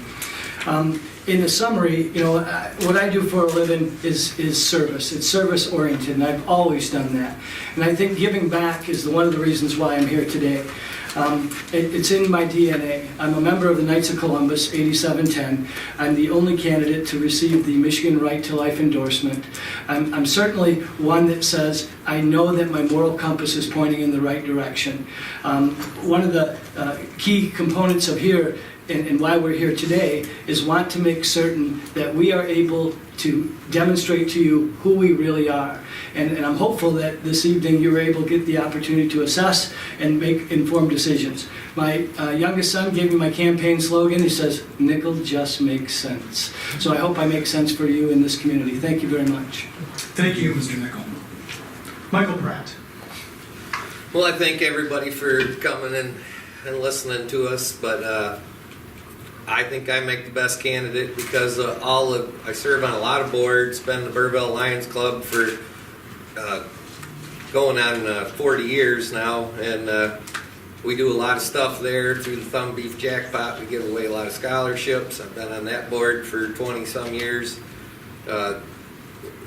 In a summary, what I do for a living is service. It's service oriented, and I've always done that. And I think giving back is one of the reasons why I'm here today. It's in my DNA. I'm a member of the Knights of Columbus, 8710. I'm the only candidate to receive the Michigan Right to Life endorsement. I'm certainly one that says, I know that my moral compass is pointing in the right direction. One of the key components of here and why we're here today is want to make certain that we are able to demonstrate to you who we really are. And I'm hopeful that this evening you were able to get the opportunity to assess and make informed decisions. My youngest son gave me my campaign slogan. He says, "Nickel just makes sense." So I hope I make sense for you in this community. Thank you very much. Thank you, Mr. Nickel. Michael Pratt. Well, I thank everybody for coming and listening to us, but I think I make the best candidate because I serve on a lot of boards, been in the Burville Lions Club for going on 40 years now, and we do a lot of stuff there through the Thumb Beef Jackpot. We give away a lot of scholarships. I've been on that board for 20-some years.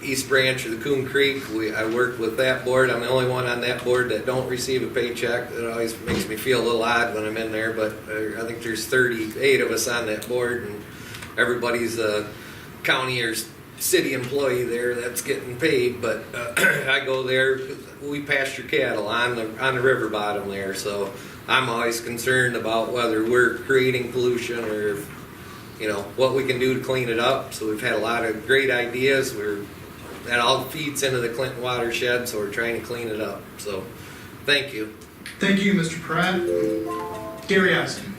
East Branch of the Coon Creek, I work with that board. I'm the only one on that board that don't receive a paycheck. It always makes me feel a little odd when I'm in there, but I think there's 38 of us on that board, and everybody's a county or city employee there that's getting paid. But I go there, we pasture cattle on the river bottom there, so I'm always concerned about whether we're creating pollution or, you know, what we can do to clean it up. So we've had a lot of great ideas. That all feeds into the Clinton watershed, so we're trying to clean it up. So, thank you. Thank you, Mr. Pratt. Gary Eisen.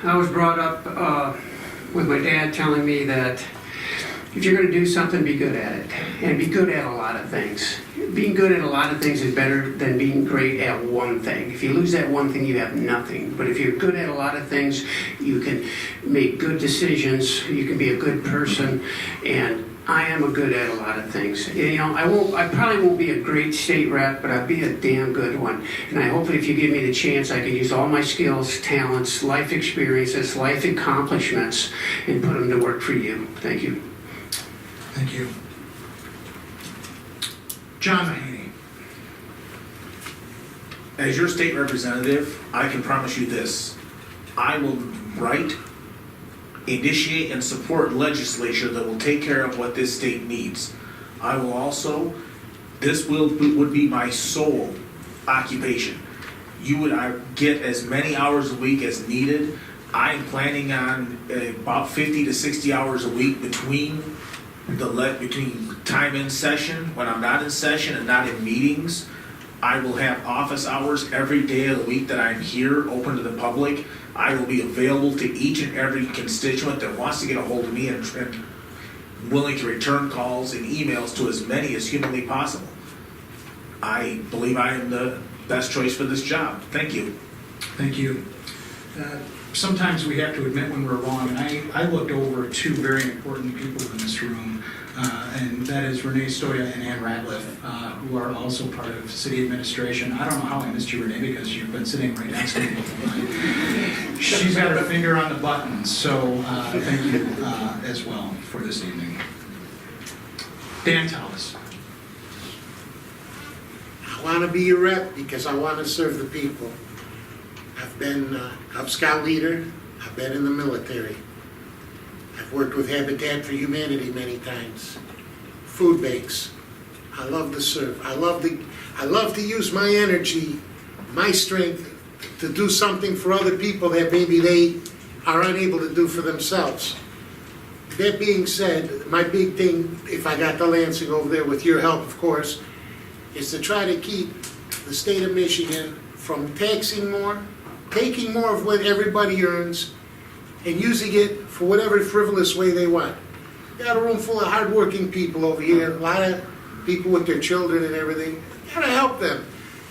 I was brought up with my dad telling me that if you're going to do something, be good at it. And be good at a lot of things. Being good at a lot of things is better than being great at one thing. If you lose that one thing, you have nothing. But if you're good at a lot of things, you can make good decisions, you can be a good person, and I am a good at a lot of things. You know, I probably won't be a great state rep, but I'll be a damn good one. And I hope that if you give me the chance, I can use all my skills, talents, life experiences, life accomplishments, and put them to work for you. Thank you. Thank you. John Mahaney. As your state representative, I can promise you this. I will write, initiate, and support legislation that will take care of what this state needs. I will also, would be my sole occupation. I get as many hours a week as needed. I'm planning on about 50 to 60 hours a week between time in session, when I'm not in session and not in meetings. I will have office hours every day of the week that I'm here, open to the public. I will be available to each and every constituent that wants to get a hold of me and willing to return calls and emails to as many as humanly possible. I believe I am the best choice for this job. Thank you. Thank you. Sometimes we have to admit when we're wrong, and I looked over two very important people in this room, and that is Renee Stoya and Ann Ratliff, who are also part of city administration. I don't know how I missed you, Renee, because you've been sitting right next to me. She's got her finger on the button, so thank you as well for this evening. Dan Tallis. I want to be your rep because I want to serve the people. I've been Cub Scout leader. I've been in the military. I've worked with Habitat for Humanity many times. Food banks. I love to serve. I love to use my energy, my strength to do something for other people that maybe they are unable to do for themselves. That being said, my big thing, if I got to Lansing over there with your help, of course, is to try to keep the state of Michigan from taxing more, taking more of what everybody earns, and using it for whatever frivolous way they want. Got a room full of hardworking people over here, a lot of people with their children and everything. Gotta help them.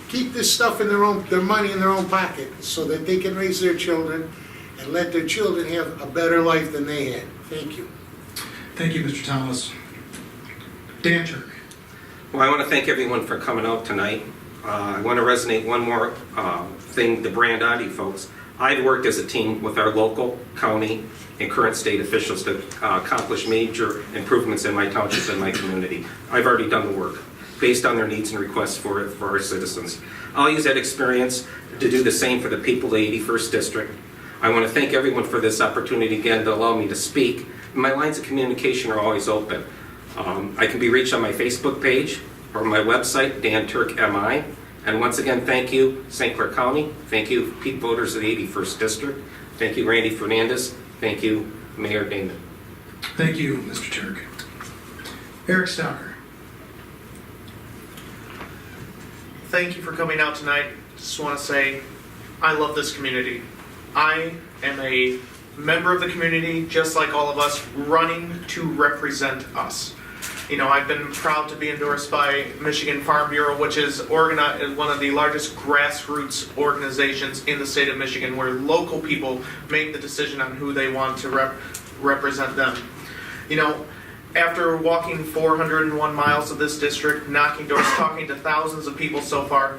Keep this stuff in their money in their own pocket so that they can raise their children and let their children have a better life than they had. Thank you. Thank you, Mr. Thomas. Dan Turk. Well, I want to thank everyone for coming out tonight. I want to resonate one more thing to brand out to you folks. I've worked as a team with our local, county, and current state officials to accomplish major improvements in my township and my community. I've already done the work based on their needs and requests for our citizens. I'll use that experience to do the same for the people of the 81st District. I want to thank everyone for this opportunity again to allow me to speak. My lines of communication are always open. I can be reached on my Facebook page or my website, Dan Turk MI. And once again, thank you, St. Clair County. Thank you, Pete voters of the 81st District. Thank you, Randy Fernandez. Thank you, Mayor Damman. Thank you, Mr. Turk. Eric Stocker. Thank you for coming out tonight. Just want to say, I love this community. I am a member of the community, just like all of us, running to represent us. You know, I've been proud to be endorsed by Michigan Farm Bureau, which is one of the largest grassroots organizations in the state of Michigan, where local people make the decision on who they want to represent them. You know, after walking 401 miles of this district, knocking doors, talking to thousands of people so far,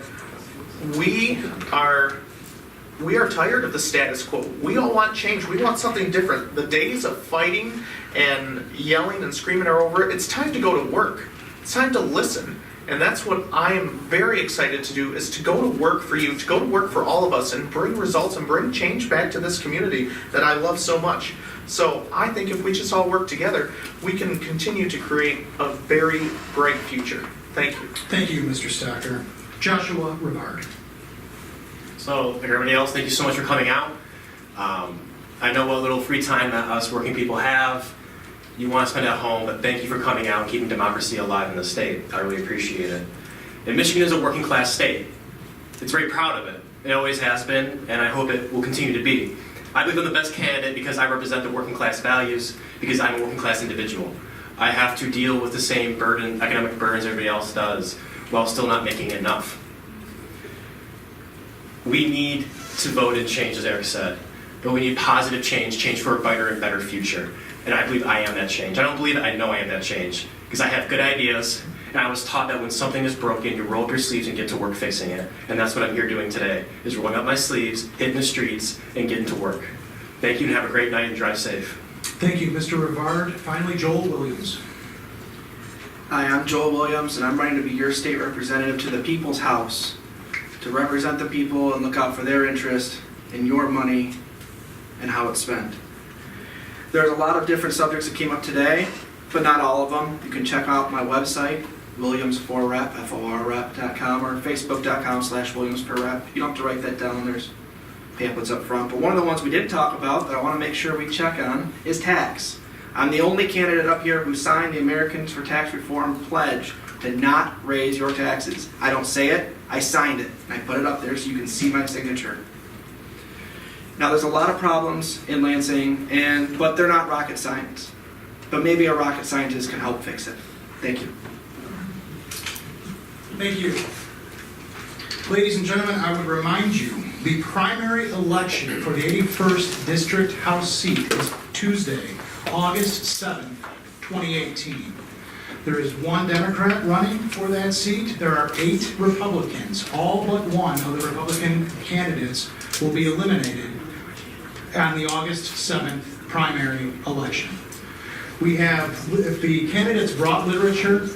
we are tired of the status quo. We all want change. We want something different. The days of fighting and yelling and screaming are over. It's time to go to work. It's time to listen. And that's what I am very excited to do, is to go to work for you, to go to work for all of us and bring results and bring change back to this community that I love so much. So I think if we just all work together, we can continue to create a very bright future. Thank you. Thank you, Mr. Stocker. Joshua Rivard. So, like everybody else, thank you so much for coming out. I know what little free time that us working people have. You want to spend at home, but thank you for coming out and keeping democracy alive in the state. I really appreciate it. And Michigan is a working class state. It's very proud of it. It always has been, and I hope it will continue to be. I believe I'm the best candidate because I represent the working class values, because I'm a working class individual. I have to deal with the same burden, economic burdens everybody else does, while still not making enough. We need to vote and change, as Eric said, but we need positive change for a brighter and better future. And I believe I am that change. I don't believe it, I know I am that change, because I have good ideas, and I was taught that when something is broken, you roll up your sleeves and get to work fixing it. And that's what I'm here doing today, is rolling up my sleeves, hitting the streets, and getting to work. Thank you, and have a great night, and drive safe. Thank you, Mr. Rivard. Finally, Joel Williams. Hi, I'm Joel Williams, and I'm running to be your state representative to the People's House, to represent the people and look out for their interest in your money and how it's spent. There's a lot of different subjects that came up today, but not all of them. You can check out my website, williams4rep, forrep.com, or facebook.com/williams4rep. You don't have to write that down. There's pamphlets up front. But one of the ones we did talk about that I want to make sure we check on is tax. I'm the only candidate up here who signed the Americans for Tax Reform pledge to not raise your taxes. I don't say it, I signed it, and I put it up there so you can see my signature. Now, there's a lot of problems in Lansing, but they're not rocket science. But maybe a rocket scientist can help fix it. Thank you. Thank you. Ladies and gentlemen, I would remind you, the primary election for the 81st District House seat is Tuesday, August 7th, 2018. There is one Democrat running for that seat. There are 8 Republicans. All but one of the Republican candidates will be eliminated on the August 7th primary election. We have, the candidates brought literature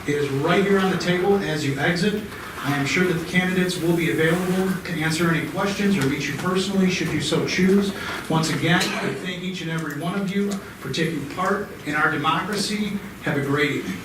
is right here on the table as you exit. I am sure that the candidates will be available to answer any questions or meet you personally should you so choose. Once again, I thank each and every one of you for taking part in our democracy. Have a great evening.